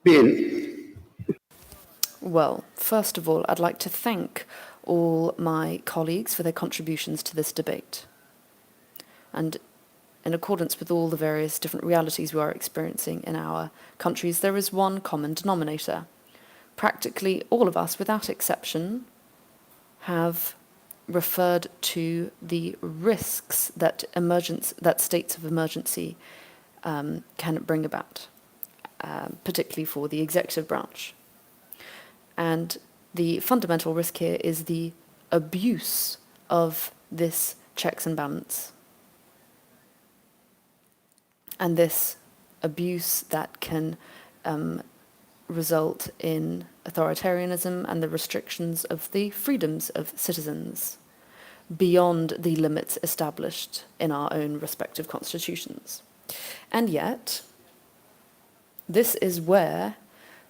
Bien. Well, first of all, I'd like to thank all my colleagues for their contributions to this debate. And in accordance with all the various different realities we are experiencing in our countries, there is one common denominator. Practically all of us, without exception, have referred to the risks that states of emergency can bring about, particularly for the executive branch. And the fundamental risk here is the abuse of this checks and balance. And this abuse that can result in authoritarianism and the restrictions of the freedoms of citizens beyond the limits established in our own respective constitutions. And yet, this is where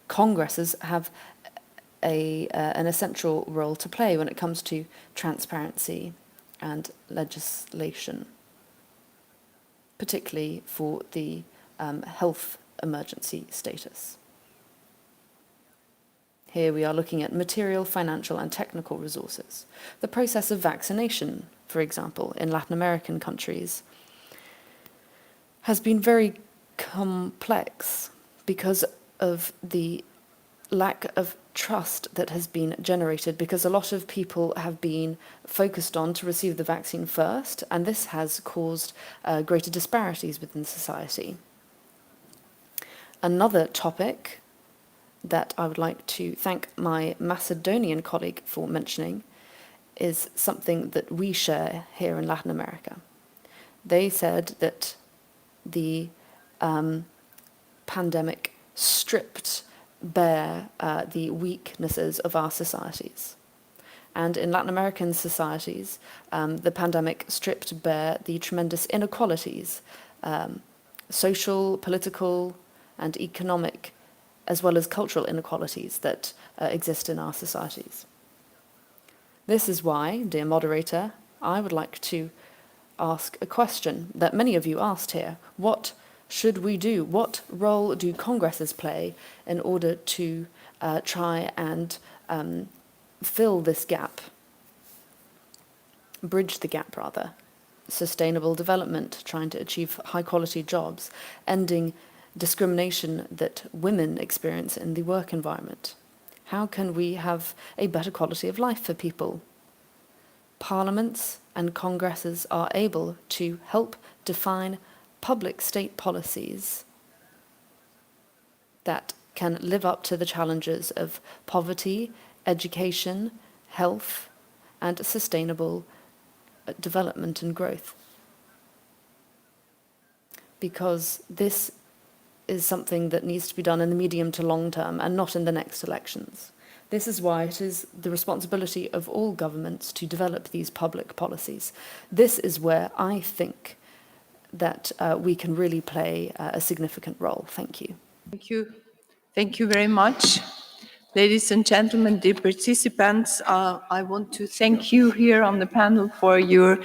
congresses have an essential role to play when it comes to transparency and legislation, particularly for the health emergency status. Here we are looking at material, financial, and technical resources. The process of vaccination, for example, in Latin American countries, has been very complex because of the lack of trust that has been generated because a lot of people have been focused on to receive the vaccine first, and this has caused greater disparities within society. Another topic that I would like to thank my Macedonian colleague for mentioning is something that we share here in Latin America. They said that the pandemic stripped bare the weaknesses of our societies. And in Latin American societies, the pandemic stripped bare the tremendous inequalities, social, political, and economic, as well as cultural inequalities that exist in our societies. This is why, dear moderator, I would like to ask a question that many of you asked here. What should we do? What role do congresses play in order to try and fill this gap, bridge the gap rather? Sustainable development, trying to achieve high-quality jobs, ending discrimination that women experience in the work environment. How can we have a better quality of life for people? Parliaments and congresses are able to help define public state policies that can live up to the challenges of poverty, education, health, and sustainable development and growth. Because this is something that needs to be done in the medium to long term and not in the next elections. This is why it is the responsibility of all governments to develop these public policies. This is where I think that we can really play a significant role. Thank you. Thank you. Thank you very much. Ladies and gentlemen, dear participants, I want to thank you here on the panel for your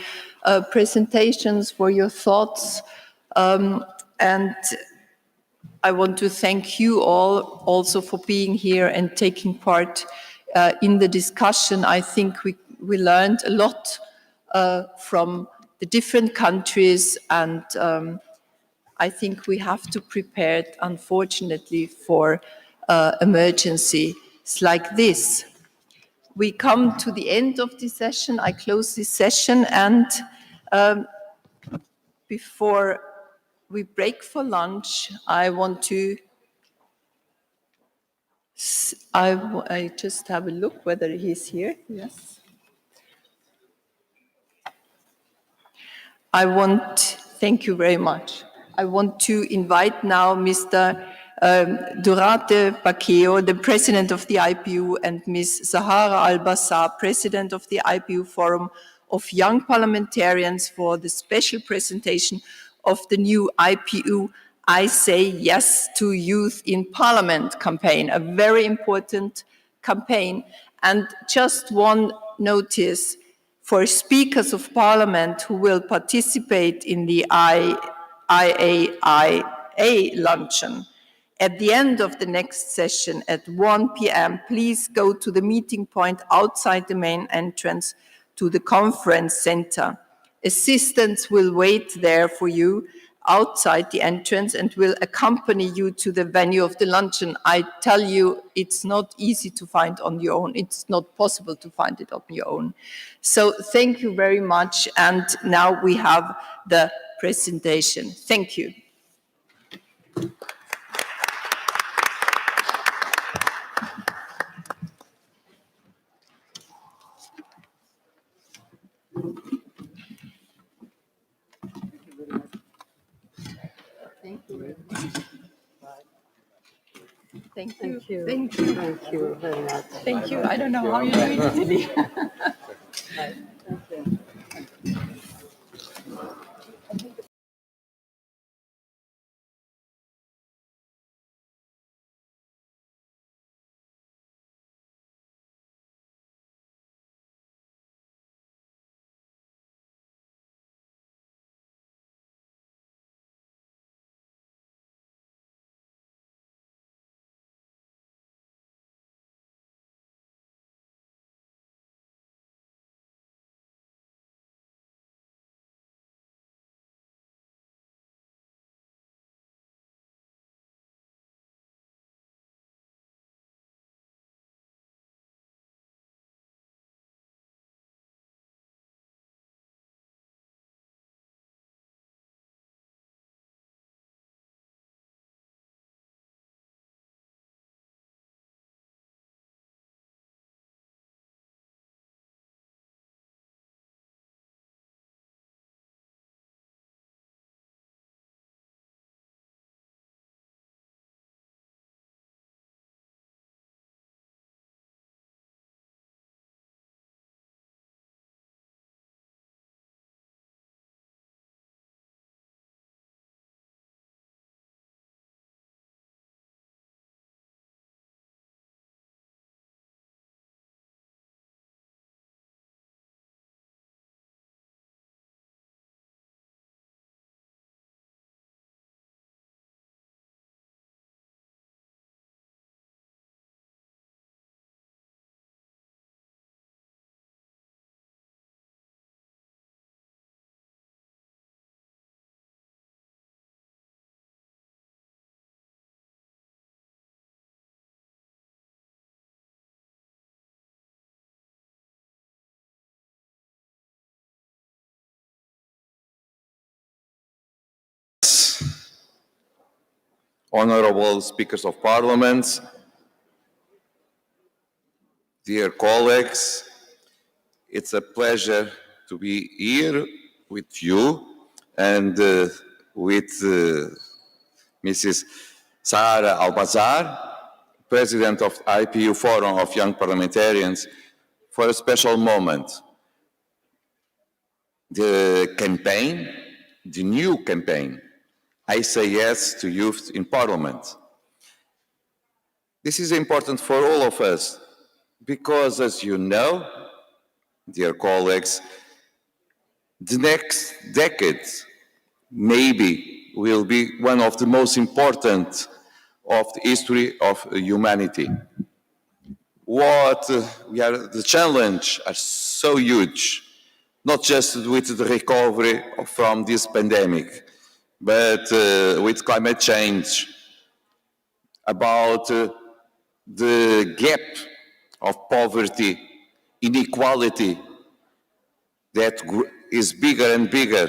presentations, for your thoughts, and I want to thank you all also for being here and taking part in the discussion. I think we learned a lot from the different countries, and I think we have to prepare, unfortunately, for emergencies like this. We come to the end of this session. I close this session, and before we break for lunch, I want to I just have a look whether he's here. Yes. Thank you very much. I want to invite now Mr. Durate Bakeo, the President of the IPU, and Ms. Zahara Al-Bassar, President of the IPU Forum of Young Parliamentarians, for the special presentation of the new IPU I Say Yes to Youth in Parliament campaign, a very important campaign. And just one notice for speakers of parliament who will participate in the IAIA luncheon. At the end of the next session at 1 p.m., please go to the meeting point outside the main entrance to the conference center. Assistants will wait there for you outside the entrance and will accompany you to the venue of the luncheon. I tell you, it's not easy to find on your own. It's not possible to find it on your own. So thank you very much. And now we have the presentation. Thank you. Thank you very much. Thank you. Thank you. Thank you. Thank you very much. Thank you. I don't know how you're doing today. honorable speakers of parliament, dear colleagues, it's a pleasure to be here with you and with Mrs. Sara Albazar, President of IPU Forum of Young Parliamentarians, for a special moment. The campaign, the new campaign, I say yes to youth in Parliament. This is important for all of us because, as you know, dear colleagues, the next decade maybe will be one of the most important of the history of humanity. The challenge are so huge, not just with the recovery from this pandemic, but with climate change, about the gap of poverty, inequality that is bigger and bigger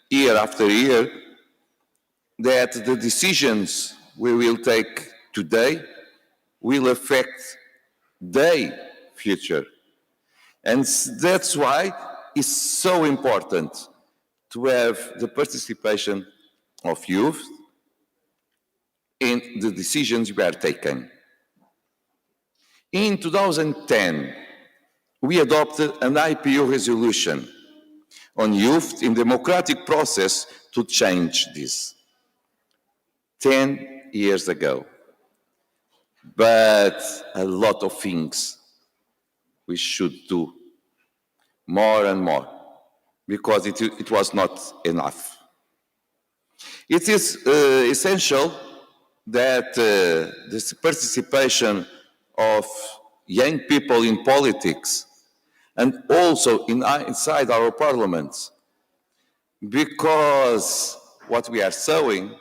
year after year, that the decisions we will take today will affect their future. And that's why it's so important to have the participation of youth in the decisions we are taking. In 2010, we adopted an IPU resolution on youth in democratic process to change this 10 years ago. But a lot of things we should do more and more because it was not enough. It is essential that this participation of young people in politics and also inside our parliaments, because what we are showing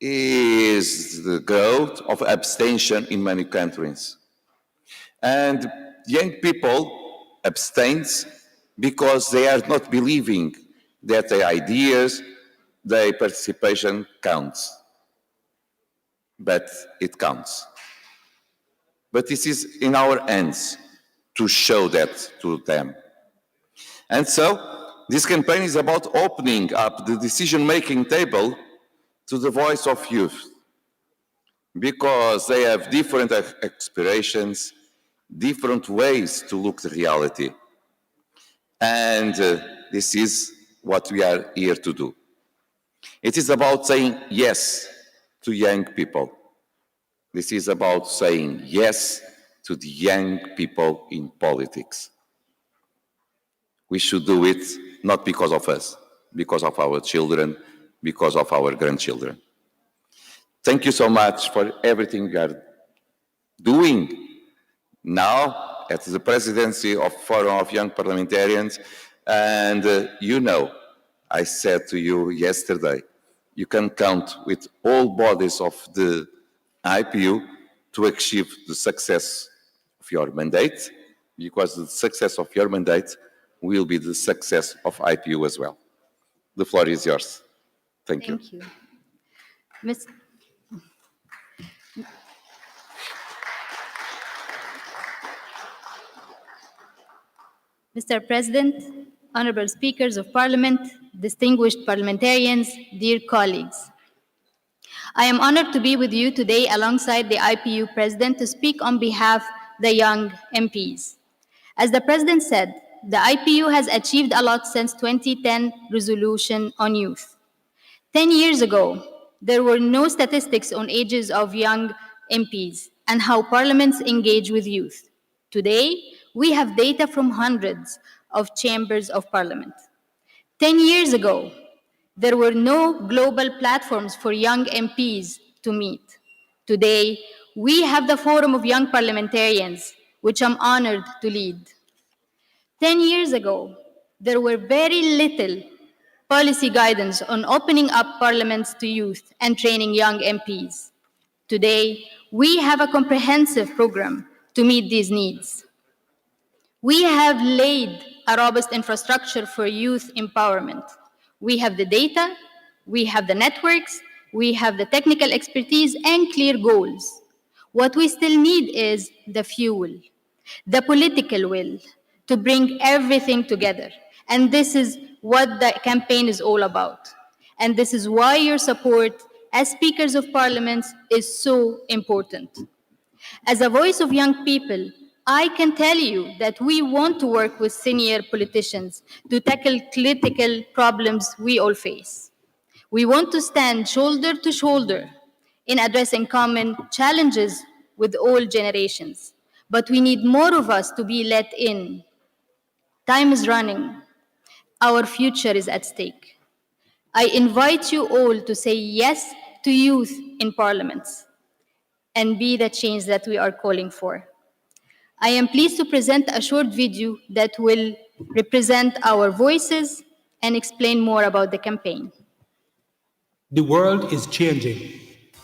is the growth of abstention in many countries. And young people abstain because they are not believing that their ideas, their participation counts. But it counts. But this is in our hands to show that to them. And so, this campaign is about opening up the decision-making table to the voice of youth, because they have different aspirations, different ways to look at reality. And this is what we are here to do. It is about saying yes to young people. This is about saying yes to the young people in politics. We should do it not because of us, because of our children, because of our grandchildren. Thank you so much for everything you are doing now at the presidency of Forum of Young Parliamentarians. And you know, I said to you yesterday, you can count with all bodies of the IPU to achieve the success of your mandate, because the success of your mandate will be the success of IPU as well. The floor is yours. Thank you. Thank you. Mr. President, honorable speakers of parliament, distinguished parliamentarians, dear colleagues. I am honored to be with you today alongside the IPU president to speak on behalf of the young MPs. As the president said, the IPU has achieved a lot since 2010 resolution on youth. 10 years ago, there were no statistics on ages of young MPs and how parliaments engage with youth. Today, we have data from hundreds of chambers of parliament. 10 years ago, there were no global platforms for young MPs to meet. Today, we have the Forum of Young Parliamentarians, which I'm honored to lead. 10 years ago, there were very little policy guidance on opening up parliaments to youth and training young MPs. Today, we have a comprehensive program to meet these needs. We have laid a robust infrastructure for youth empowerment. We have the data, we have the networks, We have the technical expertise and clear goals. What we still need is the fuel, the political will to bring everything together. And this is what the campaign is all about. And this is why your support as speakers of parliament is so important. As a voice of young people, I can tell you that we want to work with senior politicians to tackle critical problems we all face. We want to stand shoulder to shoulder in addressing common challenges with all generations. But we need more of us to be let in. Time is running. Our future is at stake. I invite you all to say yes to youth in parliaments and be the change that we are calling for. I am pleased to present a short video that will represent our voices and explain more about the campaign. The world is changing.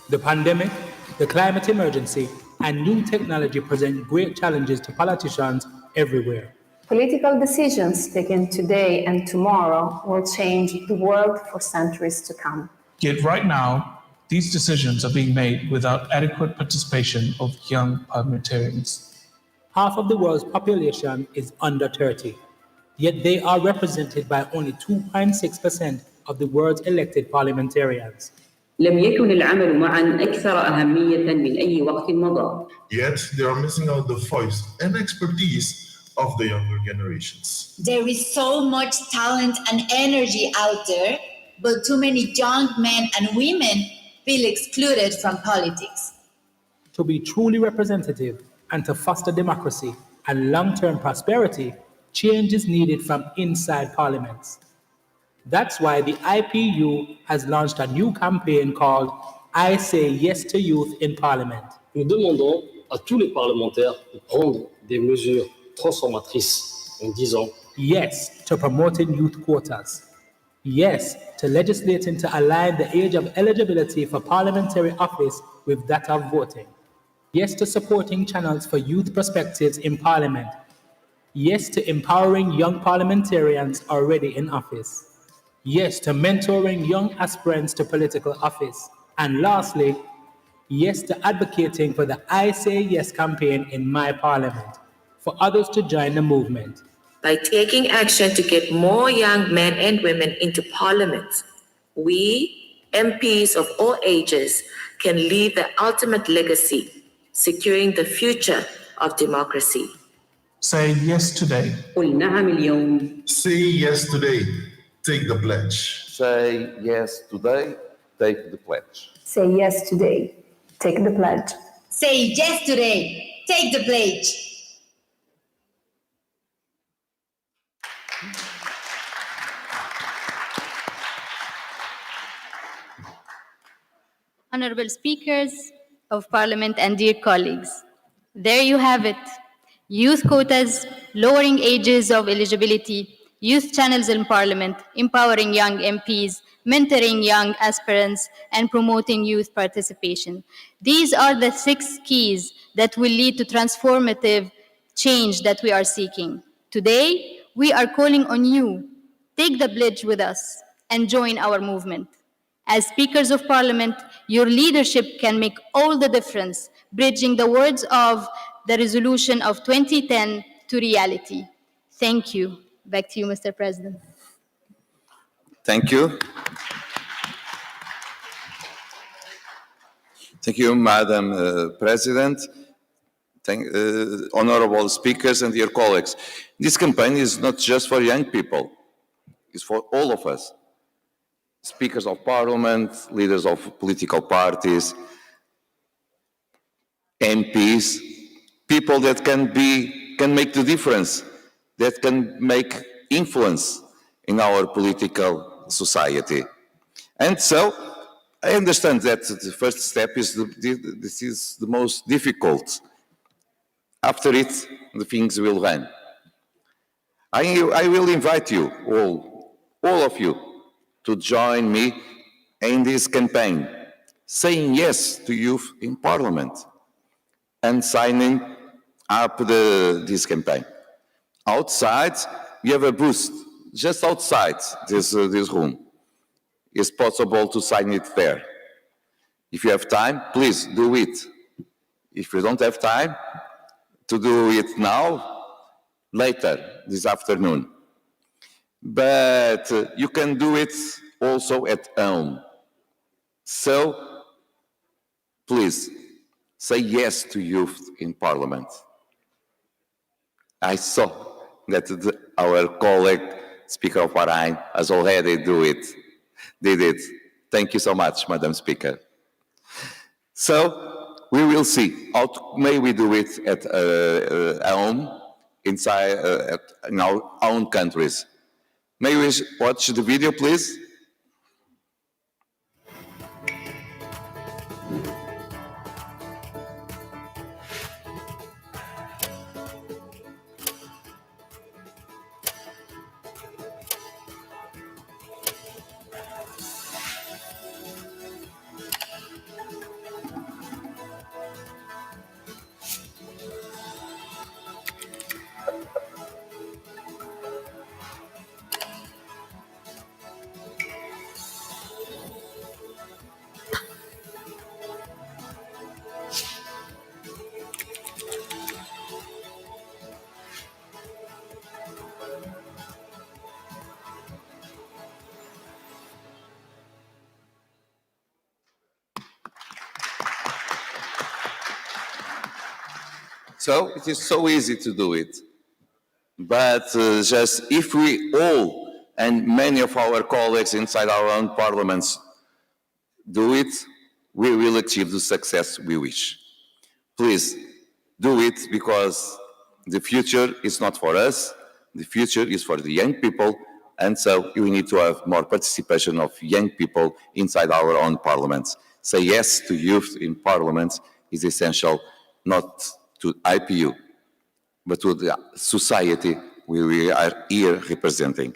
The pandemic, the climate emergency, and new technology present great challenges to politicians everywhere. Political decisions taken today and tomorrow will change the world for centuries to come. Yet right now, these decisions are being made without adequate participation of young parliamentarians. Half of the world's population is under 30, yet they are represented by only 2.6% of the world's elected parliamentarians. لم يكن العمل معا أكثر أهمية من أي وقت مضى. Yet they are missing out the voice and expertise of the younger generations. There is so much talent and energy out there, but too many young men and women feel excluded from politics. To be truly representative and to foster democracy and long-term prosperity, change is needed from inside parliaments. That's why the IPU has launched a new campaign called I Say Yes to Youth in Parliament. Nous demandons à tous les parlementaires de prendre des mesures transformatrices en disant yes to promoting youth quotas. Yes to legislating to align the age of eligibility for parliamentary office with that of voting. Yes to supporting channels for youth perspectives in Parliament. Yes to empowering young parliamentarians already in office. Yes to mentoring young aspirants to political office. And lastly, yes to advocating for the I Say Yes campaign in my parliament, for others to join the movement. By taking action to get more young men and women into parliament, we, MPs of all ages, can leave the ultimate legacy, securing the future of democracy. say yes today. قل نعم اليوم. Say yes today. Take the pledge. Say yes today. Take the pledge. Say yes today. Take the pledge. Say yes today. Take the pledge. Honorable speakers of Parliament and dear colleagues, there you have it. Youth quotas, lowering ages of eligibility, youth channels in Parliament, empowering young MPs, mentoring young aspirants, and promoting youth participation. These are the 6 keys that will lead to transformative change that we are seeking. Today, we are calling on you. Take the pledge with us and join our movement. As speakers of Parliament, your leadership can make all the difference, bridging the words of the resolution of 2010 to reality. Thank you. Back to you, Mr. President. Thank you. Thank you, Madam President. Honorable speakers and dear colleagues. This campaign is not just for young people. It's for all of us. Speakers of Parliament, leaders of political parties, MPs, people that can make the difference, that can make influence in our political society. And so, I understand that the first step is this is the most difficult. After it, the things will run. I will invite you, all of you, to join me in this campaign, saying yes to youth in Parliament and signing up this campaign. Outside, we have a booth, just outside this room. It's possible to sign it there. If you have time, please do it. If you don't have time to do it now, later this afternoon. But you can do it also at home. So, please, say yes to youth in Parliament. I saw that our colleague, Speaker of Bahrain, has already did it. Thank you so much, Madam Speaker. So, we will see how may we do it at home, inside in our own countries. May we watch the video, please? So it is so easy to do it. But just if we all and many of our colleagues inside our own parliaments do it, we will achieve the success we wish. Please do it, because the future is not for us, the future is for the young people, and so we need to have more participation of young people inside our own parliaments. Say yes to youth in parliaments is essential, not to IPU, but to the society we are here representing.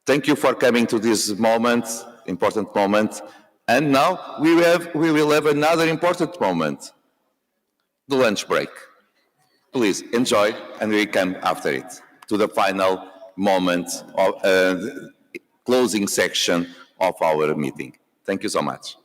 Thank you for coming to this moment, important moment. And now we will have another important moment, the lunch break. Please enjoy, and we come after it to the final moment of the closing section of our meeting. Thank you so much.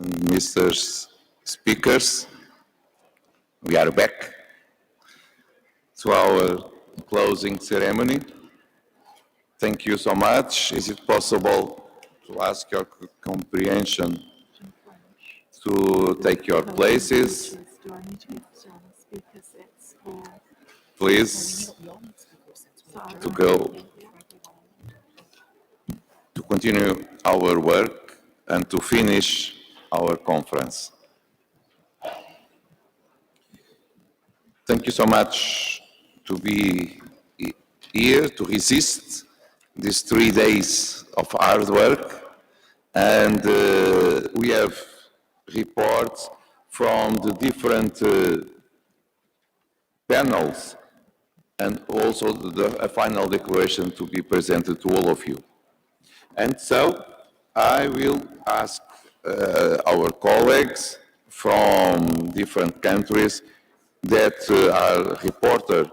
and Mr. Speakers, we are back to our closing ceremony. Thank you so much. Is it possible to ask your comprehension to take your places? Please, to go, to continue our work and to finish our conference. Thank you so much to be here, to resist these 3 days of hard work. And we have reports from the different panels and also a final declaration to be presented to all of you. And so I will ask our colleagues from different countries that are reported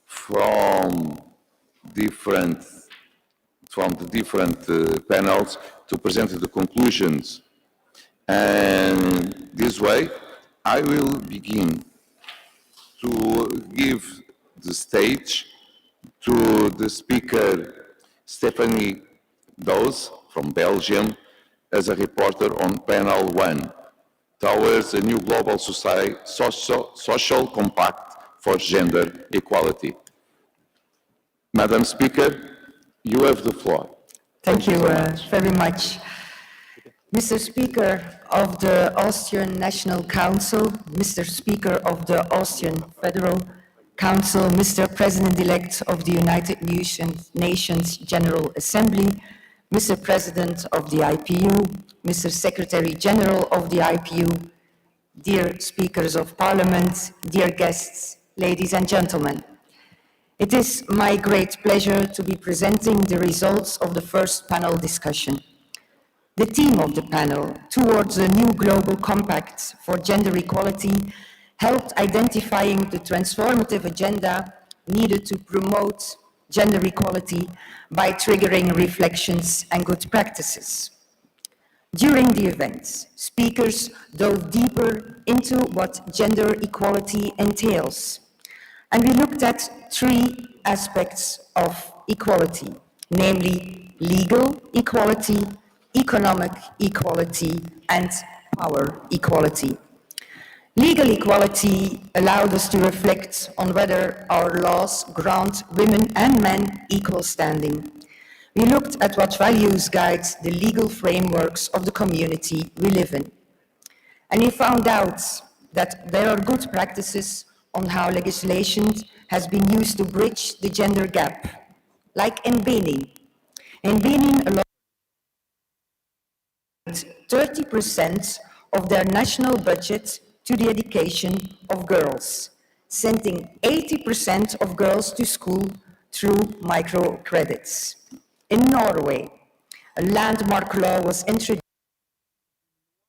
from the different panels to present the conclusions. And this way, I will begin to give the stage to the speaker Stephanie Does from Belgium as a reporter on panel 1, towards a new global social compact for gender equality. Madam Speaker, you have the floor. Thank you very much. Mr. Speaker of the Austrian National Council, Mr. Speaker of the Austrian Federal Council, Mr. President-elect of the United Nations General Assembly, Mr. President of the IPU, Mr. Secretary General of the IPU, dear Speakers of Parliament, dear guests, ladies and gentlemen. It is my great pleasure to be presenting the results of the first panel discussion. The theme of the panel, Towards a New Global Compact for Gender Equality, helped identifying the transformative agenda needed to promote gender equality by triggering reflections and good practices. During the event, speakers dove deeper into what gender equality entails. And we looked at 3 aspects of equality, namely legal equality, economic equality, and power equality. Legal equality allowed us to reflect on whether our laws grant women and men equal standing. We looked at what values guide the legal frameworks of the community we live in. And we found out that there are good practices on how legislation has been used to bridge the gender gap, like in Benin. In Benin, alone, 30% of their national budget to the education of girls, sending 80% of girls to school through microcredits. In Norway, a landmark law was introduced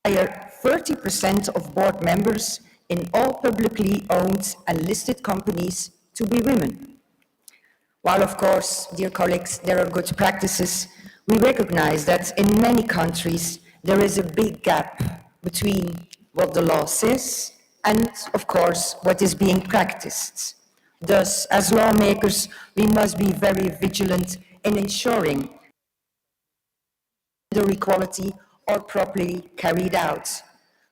to hire 30% of board members in all publicly owned and listed companies to be women. While, of course, dear colleagues, there are good practices, we recognize that in many countries there is a big gap between what the law says and, of course, what is being practiced. Thus, as lawmakers, we must be very vigilant in ensuring gender equality are properly carried out.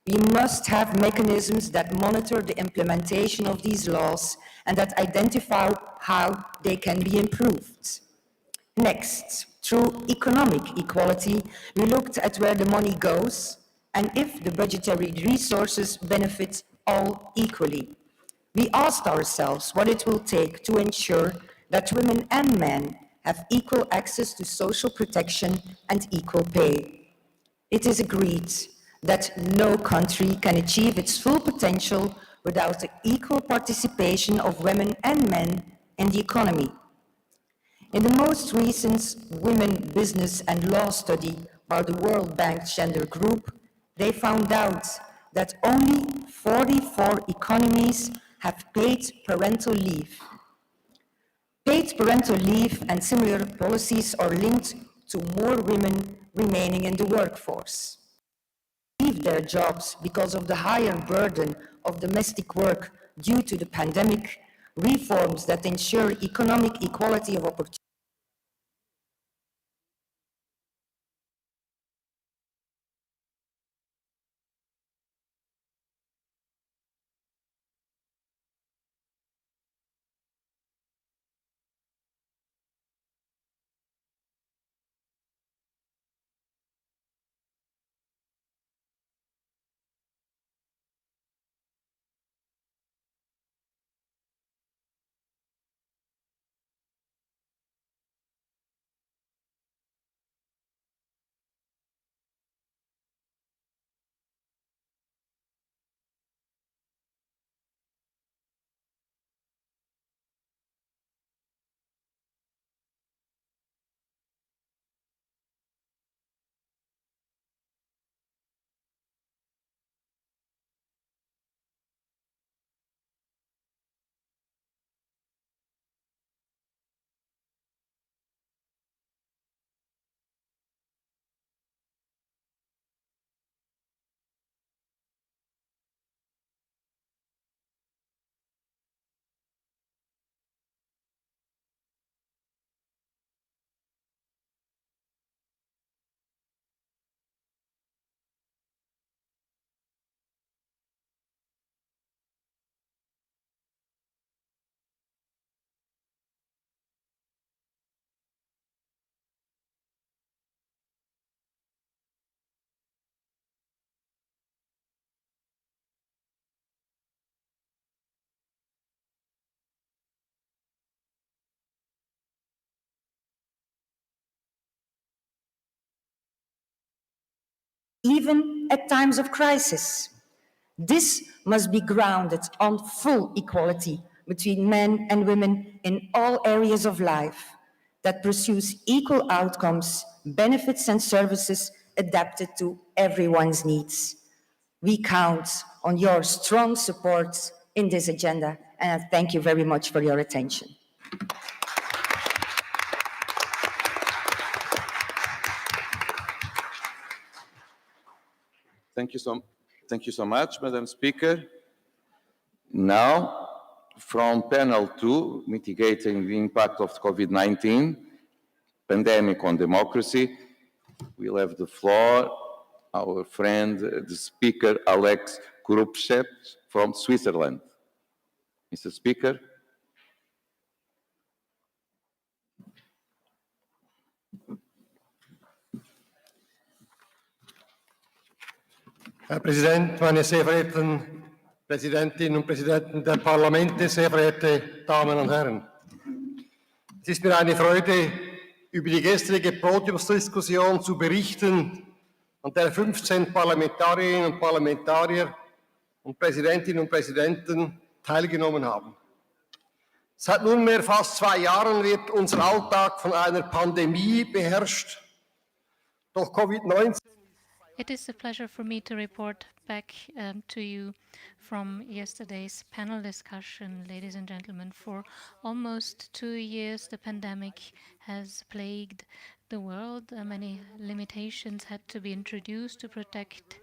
We must have mechanisms that monitor the implementation of these laws and that identify how they can be improved. Next, through economic equality, we looked at where the money goes and if the budgetary resources benefit all equally. We asked ourselves what it will take to ensure that women and men have equal access to social protection and equal pay. It is agreed that no country can achieve its full potential without the equal participation of women and men in the economy. In the most recent Women, Business and Law study by the World Bank Gender Group, they found out that only 44 economies have paid parental leave. Paid parental leave and similar policies are linked to more women remaining in the workforce. leave their jobs because of the higher burden of domestic work due to the pandemic, reforms that ensure economic equality of opportunity, even at times of crisis. This must be grounded on full equality between men and women in all areas of life that pursues equal outcomes, benefits and services adapted to everyone's needs. We count on your strong support in this agenda, and I thank you very much for your attention. Thank you so much, Madam Speaker. Now, from panel 2, mitigating the impact of COVID-19 pandemic on democracy, we'll have the floor our friend, the speaker, Alex Krupschew from Switzerland. Mr. Speaker. Herr Präsident, meine sehr verehrten Präsidentinnen und Präsidenten der Parlamente, sehr verehrte Damen und Herren! Es ist mir eine Freude, über die gestrige Podiumsdiskussion zu berichten, an der 15 Parlamentarierinnen und Parlamentarier und Präsidentinnen und Präsidenten teilgenommen haben. Seit nunmehr fast 2 Jahren wird unser Alltag von einer Pandemie beherrscht. Doch Covid-19. It is a pleasure for me to report back to you from yesterday's panel discussion, ladies and gentlemen. For almost 2 years, the pandemic has plagued the world. Many limitations had to be introduced to protect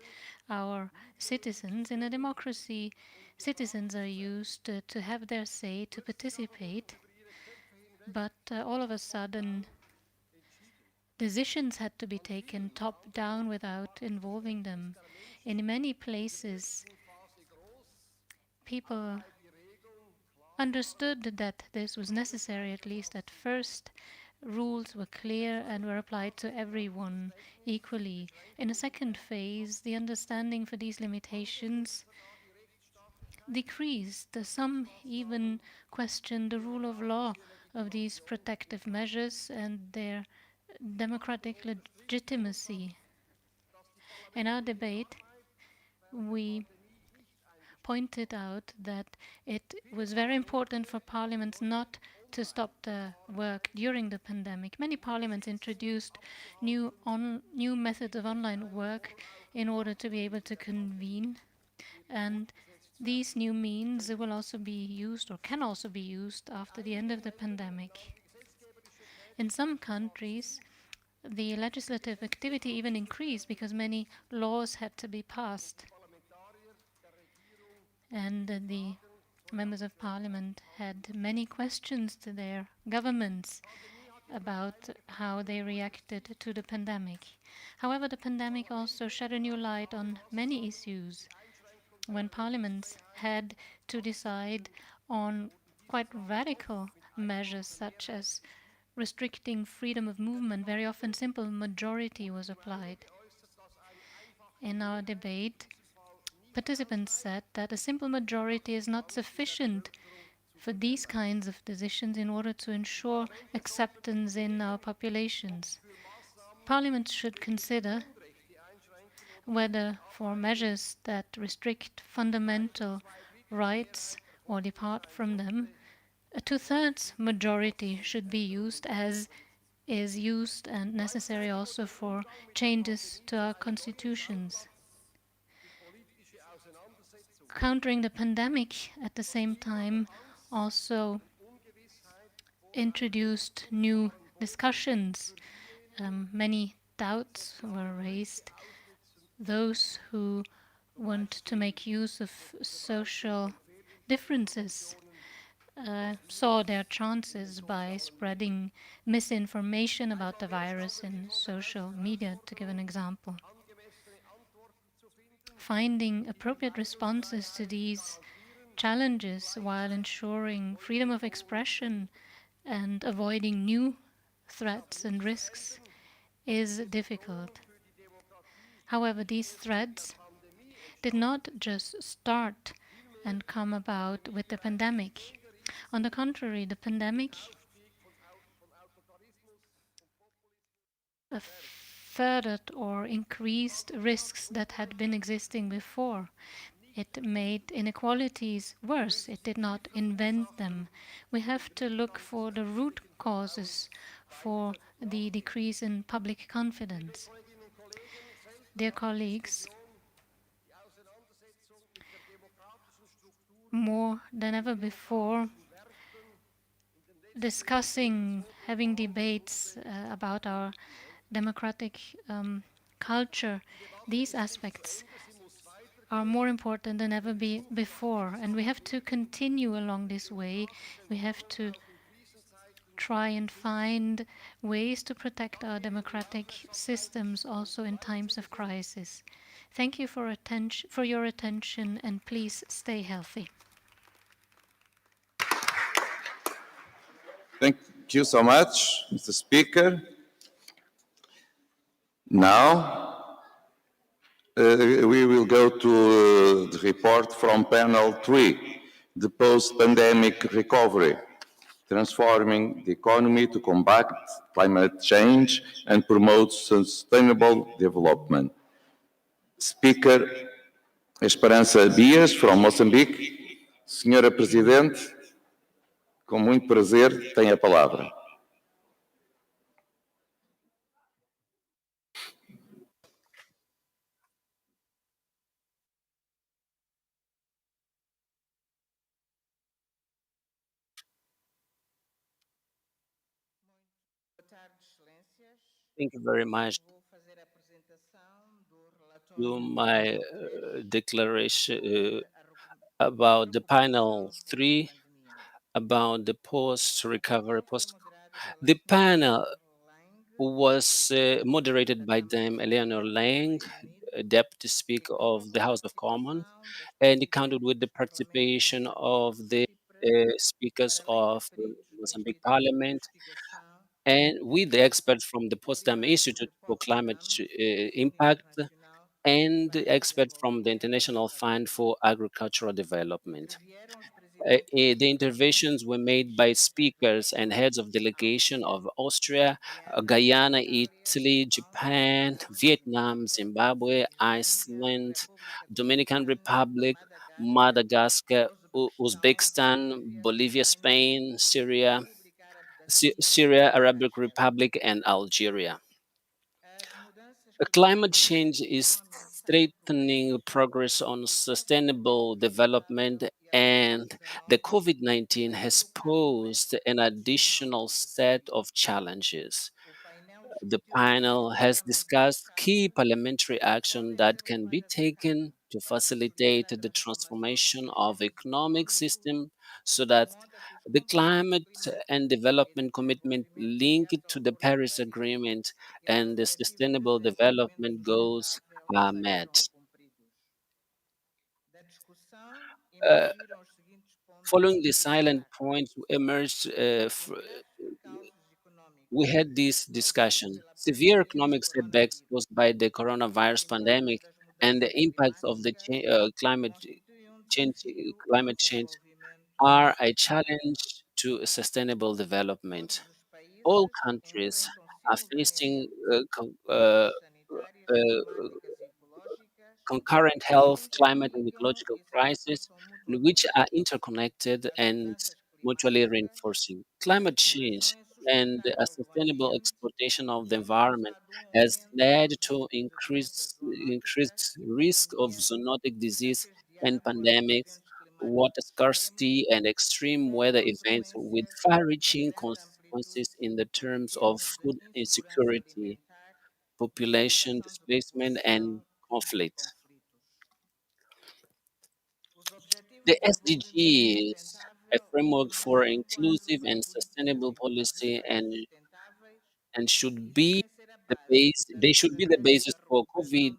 our citizens. In a democracy, citizens are used to have their say, to participate. But all of a sudden, decisions had to be taken top-down without involving them. In many places, people understood that this was necessary, at least at first. Rules were clear and were applied to everyone equally. In a second phase, the understanding for these limitations decreased. Some even questioned the rule of law of these protective measures and their democratic legitimacy. In our debate, we pointed out that it was very important for parliaments not to stop the work during the pandemic. Many parliaments introduced new methods of online work in order to be able to convene, and these new means will also be used or can also be used after the end of the pandemic. In some countries, the legislative activity even increased because many laws had to be passed. And the members of parliament had many questions to their governments about how they reacted to the pandemic. However, the pandemic also shed a new light on many issues when parliaments had to decide on quite radical measures such as restricting freedom of movement. Very often simple majority was applied. In our debate, participants said that a simple majority is not sufficient for these kinds of decisions in order to ensure acceptance in our populations. Parliament should consider whether for measures that restrict fundamental rights or depart from them, a two-thirds majority should be used, as is used and necessary also for changes to our constitutions. Countering the pandemic at the same time also introduced new discussions. Many doubts were raised. Those who want to make use of social differences saw their chances by spreading misinformation about the virus in social media, to give an example. Finding appropriate responses to these challenges while ensuring freedom of expression and avoiding new threats and risks is difficult. However, these threats did not just start and come about with the pandemic. On the contrary, the pandemic furthered or increased risks that had been existing before. It made inequalities worse. It did not invent them. We have to look for the root causes for the decrease in public confidence. Dear colleagues, more than ever before, discussing, having debates about our democratic culture, these aspects are more important than ever before, and we have to continue along this way. We have to try and find ways to protect our democratic systems also in times of crisis. Thank you for your attention, and please stay healthy. Thank you so much, Mr. Speaker. Now, we will go to the report from panel 3, the post-pandemic recovery, transforming the economy to combat climate change and promote sustainable development. Speaker Esperança Dias from Mozambique. Senhora Presidente, com muito prazer, tem a palavra. Thank you very much. To my declaration about the panel 3 about the post-recovery. The panel was moderated by Dame Eleanor Lang, Deputy Speaker of the House of Commons, and it counted with the participation of the speakers of the Mozambique Parliament, and with the experts from the Potsdam Institute for Climate Impact, and the experts from the International Fund for Agricultural Development. The interventions were made by speakers and heads of delegation of Austria, Guyana, Italy, Japan, Vietnam, Zimbabwe, Iceland, Dominican Republic, Madagascar, Uzbekistan, Bolivia, Spain, Syria, Arabic Republic, and Algeria. Climate change is threatening progress on sustainable development, and the COVID-19 has posed an additional set of challenges. The panel has discussed key parliamentary action that can be taken to facilitate the transformation of economic system so that the climate and development commitment linked to the Paris Agreement and the sustainable development goals are met. Uh, Following the silent point emerged, we had this discussion. Severe economic setbacks caused by the coronavirus pandemic and the impacts of the climate change are a challenge to sustainable development. All countries are facing concurrent health, climate, and ecological crises, which are interconnected and mutually reinforcing. Climate change and a sustainable exploitation of the environment has led to increased risk of zoonotic disease and pandemics, water scarcity, and extreme weather events with far-reaching consequences in the terms of food insecurity, population displacement, and conflict. The SDGs, a framework for inclusive and sustainable policy, and should be the base. They should be the basis for COVID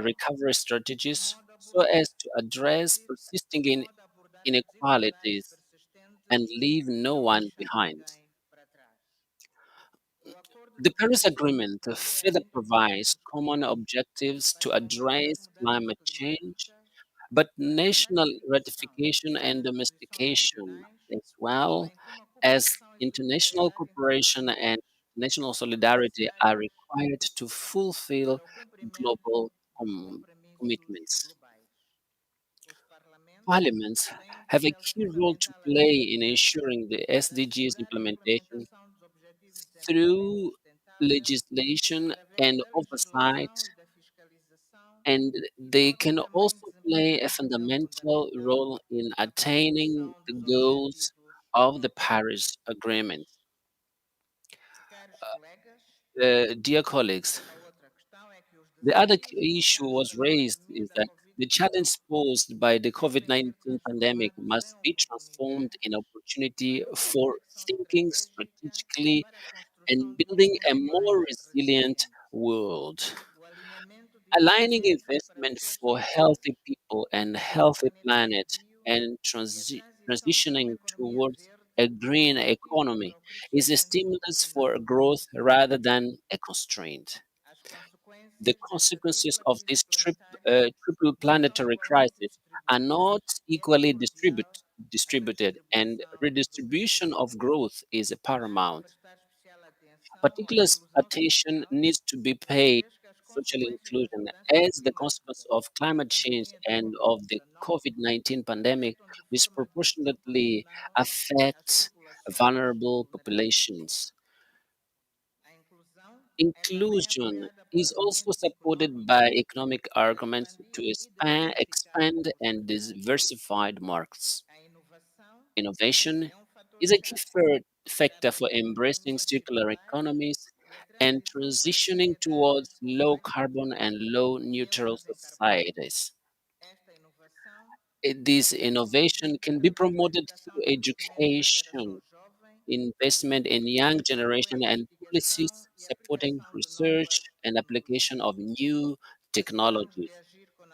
recovery strategies, so as to address persisting inequalities and leave no one behind. The Paris Agreement further provides common objectives to address climate change, but national ratification and domestication, as well as international cooperation and national solidarity, are required to fulfill global commitments. Parliaments have a key role to play in ensuring the SDGs implementation through legislation and oversight, and they can also play a fundamental role in attaining the goals of the Paris Agreement. Dear colleagues, the other issue was raised is that the challenge posed by the COVID-19 pandemic must be transformed in opportunity for thinking strategically and building a more resilient world. Aligning investment for healthy people and healthy planet and transitioning towards a green economy is a stimulus for growth rather than a constraint. The consequences of this triple planetary crisis are not equally distributed, and redistribution of growth is paramount. Particular attention needs to be paid to social inclusion as the consequence of climate change and of the COVID-19 pandemic disproportionately affects vulnerable populations. Inclusion is also supported by economic arguments to expand and diversify markets. Innovation is a key factor for embracing circular economies and transitioning towards low carbon and low neutral societies. This innovation can be promoted through education, investment in young generation, and policies supporting research and application of new technologies.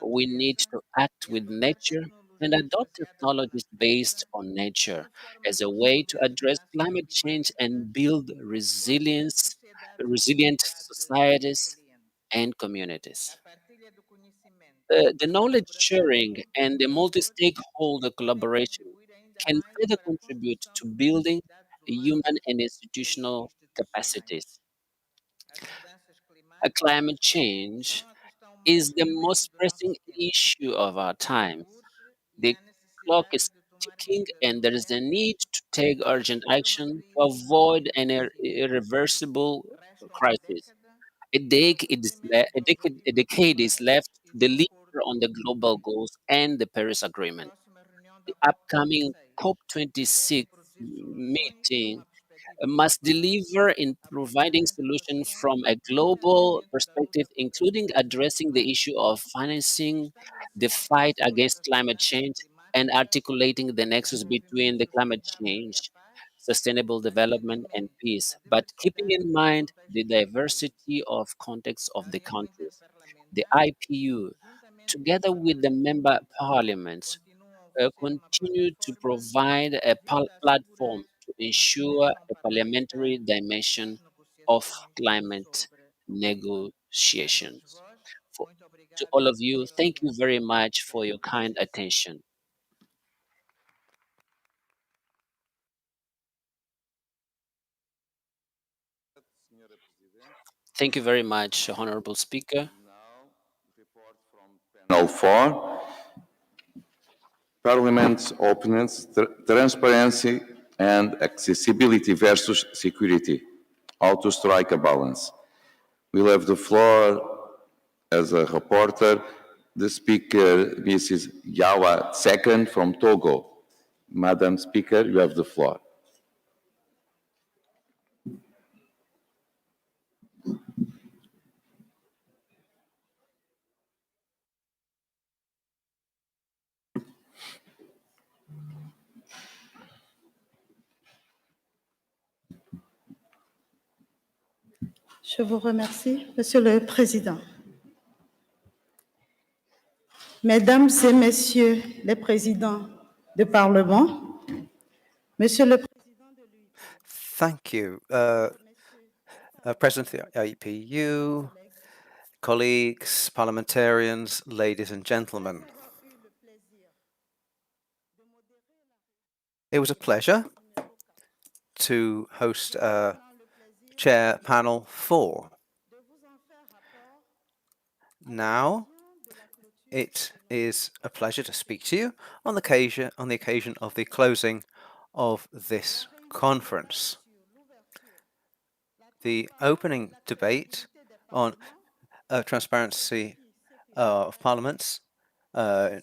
We need to act with nature and adopt technologies based on nature as a way to address climate change and build resilient societies and communities. The knowledge sharing and the multi-stakeholder collaboration can further contribute to building human and institutional capacities. Climate change is the most pressing issue of our times. The clock is ticking, and there is a need to take urgent action to avoid an irreversible crisis. A decade is left to deliver on the global goals and the Paris Agreement. The upcoming COP26 meeting must deliver in providing solutions from a global perspective, including addressing the issue of financing the fight against climate change and articulating the nexus between the climate change, sustainable development, and peace, but keeping in mind the diversity of contexts of the countries. The IPU, together with the member parliaments, continue to provide a platform to ensure a parliamentary dimension of climate negotiations. For, to all of you, thank you very much for your kind attention. Thank you very much, Honorable Speaker. Panel 4, Parliament's openness, transparency, and accessibility versus security. How to strike a balance. We'll have the floor as a reporter, the speaker, Mrs. Yawa II from Togo. Madam Speaker, you have the floor. Je vous remercie, Monsieur le Président. Mesdames et Messieurs les présidents du Parlement, Monsieur le Thank you, President of the IPU, colleagues, parliamentarians, ladies and gentlemen. It was a pleasure to host Chair Panel 4. Now, it is a pleasure to speak to you on the occasion of the closing of this conference. The opening debate on transparency of parliaments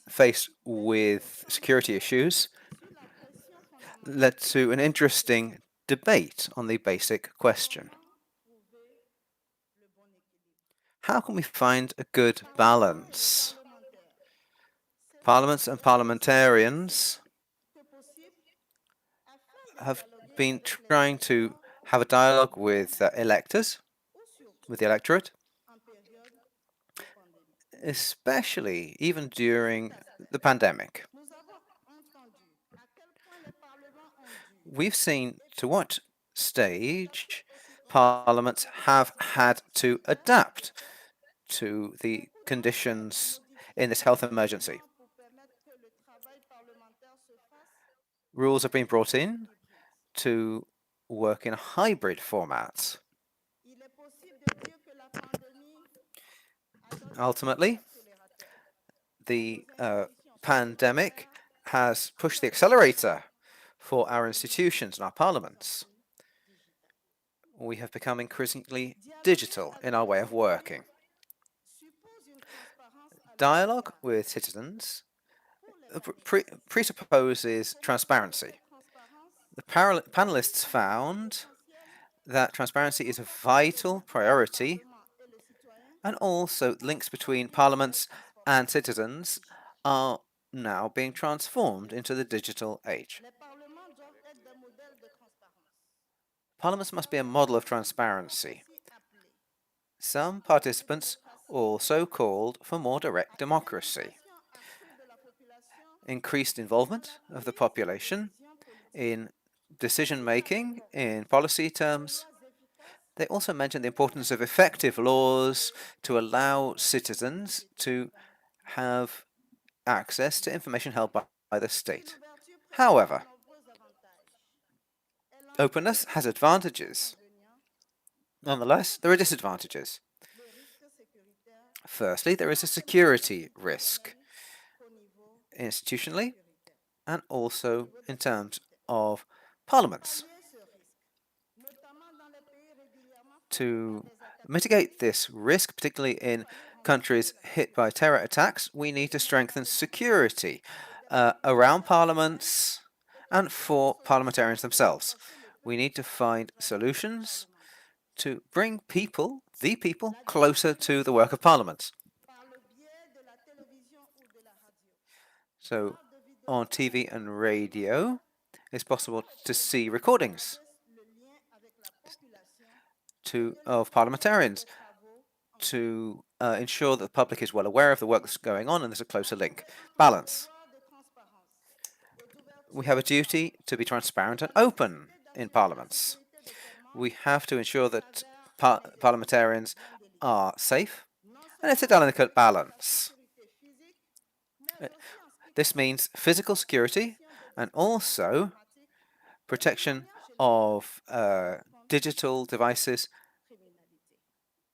faced with security issues led to an interesting debate on the basic question. How can we find a good balance? Parliaments and parliamentarians have been trying to have a dialogue with electors, with the electorate, especially even during the pandemic. We've seen to what stage parliaments have had to adapt to the conditions in this health emergency. Rules have been brought in to work in a hybrid format. Ultimately, the pandemic has pushed the accelerator for our institutions and our parliaments. We have become increasingly digital in our way of working. Dialogue with citizens presupposes transparency. The panelists found that transparency is a vital priority, and also links between parliaments and citizens are now being transformed into the digital age. Parliaments must be a model of transparency. Some participants also called for more direct democracy, increased involvement of the population in decision-making in policy terms. They also mentioned the importance of effective laws to allow citizens to have access to information held by the state. However, openness has advantages. Nonetheless, there are disadvantages. Firstly, there is a security risk, institutionally and also in terms of parliaments. To mitigate this risk, particularly in countries hit by terror attacks, we need to strengthen security around parliaments and for parliamentarians themselves. We need to find solutions to bring people, the people, closer to the work of Parliament. So on TV and radio, it's possible to see recordings of parliamentarians to ensure that the public is well aware of the work that's going on and there's a closer link. Balance. We have a duty to be transparent and open in parliaments. We have to ensure that parliamentarians are safe, and it's a delicate balance. This means physical security and also protection of digital devices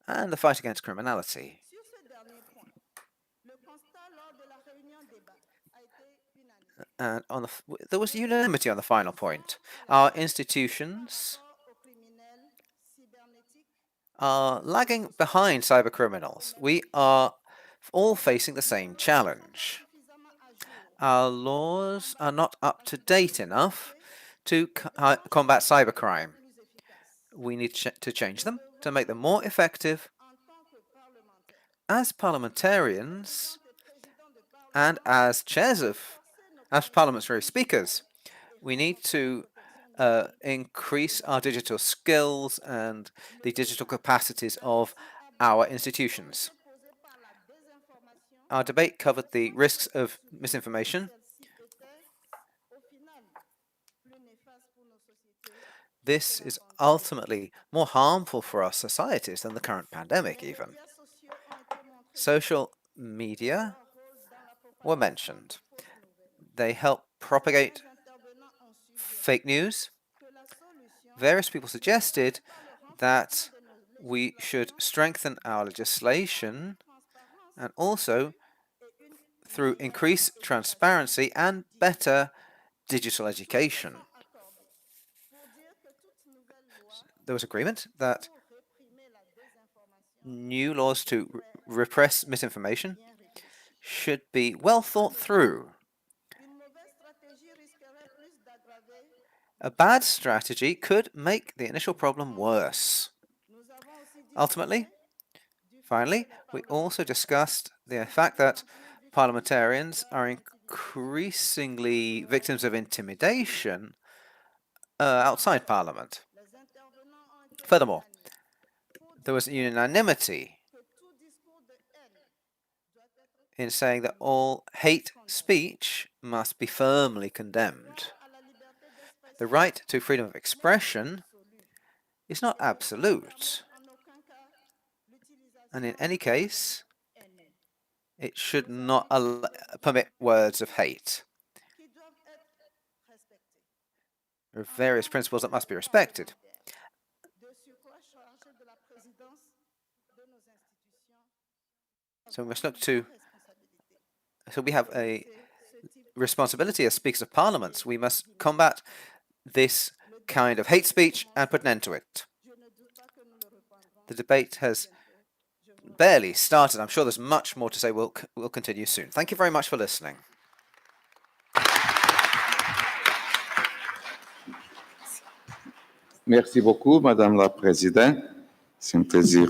and the fight against criminality. And there was unanimity on the final point. Our institutions are lagging behind cybercriminals. We are all facing the same challenge. Our laws are not up to date enough to combat cybercrime. We need to change them to make them more effective. As parliamentarians and as parliamentary speakers, we need to increase our digital skills and the digital capacities of our institutions. Our debate covered the risks of misinformation. This is ultimately more harmful for our societies than the current pandemic even. Social media were mentioned. They help propagate fake news. Various people suggested that we should strengthen our legislation and also through increased transparency and better digital education. There was agreement that new laws to repress misinformation should be well thought through. A bad strategy could make the initial problem worse. Finally, we also discussed the fact that parliamentarians are increasingly victims of intimidation outside Parliament. Furthermore, there was unanimity in saying that all hate speech must be firmly condemned. The right to freedom of expression is not absolute, and in any case, it should not permit words of hate. There are various principles that must be respected. So we must look to, we have a responsibility as speakers of parliaments. We must combat this kind of hate speech and put an end to it. The debate has barely started. I'm sure there's much more to say. We'll continue soon. Thank you very much for listening. Merci beaucoup, Madame la Présidente. C'est un plaisir.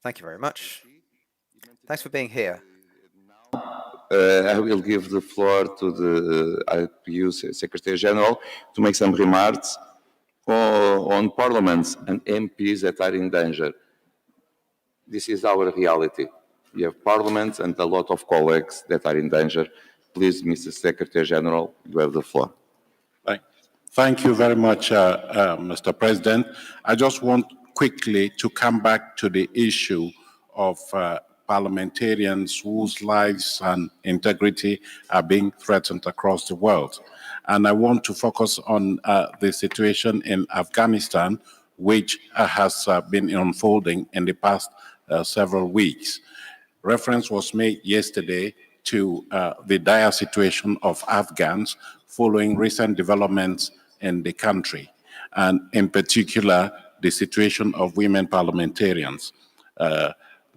Thank you very much. Thanks for being here. I will give the floor to the IPU Secretary General to make some remarks on parliaments and MPs that are in danger. This is our reality. We have parliaments and a lot of colleagues that are in danger. Please, Mr. Secretary General, you have the floor. Thank you very much, Mr. President. I just want quickly to come back to the issue of parliamentarians whose lives and integrity are being threatened across the world. And I want to focus on the situation in Afghanistan, which has been unfolding in the past several weeks. Reference was made yesterday to the dire situation of Afghans following recent developments in the country, and in particular, the situation of women parliamentarians.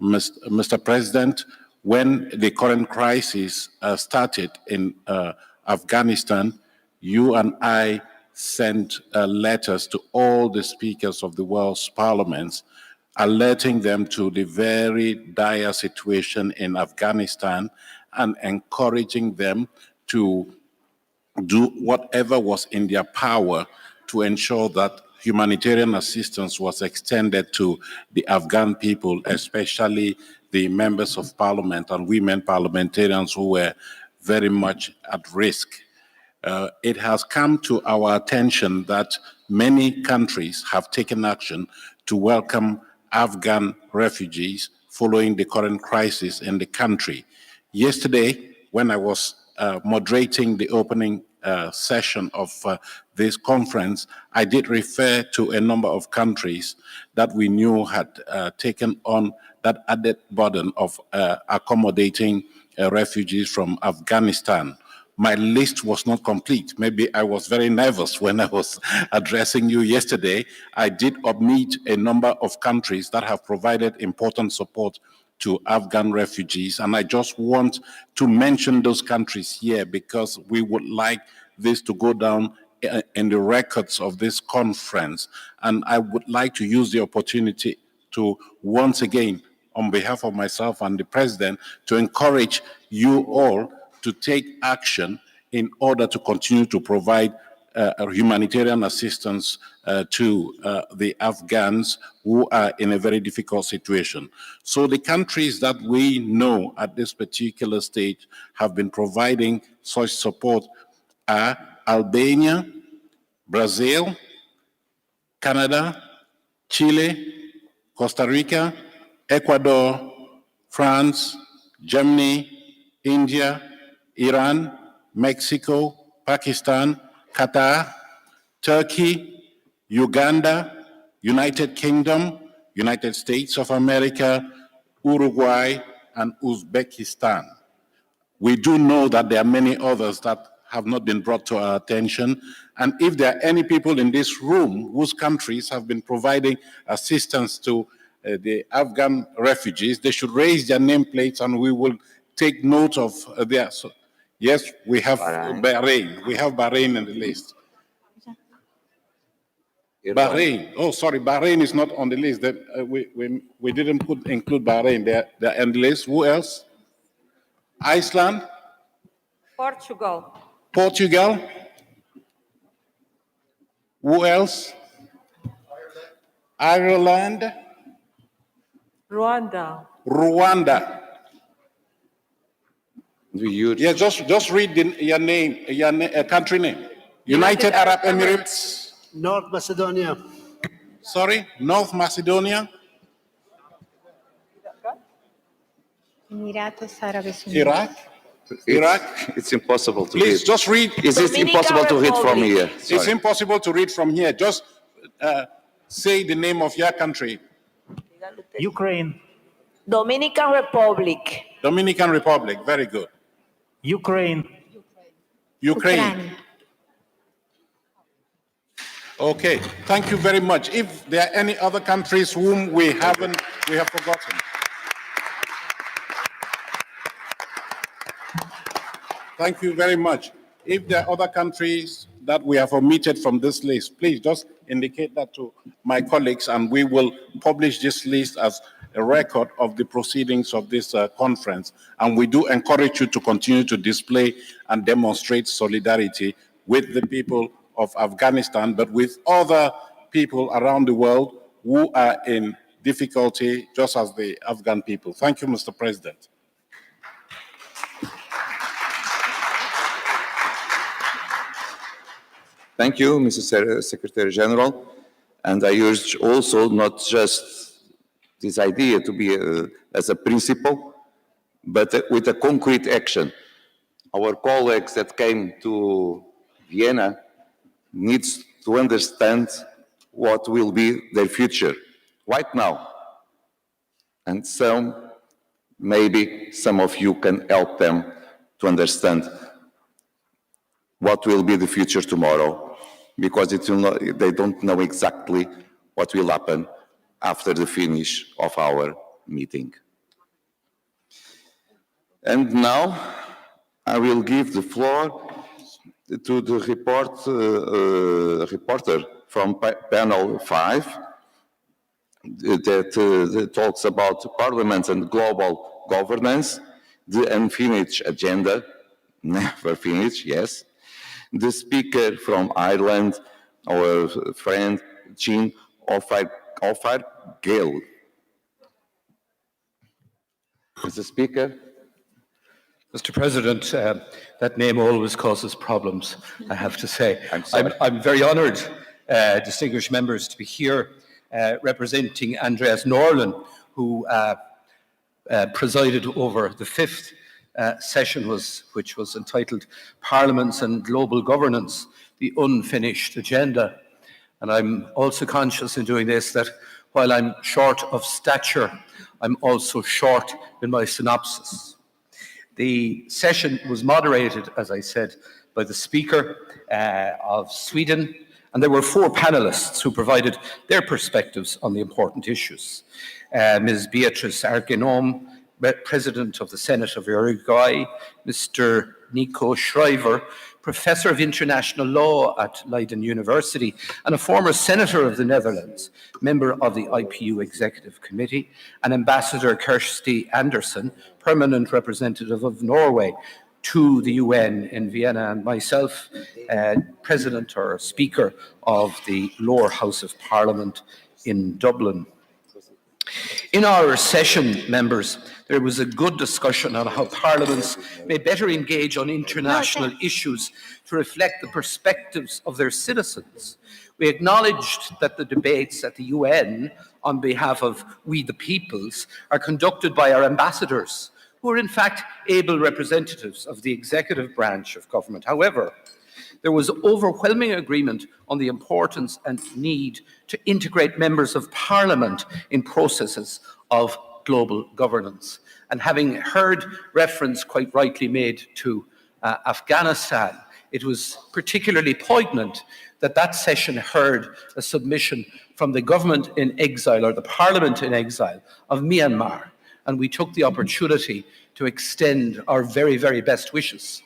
Mr. President, when the current crisis started in Afghanistan, you and I sent letters to all the speakers of the world's parliaments, alerting them to the very dire situation in Afghanistan and encouraging them to do whatever was in their power to ensure that humanitarian assistance was extended to the Afghan people, especially the members of parliament and women parliamentarians who were very much at risk. It has come to our attention that many countries have taken action to welcome Afghan refugees following the current crisis in the country. Yesterday, when I was moderating the opening session of this conference, I did refer to a number of countries that we knew had taken on that added burden of accommodating refugees from Afghanistan. My list was not complete. Maybe I was very nervous when I was addressing you yesterday. I did omit a number of countries that have provided important support to Afghan refugees, and I just want to mention those countries here because we would like this to go down in the records of this conference. And I would like to use the opportunity to once again, on behalf of myself and the President, to encourage you all to take action in order to continue to provide humanitarian assistance to the Afghans who are in a very difficult situation. So the countries that we know at this particular stage have been providing such support are Albania, Brazil, Canada, Chile, Costa Rica, Ecuador, France, Germany, India, Iran, Mexico, Pakistan, Qatar, Turkey, Uganda, United Kingdom, United States of America, Uruguay, and Uzbekistan. We do know that there are many others that have not been brought to our attention. And if there are any people in this room whose countries have been providing assistance to the Afghan refugees, they should raise their nameplates and we will take note of their... So, yes, we have Bahrain. We have Bahrain in the list. Bahrain. Oh, sorry, Bahrain is not on the list. We didn't include Bahrain. They're on the list. Who else? Iceland? Portugal. Portugal? Who else? Ireland? Rwanda. Rwanda. Yeah, just read your name, country name. United Arab Emirates. North Macedonia. Sorry, North Macedonia. Emiratos Árabes Unidos. Iraq. Iraq. It's impossible to Please, read. just read. Is it impossible to read from here? Sorry. It's impossible to read from here. Just say the name of your country. Ukraine. Dominican Republic. Dominican Republic, very good. Ukraine. Ukraine. Okay, thank you very much. If there are any other countries whom we have forgotten. Thank you very much. If there are other countries that we have omitted from this list, please just indicate that to my colleagues and we will publish this list as a record of the proceedings of this conference. And we do encourage you to continue to display and demonstrate solidarity with the people of Afghanistan, but with other people around the world who are in difficulty, just as the Afghan people. Thank you, Mr. President. Thank you, Mr. Secretary General. And I urge also not just this idea to be as a principle, but with a concrete action. Our colleagues that came to Vienna needs to understand what will be their future right now. And so maybe some of you can help them to understand what will be the future tomorrow, because they don't know exactly what will happen after the finish of our meeting. And now I will give the floor to the reporter from panel 5 that talks about Parliament and global governance, the unfinished agenda, never finished, yes. The speaker from Ireland, our friend Jean O'Fargill. Mr. Speaker. Mr. President, that name always causes problems, I have to say. I'm very honoured, distinguished members, to be here representing Andreas Norlin, who presided over the 5th session, which was entitled Parliaments and Global Governance, the Unfinished Agenda. And I'm also conscious in doing this that while I'm short of stature, I'm also short in my synopsis. The session was moderated, as I said, by the Speaker of Sweden, and there were 4 panelists who provided their perspectives on the important issues. Ms. Beatrice Argenom, President of the Senate of Uruguay, Mr. Nico Schrijver, Professor of International Law at Leiden University and a former Senator of the Netherlands, member of the IPU Executive Committee, and Ambassador Kirsty Anderson, Permanent Representative of Norway to the UN in Vienna, and myself, President or Speaker of the Lower House of Parliament in Dublin. In our session, members, there was a good discussion on how parliaments may better engage on international issues to reflect the perspectives of their citizens. We acknowledged that the debates at the UN on behalf of we the peoples are conducted by our ambassadors, who are in fact able representatives of the executive branch of government. However, there was overwhelming agreement on the importance and need to integrate members of parliament in processes of global governance. And having heard reference quite rightly made to Afghanistan, it was particularly poignant that that session heard a submission from the government in exile, or the parliament in exile, of Myanmar. And we took the opportunity to extend our very, very best wishes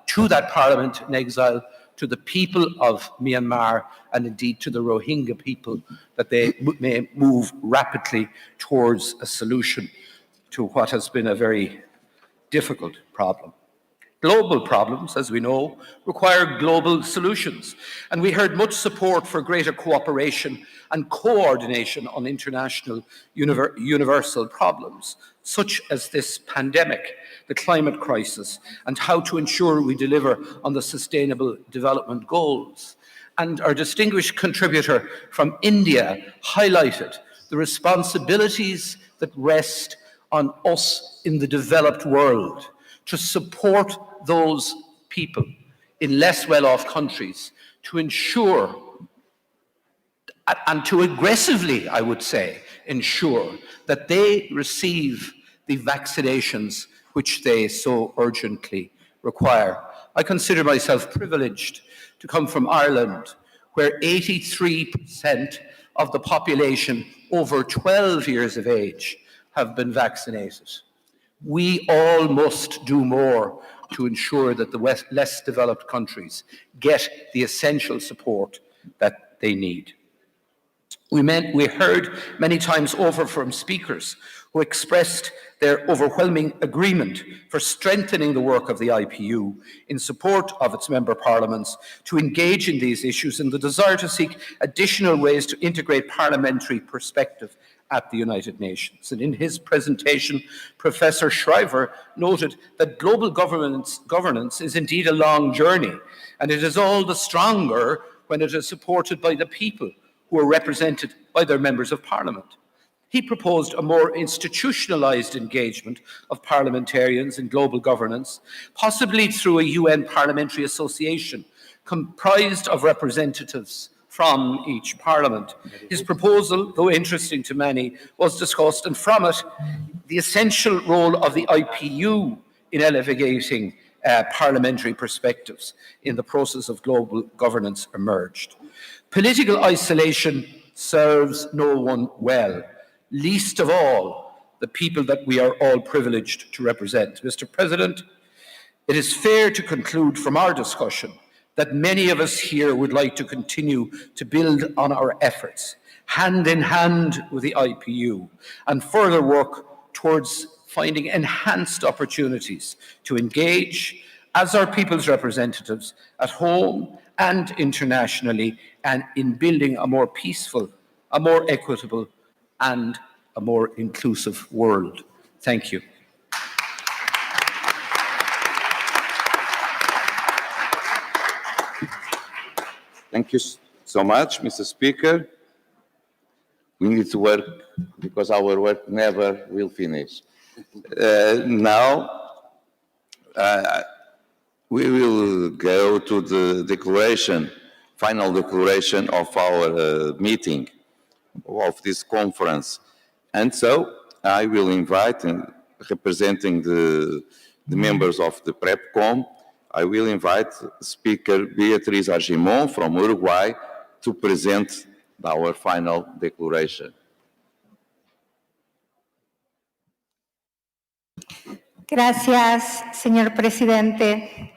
to that parliament in exile, to the people of Myanmar, and indeed to the Rohingya people, that they may move rapidly towards a solution to what has been a very difficult problem. Global problems, as we know, require global solutions, and we heard much support for greater cooperation and coordination on international universal problems, such as this pandemic, the climate crisis, and how to ensure we deliver on the Sustainable Development Goals. And our distinguished contributor from India highlighted the responsibilities that rest on us in the developed world to support those people in less well-off countries, to ensure and to aggressively, I would say, ensure that they receive the vaccinations which they so urgently require. I consider myself privileged to come from Ireland, where 83% of the population over 12 years of age have been vaccinated. We all must do more to ensure that the less developed countries get the essential support that they need. We heard many times over from speakers who expressed their overwhelming agreement for strengthening the work of the IPU in support of its member parliaments to engage in these issues and the desire to seek additional ways to integrate parliamentary perspective at the United Nations. And in his presentation, Professor Schrijver noted that global governance is indeed a long journey, and it is all the stronger when it is supported by the people who are represented by their members of parliament. He proposed a more institutionalized engagement of parliamentarians in global governance, possibly through a UN parliamentary association comprised of representatives from each parliament. His proposal, though interesting to many, was discussed, and from it, the essential role of the IPU in elevating parliamentary perspectives in the process of global governance emerged. Political isolation serves no one well, least of all the people that we are all privileged to represent. Mr. President, It is fair to conclude from our discussion that many of us here would like to continue to build on our efforts, hand in hand with the IPU, and further work towards finding enhanced opportunities to engage as our people's representatives at home and internationally, and in building a more peaceful, a more equitable, and a more inclusive world. Thank you. Thank you so much, Mr. Speaker. We need to work because our work never will finish. Now, we will go to the declaration, final declaration of our meeting, of this conference. And so I will invite, representing the members of the PrepCom, I will invite Speaker Beatriz Argimon from Uruguay to present our final declaration. Gracias, señor presidente.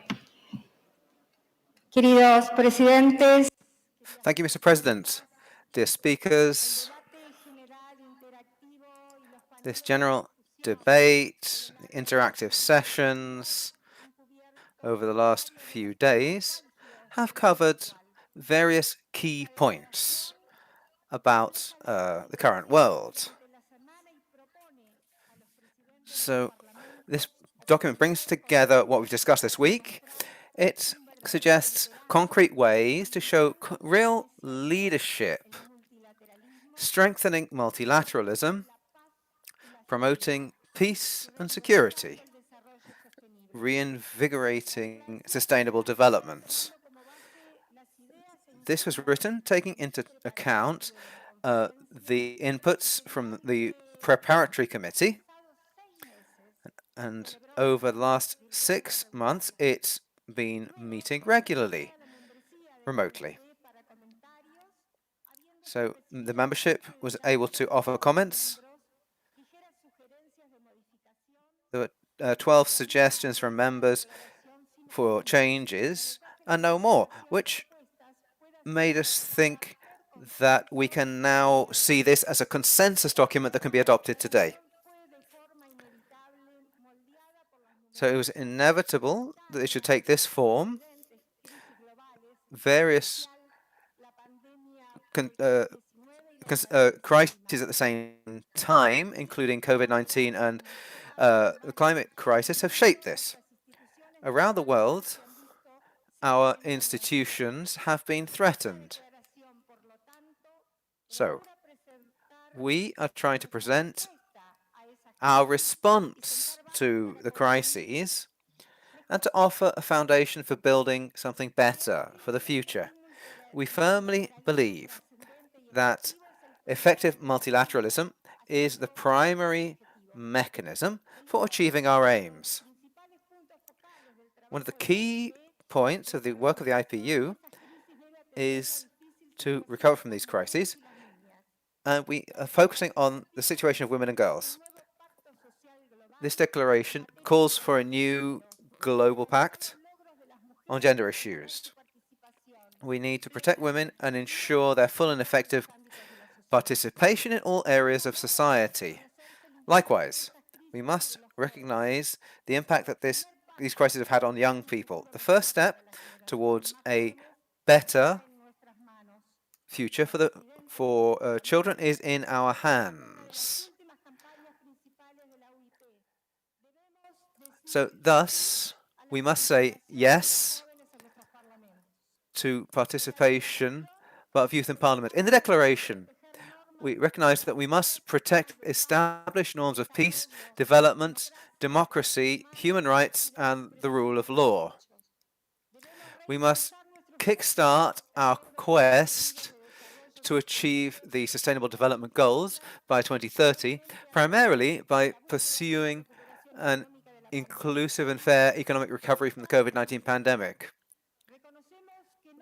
Queridos presidentes. Thank you, Mr. President. Dear speakers, this general debate, interactive sessions over the last few days have covered various key points about the current world. So this document brings together what we've discussed this week. It suggests concrete ways to show real leadership, strengthening multilateralism, promoting peace and security, reinvigorating sustainable development. This was written taking into account the inputs from the preparatory committee, and over the last 6 months it's been meeting regularly, remotely. So the membership was able to offer comments. There were 12 suggestions from members for changes and no more, which made us think that we can now see this as a consensus document that can be adopted today. So it was inevitable that it should take this form. Various crises at the same time, including COVID-19 and the climate crisis, have shaped this. Around the world, our institutions have been threatened. So, we are trying to present our response to the crises and to offer a foundation for building something better for the future. We firmly believe that effective multilateralism is the primary mechanism for achieving our aims. One of the key points of the work of the IPU is to recover from these crises, and we are focusing on the situation of women and girls. This declaration calls for a new global pact on gender issues. We need to protect women and ensure their full and effective participation in all areas of society. Likewise, we must recognize the impact that these crises have had on young people. The first step towards a better future for children is in our hands. So thus, we must say yes to participation of youth in Parliament. In the declaration, we recognize that we must protect established norms of peace, development, democracy, human rights, and the rule of law. We must kickstart our quest to achieve the Sustainable Development Goals by 2030, primarily by pursuing an inclusive and fair economic recovery from the COVID-19 pandemic.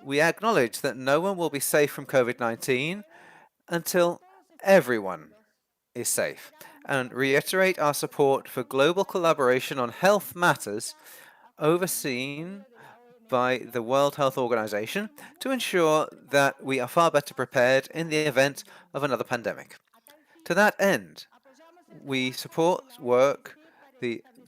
We acknowledge that no one will be safe from COVID-19 until everyone is safe, and reiterate our support for global collaboration on health matters overseen by the World Health Organization to ensure that we are far better prepared in the event of another pandemic. To that end, we support work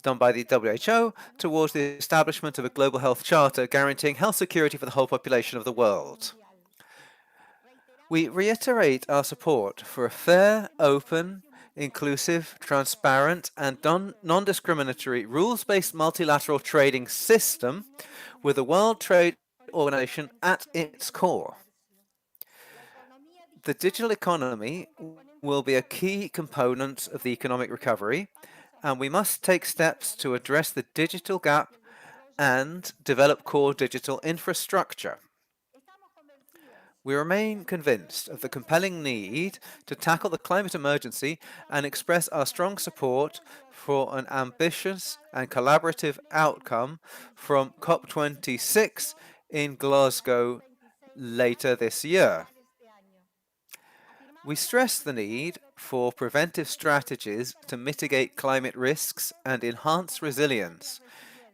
done by the WHO towards the establishment of a global health charter guaranteeing health security for the whole population of the world. We reiterate our support for a fair, open, inclusive, transparent, and non-discriminatory rules-based multilateral trading system with the World Trade Organization at its core. The digital economy will be a key component of the economic recovery, and we must take steps to address the digital gap and develop core digital infrastructure. We remain convinced of the compelling need to tackle the climate emergency and express our strong support for an ambitious and collaborative outcome from COP26 in Glasgow later this year. We stress the need for preventive strategies to mitigate climate risks and enhance resilience,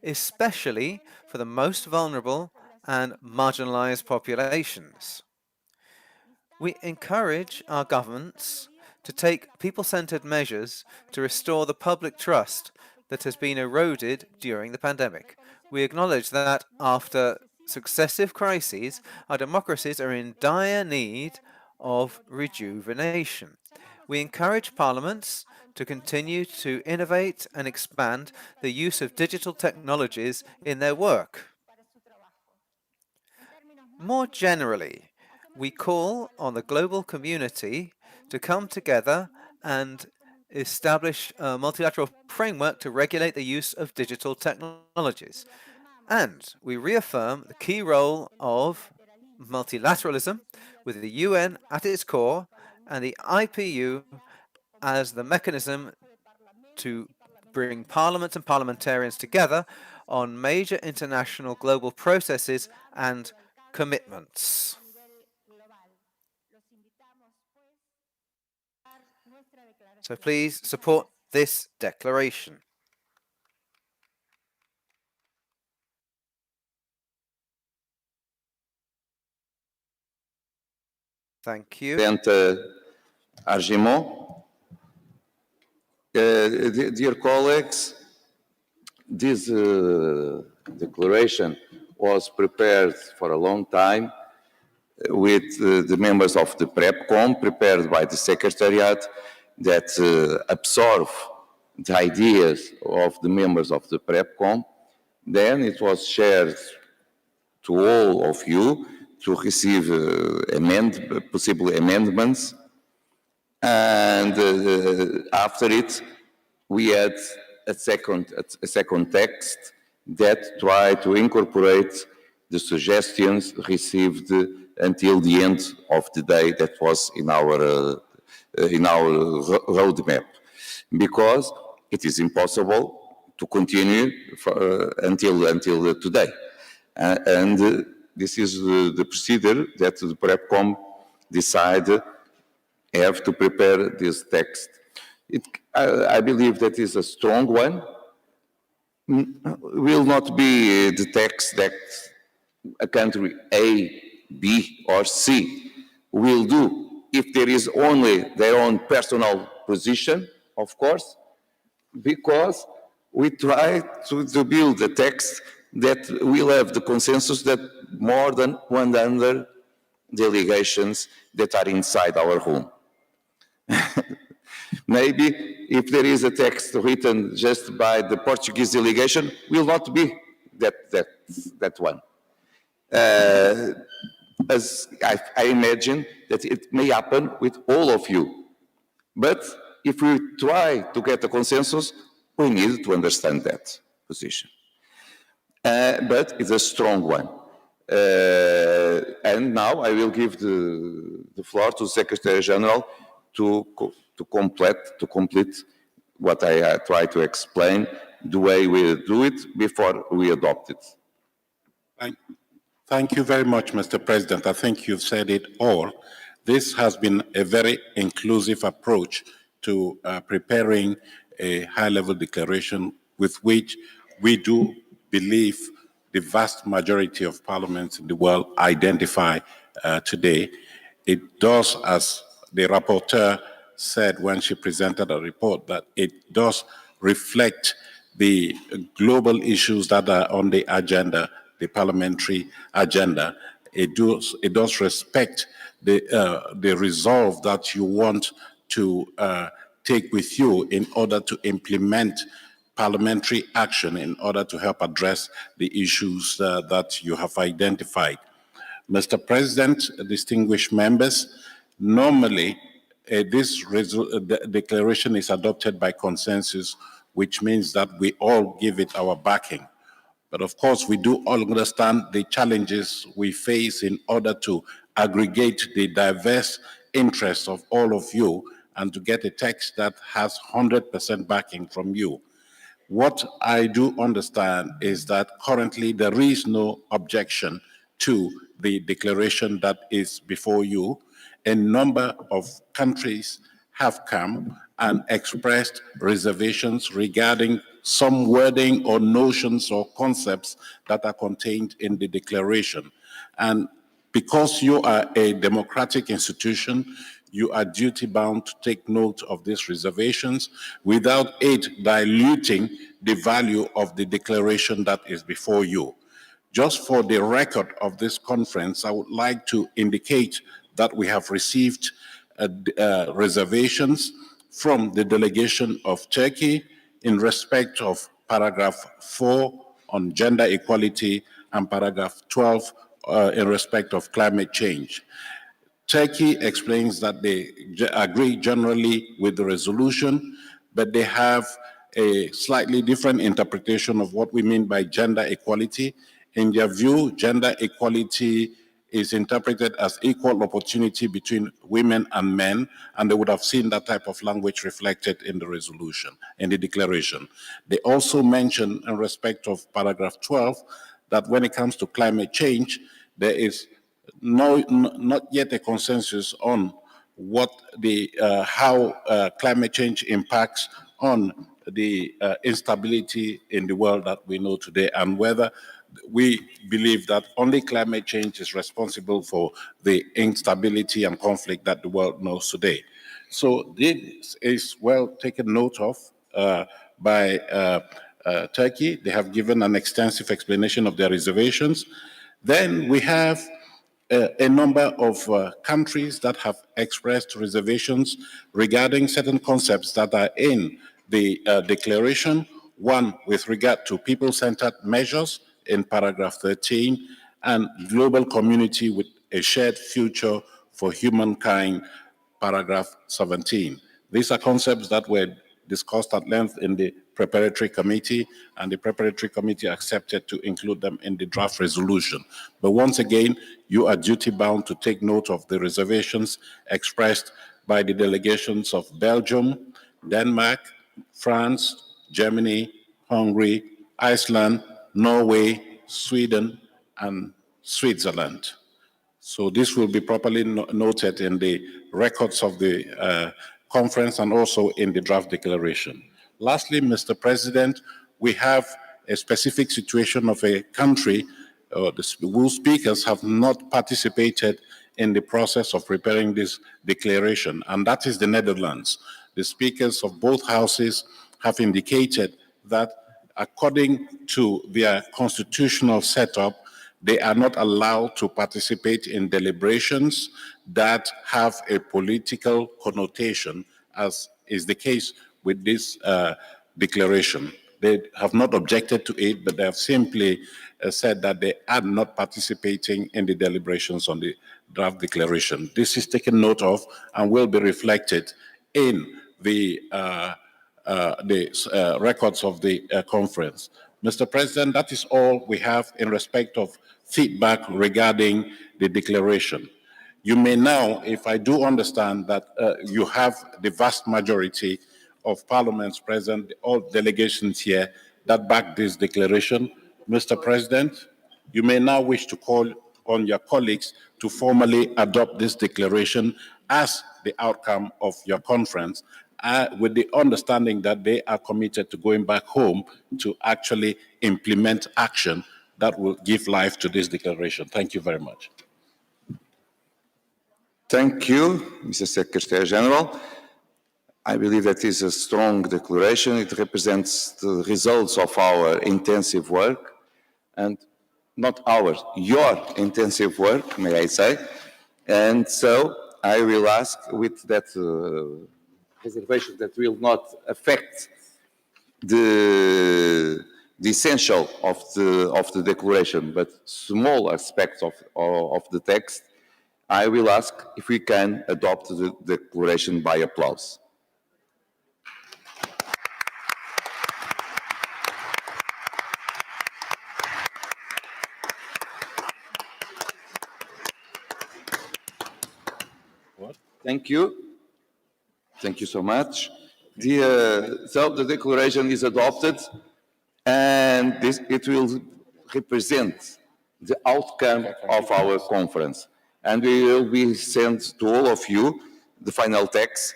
especially for the most vulnerable and marginalized populations. We encourage our governments to take people-centered measures to restore the public trust that has been eroded during the pandemic. We acknowledge that after successive crises, our democracies are in dire need of rejuvenation. We encourage parliaments to continue to innovate and expand the use of digital technologies in their work. More generally, we call on the global community to come together and establish a multilateral framework to regulate the use of digital technologies. And we reaffirm the key role of multilateralism with the UN at its core and the IPU as the mechanism to bring parliaments and parliamentarians together on major international global processes and commitments. So please support this declaration. Thank you. President Argimon, dear colleagues, this declaration was prepared for a long time with the members of the PrepCom, prepared by the Secretariat, that absorb the ideas of the members of the PrepCom. Then it was shared to all of you to receive possible amendments. And after it, we had a second text that tried to incorporate the suggestions received until the end of the day that was in our roadmap, because it is impossible to continue until today. And this is the procedure that the PrepCom decided have to prepare this text. I believe that is a strong one. Will not be the text that a country A, B, or C will do if there is only their own personal position, of course, because we try to build a text that will have the consensus that more than 100 delegations that are inside our home. Maybe if there is a text written just by the Portuguese delegation, will not be that one. As I imagine that it may happen with all of you. But if we try to get a consensus, we need to understand that position. But it's a strong one. And now I will give the floor to the Secretary General to complete what I try to explain, the way we do it before we adopt it. Thank you very much, Mr. President. I think you've said it all. This has been a very inclusive approach to preparing a high-level declaration with which we do believe the vast majority of parliaments in the world identify today. It does, as the rapporteur said when she presented a report, that it does reflect the global issues that are on the agenda, the parliamentary agenda. It does respect the resolve that you want to take with you in order to implement parliamentary action in order to help address the issues that you have identified. Mr. President, distinguished members, normally this declaration is adopted by consensus, which means that we all give it our backing. But of course, we do all understand the challenges we face in order to aggregate the diverse interests of all of you and to get a text that has 100% backing from you. What I do understand is that currently there is no objection to the declaration that is before you. A number of countries have come and expressed reservations regarding some wording or notions or concepts that are contained in the declaration. And because you are a democratic institution, you are duty-bound to take note of these reservations without it diluting the value of the declaration that is before you. Just for the record of this conference, I would like to indicate that we have received reservations from the delegation of Turkey in respect of paragraph 4 on gender equality and paragraph 12 in respect of climate change. Turkey explains that they agree generally with the resolution, but they have a slightly different interpretation of what we mean by gender equality. In their view, gender equality is interpreted as equal opportunity between women and men, and they would have seen that type of language reflected in the resolution, in the declaration. They also mention in respect of paragraph 12 that when it comes to climate change, there is not yet a consensus on what how climate change impacts on the instability in the world that we know today, and whether we believe that only climate change is responsible for the instability and conflict that the world knows today. So this is well taken note of by Turkey. They have given an extensive explanation of their reservations. Then we have a number of countries that have expressed reservations regarding certain concepts that are in the declaration. One with regard to people-centered measures in paragraph 13 and global community with a shared future for humankind, paragraph 17. These are concepts that were discussed at length in the preparatory committee, and the preparatory committee accepted to include them in the draft resolution. But once again, you are duty-bound to take note of the reservations expressed by the delegations of Belgium, Denmark, France, Germany, Hungary, Iceland, Norway, Sweden, and Switzerland. So this will be properly noted in the records of the conference and also in the draft declaration. Lastly, Mr. President, we have a specific situation of a country whose speakers have not participated in the process of preparing this declaration, and that is the Netherlands. The speakers of both houses have indicated that according to their constitutional setup, they are not allowed to participate in deliberations that have a political connotation, as is the case with this declaration. They have not objected to it, but they have simply said that they are not participating in the deliberations on the draft declaration. This is taken note of and will be reflected in the records of the conference. Mr. President, that is all we have in respect of feedback regarding the declaration. You may now, if I do understand that you have the vast majority of parliaments present, all delegations here that back this declaration, Mr. President, you may now wish to call on your colleagues to formally adopt this declaration as the outcome of your conference, with the understanding that they are committed to going back home to actually implement action that will give life to this declaration. Thank you very much. Thank you, Mr. Secretary General. I believe that is a strong declaration. It represents the results of our intensive work, and not ours, your intensive work, may I say. And so I will ask with that reservation that will not affect the essential of the declaration, but small aspects of the text. I will ask if we can adopt the declaration by applause. Thank you. Thank you so much. So the declaration is adopted, and it will represent the outcome of our conference. And we will be sent to all of you the final text,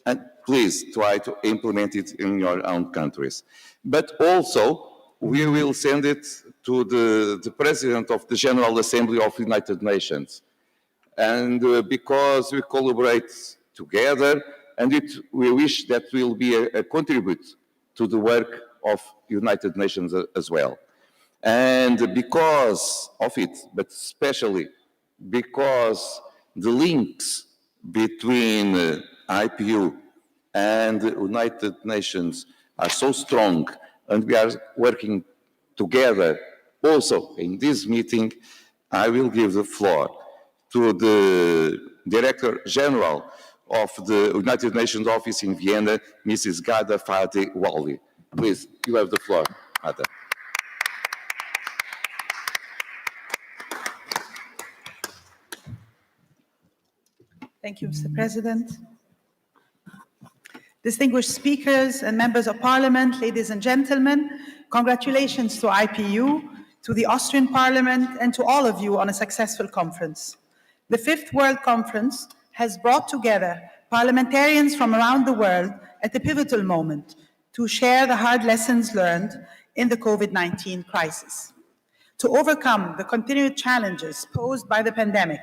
and please try to implement it in your own countries. But also, we will send it to the President of the General Assembly of the United Nations. And because we collaborate together, and we wish that will be a contribute to the work of United Nations as well. And because of it, but especially because the links between IPU and the United Nations are so strong, and we are working together also in this meeting, I will give the floor to the Director General of the United Nations Office in Vienna, Mrs. Gada Fati Wali. Please, you have the floor, Madam. Thank you, Mr. President. Distinguished speakers and members of Parliament, ladies and gentlemen, congratulations to IPU, to the Austrian Parliament, and to all of you on a successful conference. The Fifth World Conference has brought together parliamentarians from around the world at a pivotal moment to share the hard lessons learned in the COVID-19 crisis, to overcome the continued challenges posed by the pandemic,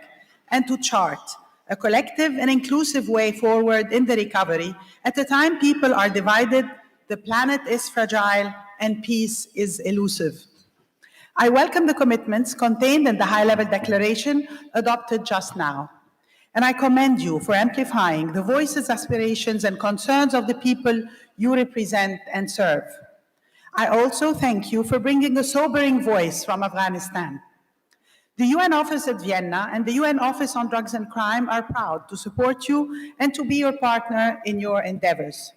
and to chart a collective and inclusive way forward in the recovery at a time people are divided, the planet is fragile, and peace is elusive. I welcome the commitments contained in the high-level declaration adopted just now, and I commend you for amplifying the voices, aspirations, and concerns of the people you represent and serve. I also thank you for bringing a sobering voice from Afghanistan. The UN office at Vienna and the UN Office on Drugs and Crime are proud to support you and to be your partner in your endeavors.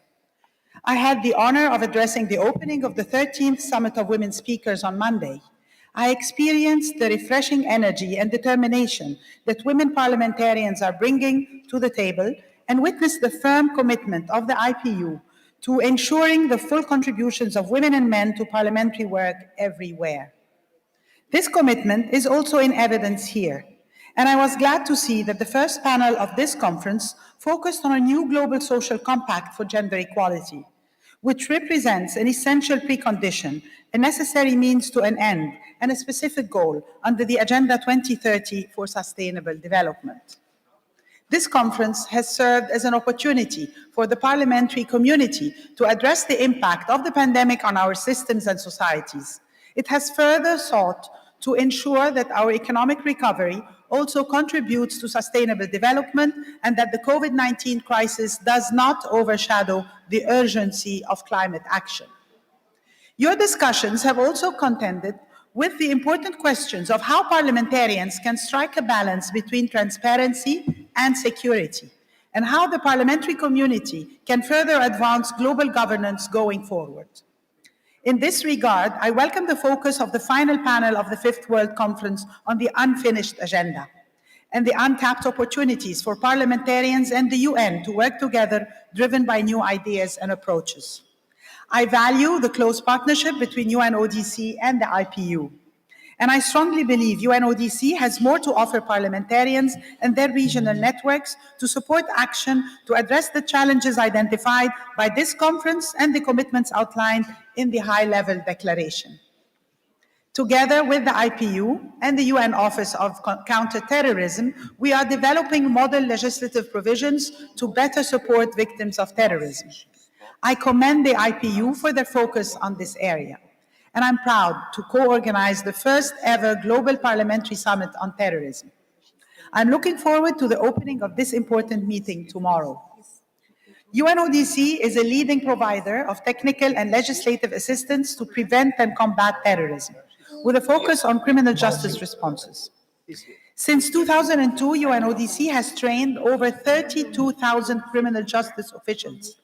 I had the honor of addressing the opening of the 13th Summit of Women Speakers on Monday. I experienced the refreshing energy and determination that women parliamentarians are bringing to the table and witnessed the firm commitment of the IPU to ensuring the full contributions of women and men to parliamentary work everywhere. This commitment is also in evidence here, and I was glad to see that the first panel of this conference focused on a new global social compact for gender equality, which represents an essential precondition, a necessary means to an end, and a specific goal under the Agenda 2030 for Sustainable Development. This conference has served as an opportunity for the parliamentary community to address the impact of the pandemic on our systems and societies. It has further sought to ensure that our economic recovery also contributes to sustainable development and that the COVID-19 crisis does not overshadow the urgency of climate action. Your discussions have also contended with the important questions of how parliamentarians can strike a balance between transparency and security, and how the parliamentary community can further advance global governance going forward. In this regard, I welcome the focus of the final panel of the Fifth World Conference on the unfinished agenda and the untapped opportunities for parliamentarians and the UN to work together, driven by new ideas and approaches. I value the close partnership between UNODC and the IPU, And I strongly believe UNODC has more to offer parliamentarians and their regional networks to support action to address the challenges identified by this conference and the commitments outlined in the high-level declaration. Together with the IPU and the UN Office of Counter-Terrorism, we are developing model legislative provisions to better support victims of terrorism. I commend the IPU for their focus on this area, and I'm proud to co-organize the first ever Global Parliamentary Summit on Terrorism. I'm looking forward to the opening of this important meeting tomorrow. UNODC is a leading provider of technical and legislative assistance to prevent and combat terrorism, with a focus on criminal justice responses. Since 2002, UNODC has trained over 32,000 criminal justice officials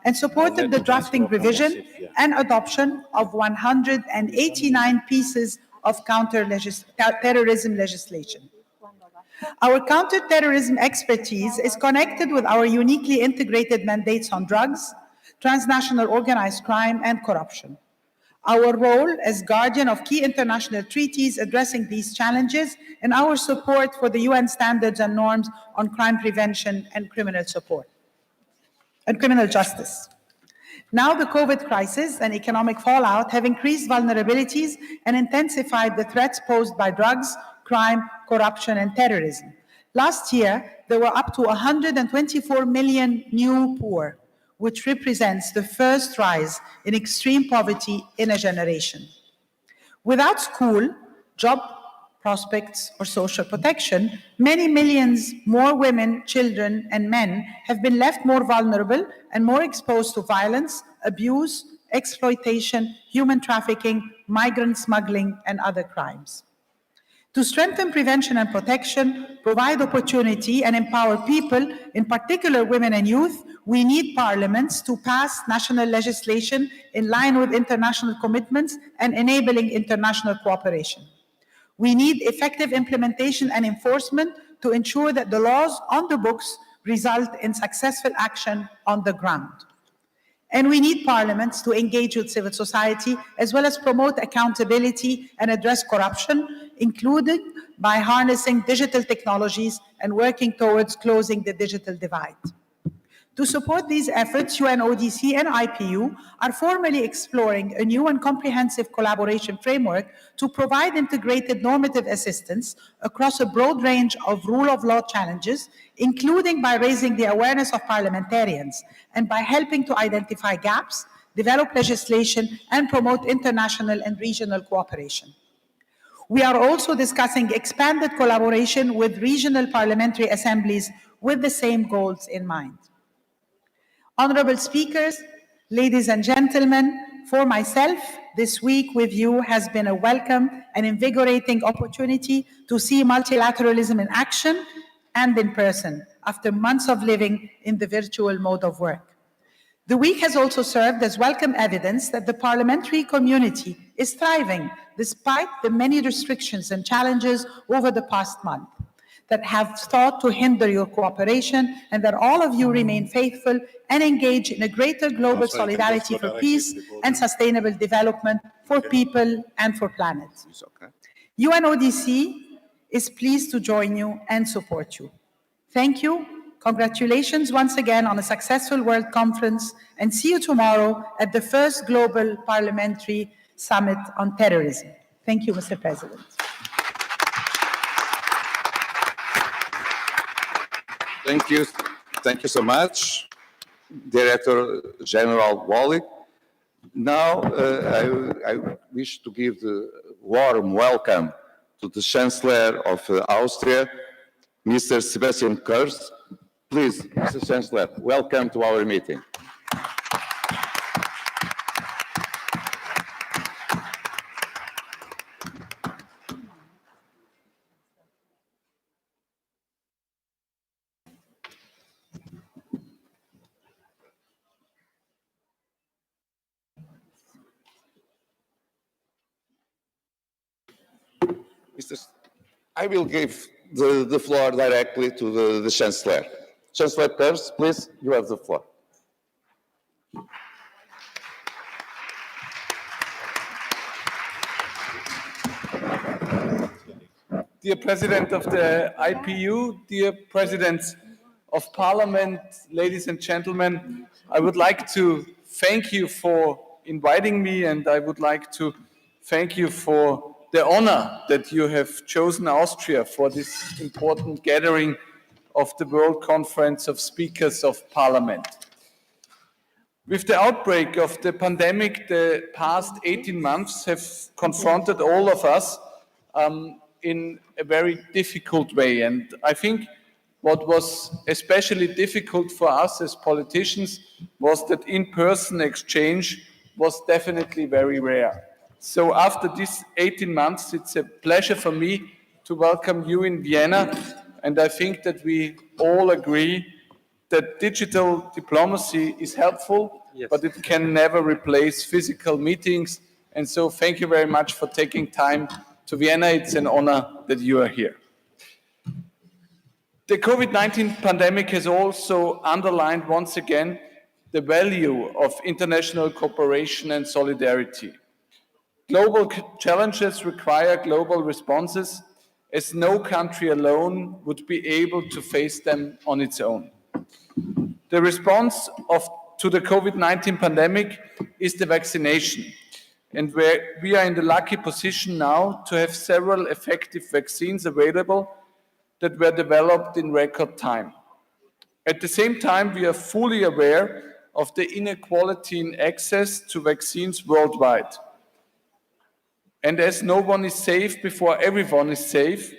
and supported the drafting, revision, and adoption of 189 pieces of counter-terrorism legislation. Our counter-terrorism expertise is connected with our uniquely integrated mandates on drugs, transnational organized crime, and corruption. Our role as guardian of key international treaties addressing these challenges, and our support for the UN standards and norms on crime prevention and criminal support and criminal justice. Now the COVID crisis and economic fallout have increased vulnerabilities and intensified the threats posed by drugs, crime, corruption, and terrorism. Last year, there were up to 124 million new poor, which represents the first rise in extreme poverty in a generation. Without school, job prospects, or social protection, many millions more women, children, and men have been left more vulnerable and more exposed to violence, abuse, exploitation, human trafficking, migrant smuggling, and other crimes. To strengthen prevention and protection, provide opportunity, and empower people, in particular women and youth, we need parliaments to pass national legislation in line with international commitments and enabling international cooperation. We need effective implementation and enforcement to ensure that the laws on the books result in successful action on the ground. And we need parliaments to engage with civil society as well as promote accountability and address corruption, including by harnessing digital technologies and working towards closing the digital divide. To support these efforts, UNODC and IPU are formally exploring a new and comprehensive collaboration framework to provide integrated normative assistance across a broad range of rule of law challenges, including by raising the awareness of parliamentarians and by helping to identify gaps, develop legislation, and promote international and regional cooperation. We are also discussing expanded collaboration with regional parliamentary assemblies with the same goals in mind. Honorable speakers, ladies and gentlemen, for myself, this week with you has been a welcome and invigorating opportunity to see multilateralism in action and in person after months of living in the virtual mode of work. The week has also served as welcome evidence that the parliamentary community is thriving despite the many restrictions and challenges over the past month that have sought to hinder your cooperation, and that all of you remain faithful and engage in a greater global solidarity for peace and sustainable development for people and for planet. UNODC is pleased to join you and support you. Thank you. Congratulations once again on a successful World Conference, and see you tomorrow at the First Global Parliamentary Summit on Terrorism. Thank you, Mr. President. Thank you. Thank you so much, Director General Wally. Now, I wish to give the warm welcome to the Chancellor of Austria, Mr. Sebastian Kurz. Please, Mr. Chancellor, welcome to our meeting. I will give the floor directly to the Chancellor. Chancellor Kurz, please, you have the floor. dear President of the IPU, dear Presidents of Parliament, ladies and gentlemen, I would like to thank you for inviting me, and I would like to thank you for the honor that you have chosen Austria for this important gathering of the World Conference of Speakers of Parliament. With the outbreak of the pandemic, the past 18 months have confronted all of us in a very difficult way. And I think what was especially difficult for us as politicians was that in-person exchange was definitely very rare. So after these 18 months, it's a pleasure for me to welcome you in Vienna. And I think that we all agree that digital diplomacy is helpful, yes, but it can never replace physical meetings. And so thank you very much for taking time to Vienna. It's an honor that you are here. The COVID-19 pandemic has also underlined once again the value of international cooperation and solidarity. Global challenges require global responses, as no country alone would be able to face them on its own. The response to the COVID-19 pandemic is the vaccination, and we are in the lucky position now to have several effective vaccines available that were developed in record time. At the same time, we are fully aware of the inequality in access to vaccines worldwide. And as no one is safe before everyone is safe,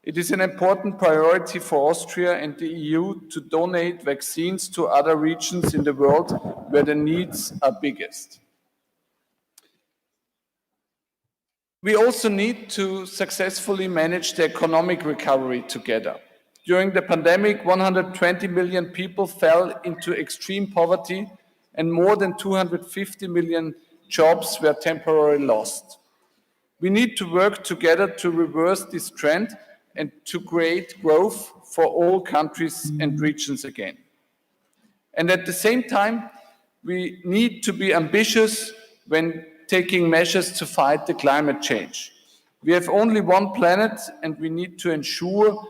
it is an important priority for Austria and the EU to donate vaccines to other regions in the world where the needs are biggest. We also need to successfully manage the economic recovery together. During the pandemic, 120 million people fell into extreme poverty and more than 250 million jobs were temporarily lost. We need to work together to reverse this trend and to create growth for all countries and regions again. And at the same time, we need to be ambitious when taking measures to fight the climate change. We have only one planet, and we need to ensure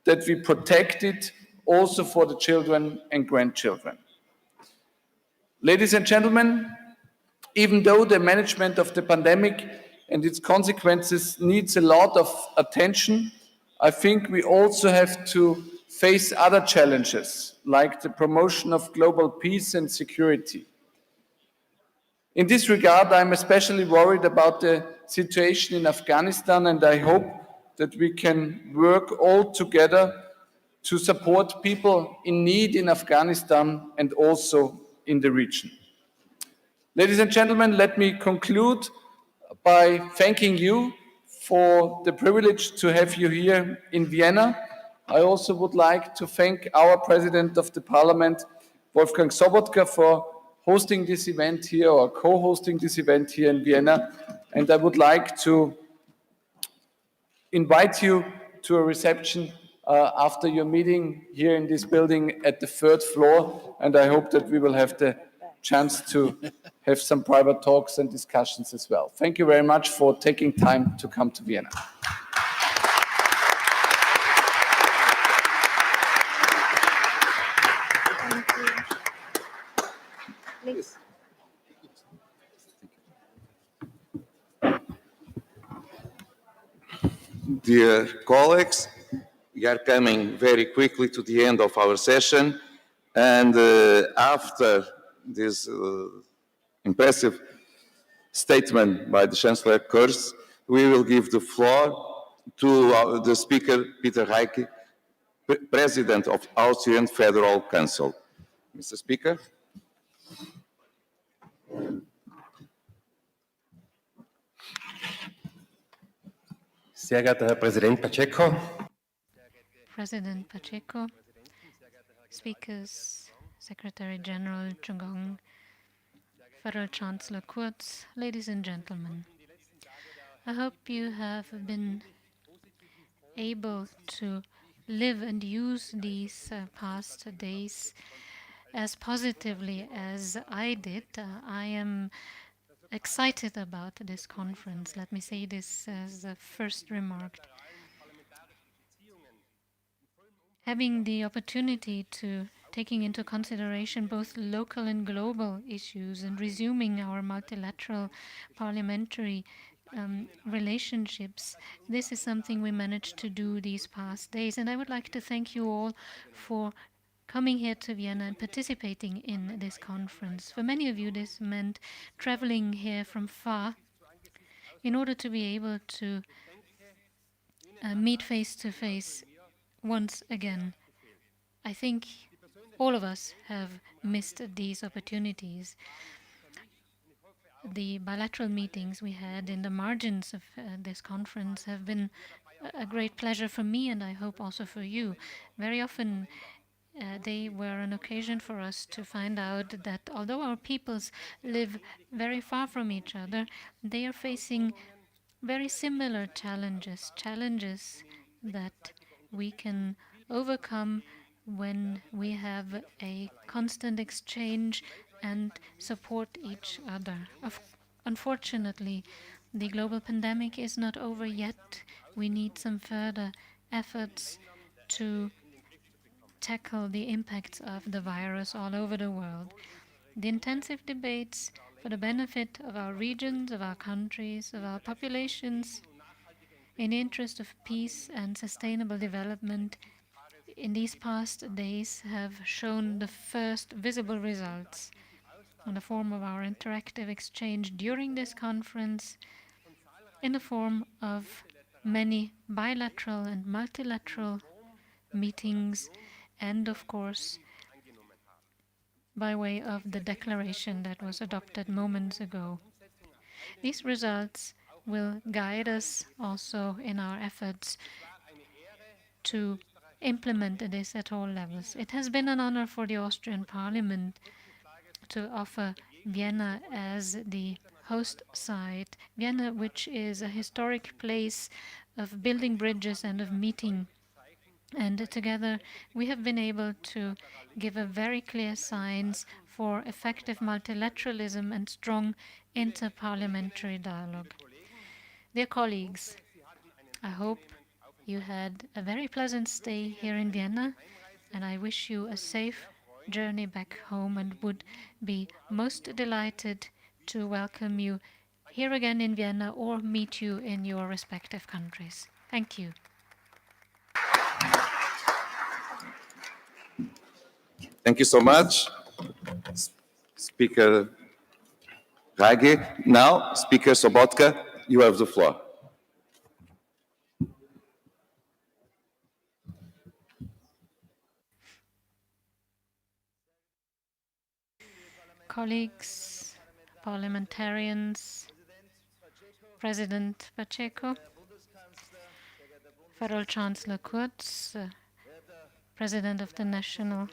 that we protect it also for the children and grandchildren. Ladies and gentlemen, even though the management of the pandemic and its consequences needs a lot of attention, I think we also have to face other challenges, like the promotion of global peace and security. In this regard, I'm especially worried about the situation in Afghanistan, and I hope that we can work all together to support people in need in Afghanistan and also in the region. Ladies and gentlemen, let me conclude by thanking you for the privilege to have you here in Vienna. I also would like to thank our President of the Parliament, Wolfgang Sobotka, for hosting this event here or co-hosting this event here in Vienna. And I would like to invite you to a reception after your meeting here in this building at the 3rd floor. And I hope that we will have the chance to have some private talks and discussions as well. Thank you very much for taking time to come to Vienna. Please. Dear colleagues, we are coming very quickly to the end of our session, and after this impressive statement by the Chancellor Kurz, we will give the floor to the Speaker, Peter Heike, President of Austrian Federal Council. Mr. Speaker. Sehr geehrter Herr Präsident Pacheco. President Pacheco, Speakers, Secretary General Chungong, Federal Chancellor Kurz, ladies and gentlemen. I hope you have been able to live and use these past days as positively as I did. I am excited about this conference. Let me say this as a first remark. having the opportunity to taking into consideration both local and global issues and resuming our multilateral parliamentary relationships. This is something we managed to do these past days, and I would like to thank you all for coming here to Vienna and participating in this conference. For many of you, this meant traveling here from far in order to be able to meet face to face once again. I think all of us have missed these opportunities. The bilateral meetings we had in the margins of this conference have been a great pleasure for me, and I hope also for you. Very often they were an occasion for us to find out that although our peoples live very far from each other, they are facing very similar challenges, challenges that we can overcome when we have a constant exchange and support each other. Unfortunately, the global pandemic is not over yet. We need some further efforts to tackle the impacts of the virus all over the world. The intensive debates for the benefit of our regions, of our countries, of our populations, in the interest of peace and sustainable development in these past days have shown the first visible results in the form of our interactive exchange during this conference, in the form of many bilateral and multilateral meetings, and of course by way of the declaration that was adopted moments ago. These results will guide us also in our efforts to implement this at all levels. It has been an honor for the Austrian Parliament to offer Vienna as the host site. Vienna, which is a historic place of building bridges and of meeting. And together we have been able to give a very clear signs for effective multilateralism and strong inter-parliamentary dialogue. Dear colleagues, I hope you had a very pleasant stay here in Vienna, and I wish you a safe journey back home and would be most delighted to welcome you here again in Vienna or meet you in your respective countries. Thank you. Thank you so much, Speaker Draghi. Now, Speaker Sobotka, you have the floor. Colleagues, parliamentarians, President Pacheco, Federal Chancellor Kurz, President of the National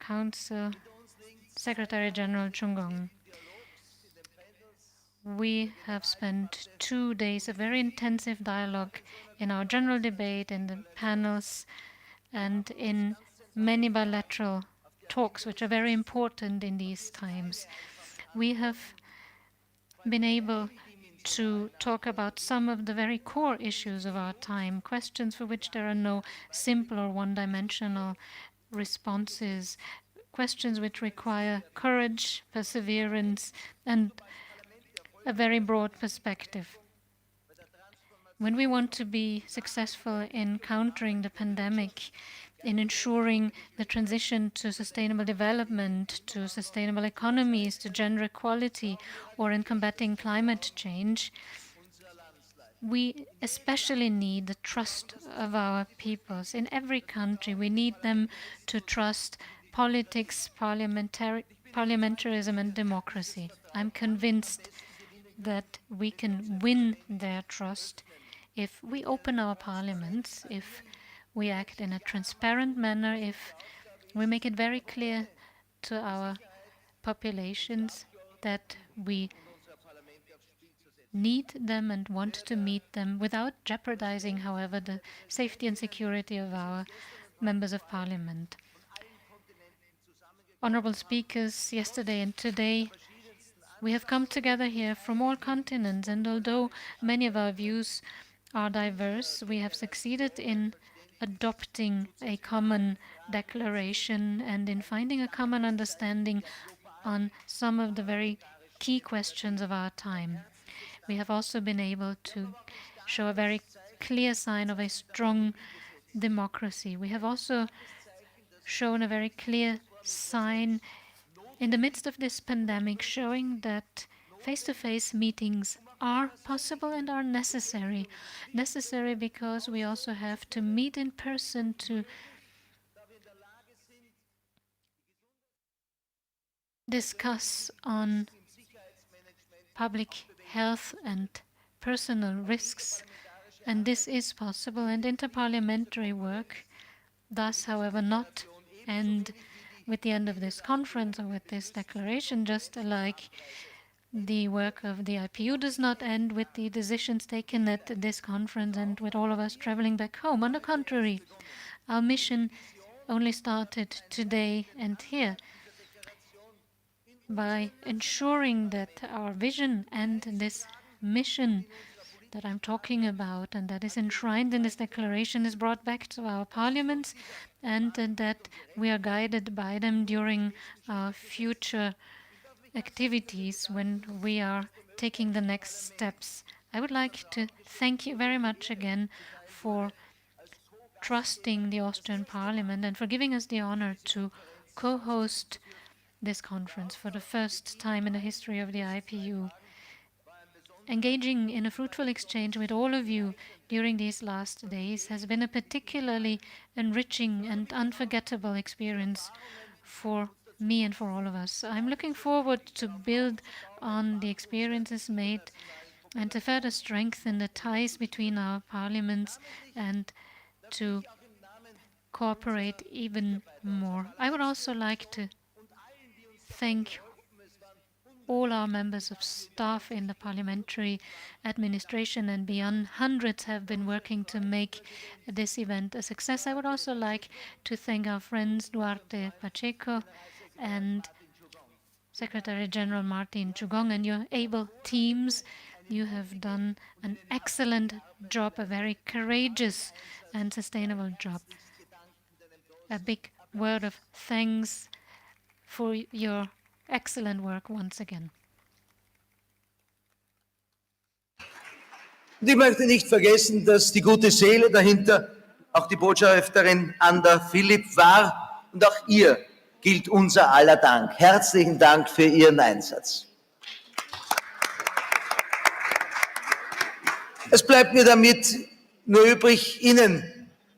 Council, Secretary General Chungong. We have spent 2 days of very intensive dialogue in our general debate, in the panels, and in many bilateral talks, which are very important in these times. We have been able to talk about some of the very core issues of our time, questions for which there are no simple or one-dimensional responses, questions which require courage, perseverance, and a very broad perspective. When we want to be successful in countering the pandemic, in ensuring the transition to sustainable development, to sustainable economies, to gender equality, or in combating climate change, we especially need the trust of our peoples. In every country, we need them to trust politics, parliamentarism, and democracy. I'm convinced that we can win their trust if we open our parliaments, if we act in a transparent manner, if we make it very clear to our populations that we need them and want to meet them without jeopardizing, however, the safety and security of our members of parliament. Honorable speakers, yesterday and today, we have come together here from all continents, and although many of our views are diverse, we have succeeded in adopting a common declaration and in finding a common understanding on some of the very key questions of our time. We have also been able to show a very clear sign of a strong democracy. We have also shown a very clear sign in the midst of this pandemic, showing that face-to-face meetings are possible and are necessary. Necessary because we also have to meet in person to discuss on public health and personal risks. And this is possible, and interparliamentary work does, however, not end with the end of this conference or with this declaration, just like the work of the IPU does not end with the decisions taken at this conference and with all of us traveling back home. On the contrary, our mission only started today and here by ensuring that our vision and this mission that I'm talking about and that is enshrined in this declaration is brought back to our parliaments, and that we are guided by them during our future activities when we are taking the next steps. I would like to thank you very much again for trusting the Austrian Parliament and for giving us the honor to co-host this conference for the first time in the history of the IPU. Engaging in a fruitful exchange with all of you during these last days has been a particularly enriching and unforgettable experience for me and for all of us. I'm looking forward to build on the experiences made and to further strengthen the ties between our parliaments and to cooperate even more. I would also like to thank all our members of staff in the parliamentary administration and beyond. Hundreds have been working to make this event a success. I would also like to thank our friends Duarte Pacheco and Secretary General Martin Chugong and your able teams. You have done an excellent job, a very courageous and sustainable job. A big word of thanks for your excellent work once again. Und ich möchte nicht vergessen, dass die gute Seele dahinter auch die Botschafterin Anda Philipp war. Und auch ihr gilt unser aller Dank. Herzlichen Dank für Ihren Einsatz. Es bleibt mir damit nur übrig, Ihnen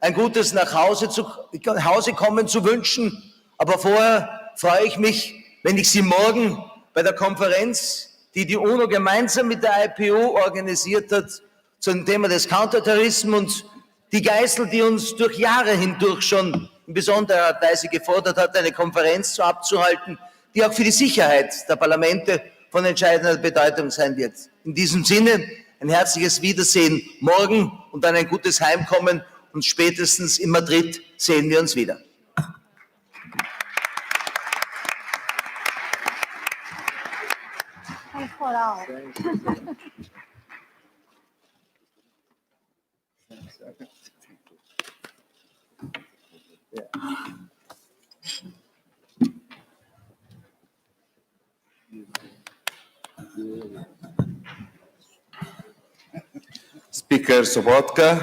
ein gutes Nachhausekommen zu wünschen. Aber vorher freue ich mich, wenn ich Sie morgen bei der Konferenz, die die UNO gemeinsam mit der IPU organisiert hat, zum Thema des Counter-Terrorism und die Geißel, die uns durch Jahre hindurch schon in besonderer Weise gefordert hat, eine Konferenz abzuhalten, die auch für die Sicherheit der Parlamente von entscheidender Bedeutung sein wird. In diesem Sinne ein herzliches Wiedersehen morgen und dann ein gutes Heimkommen und spätestens in Madrid sehen wir uns wieder. Speaker Sobotka,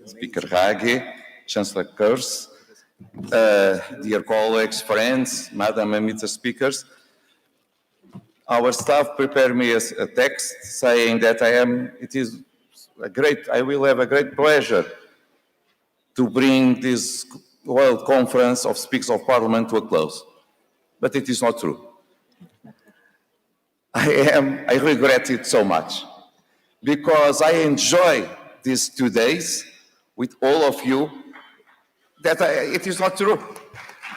Speaker Hagi, Chancellor Kurz, dear colleagues, friends, Madam and Mr. Speakers, our staff prepared me a text saying that I will have a great pleasure to bring this World Conference of Speakers of Parliament to a close. But it is not true. I regret it so much because I enjoy these 2 days with all of you that it is not true.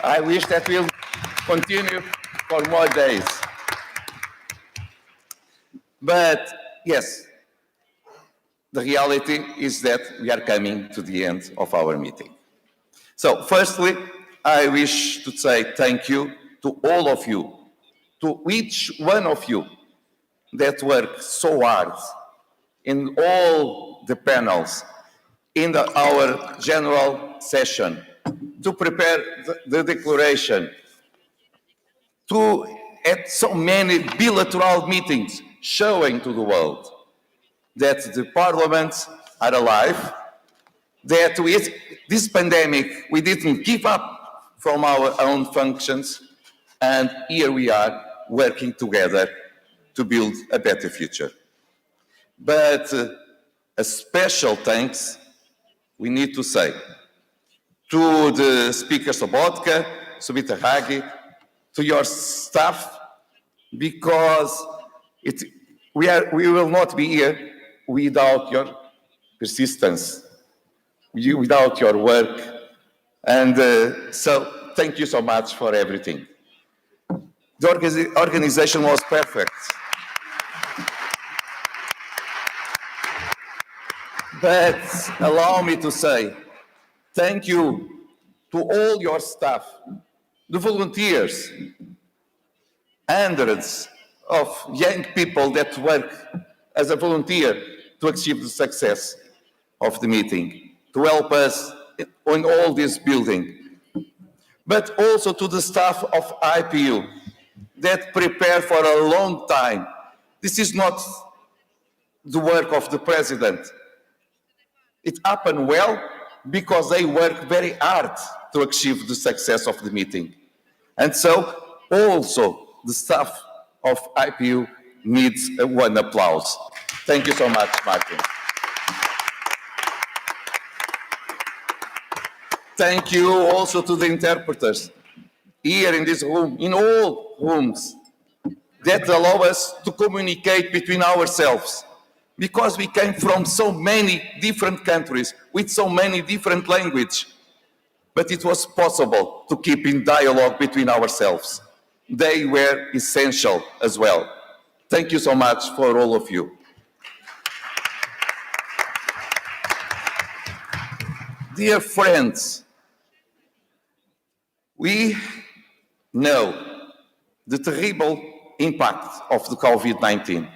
I wish that we'll continue for more days. But yes, the reality is that we are coming to the end of our meeting. So firstly, I wish to say thank you to all of you, to each one of you that worked so hard in all the panels in our general session, to prepare the declaration, to at so many bilateral meetings, showing to the world that the parliaments are alive, that with this pandemic, we didn't give up from our own functions, and here we are working together to build a better future. But a special thanks we need to say to the Speaker Sobotka, Subita Hagi, to your staff, because we will not be here without your persistence, without your work. And so thank you so much for everything. The organization was perfect. But allow me to say thank you to all your staff, the volunteers, hundreds of young people that work as a volunteer to achieve the success of the meeting, to help us in all this building, but also to the staff of IPU that prepare for a long time. This is not the work of the president. It happened well because they work very hard to achieve the success of the meeting. And so also the staff of IPU needs one applause. Thank you so much, Martin. Thank you also to the interpreters here in this room, in all rooms, that allow us to communicate between ourselves, because we came from so many different countries with so many different languages, but it was possible to keep in dialogue between ourselves. They were essential as well. Thank you so much for all of you. Dear friends, we know the terrible impact of the COVID-19,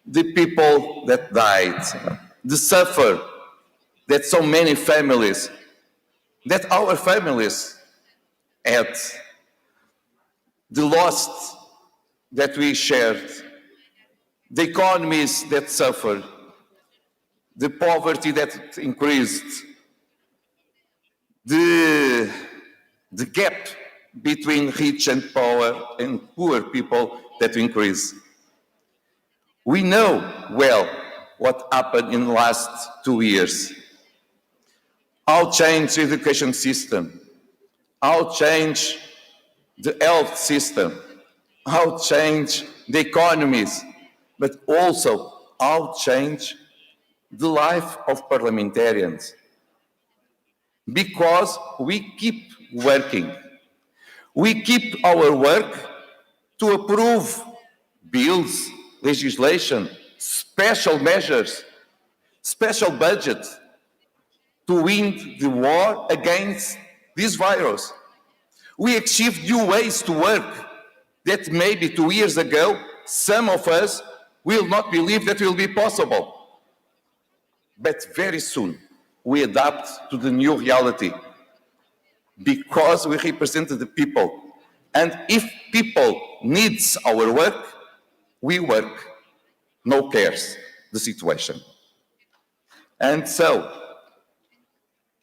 the people that died, the suffer that so many families, that our families had, the loss that we shared, the economies that suffered, the poverty that increased, the gap between rich and poor people that increase. We know well what happened in the last 2 years. How change the education system, how change the health system, how change the economies, but also how change the life of parliamentarians. Because we keep working. We keep our work to approve bills, legislation, special measures, special budget to win the war against this virus. We achieved new ways to work that maybe 2 years ago, some of us will not believe that will be possible. But very soon, we adapt to the new reality because we represent the people. And if people needs our work, we work, no cares the situation. And so,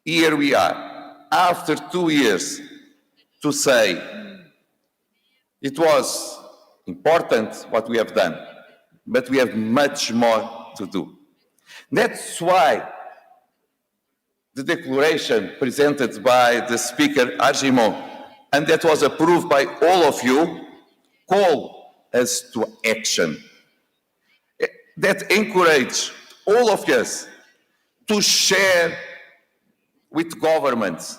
here we are, after 2 years, to say it was important what we have done, but we have much more to do. That's why the declaration presented by the Speaker Argimon, and that was approved by all of you, call us to action. That encourage all of us to share with governments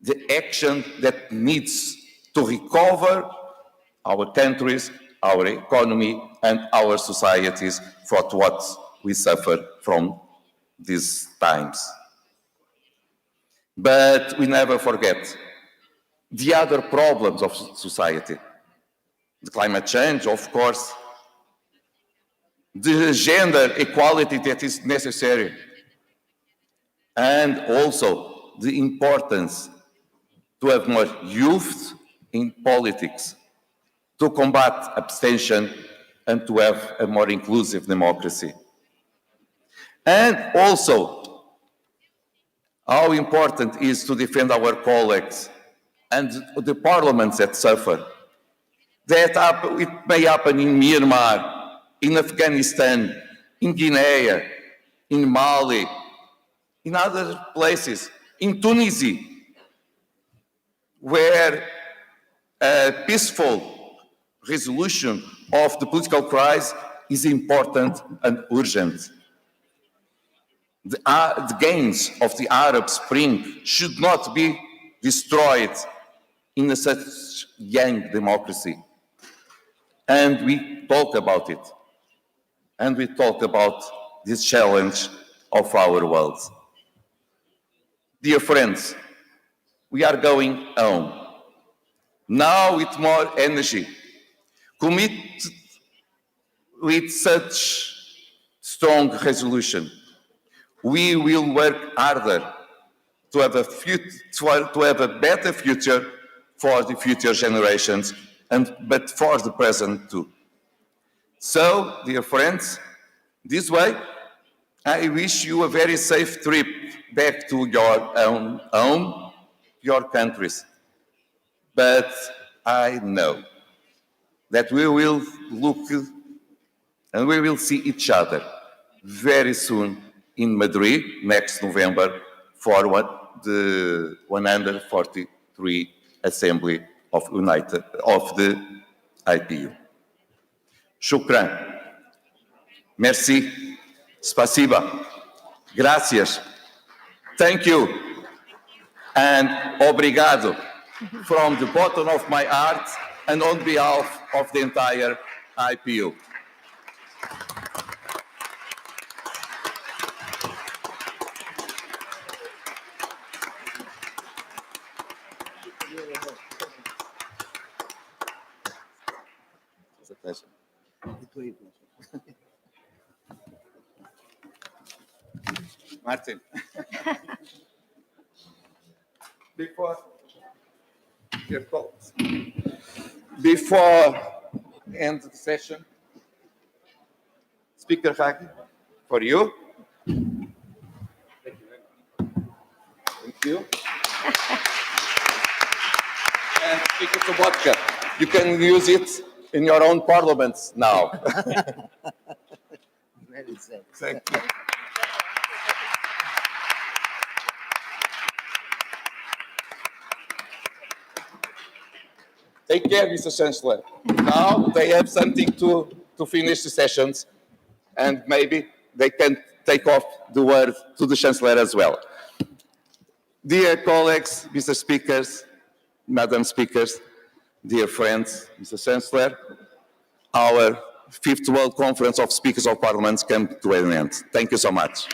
the action that needs to recover our countries, our economy, and our societies for what we suffer from these times. But we never forget the other problems of society. The climate change, of course, the gender equality that is necessary, and also the importance to have more youth in politics, to combat abstention, and to have a more inclusive democracy. And also, how important it is to defend our colleagues and the parliaments that suffer. It may happen in Myanmar, in Afghanistan, in Guinea, in Mali, in other places, in Tunisia, where a peaceful resolution of the political crisis is important and urgent. The gains of the Arab Spring should not be destroyed in such young democracy. And we talk about it. And we talk about this challenge of our world. Dear friends, we are going home. Now with more energy, committed with such strong resolution. We will work harder to have a better future for the future generations, but for the present too. So, dear friends, this way, I wish you a very safe trip back to your own home, your countries. But I know that we will look and we will see each other very soon in Madrid next November for the 143 Assembly of the IPU. Shukran. Merci. Spasiba. Gracias. Thank you. And obrigado from the bottom of my heart and on behalf of the entire IPU. It's a pleasure. Martin. Before end the session, Speaker Hagi, for you. Thank you. And Speaker Sobotka, you can use it in your own parliaments now. Thank you. Take care, Mr. Chancellor. Now they have something to finish the sessions, and maybe they can take off the word to the Chancellor as well. Dear colleagues, Mr. Speakers, Madam Speakers, dear friends, Mr. Chancellor, our 5th World Conference of Speakers of Parliaments came to an end. Thank you so much.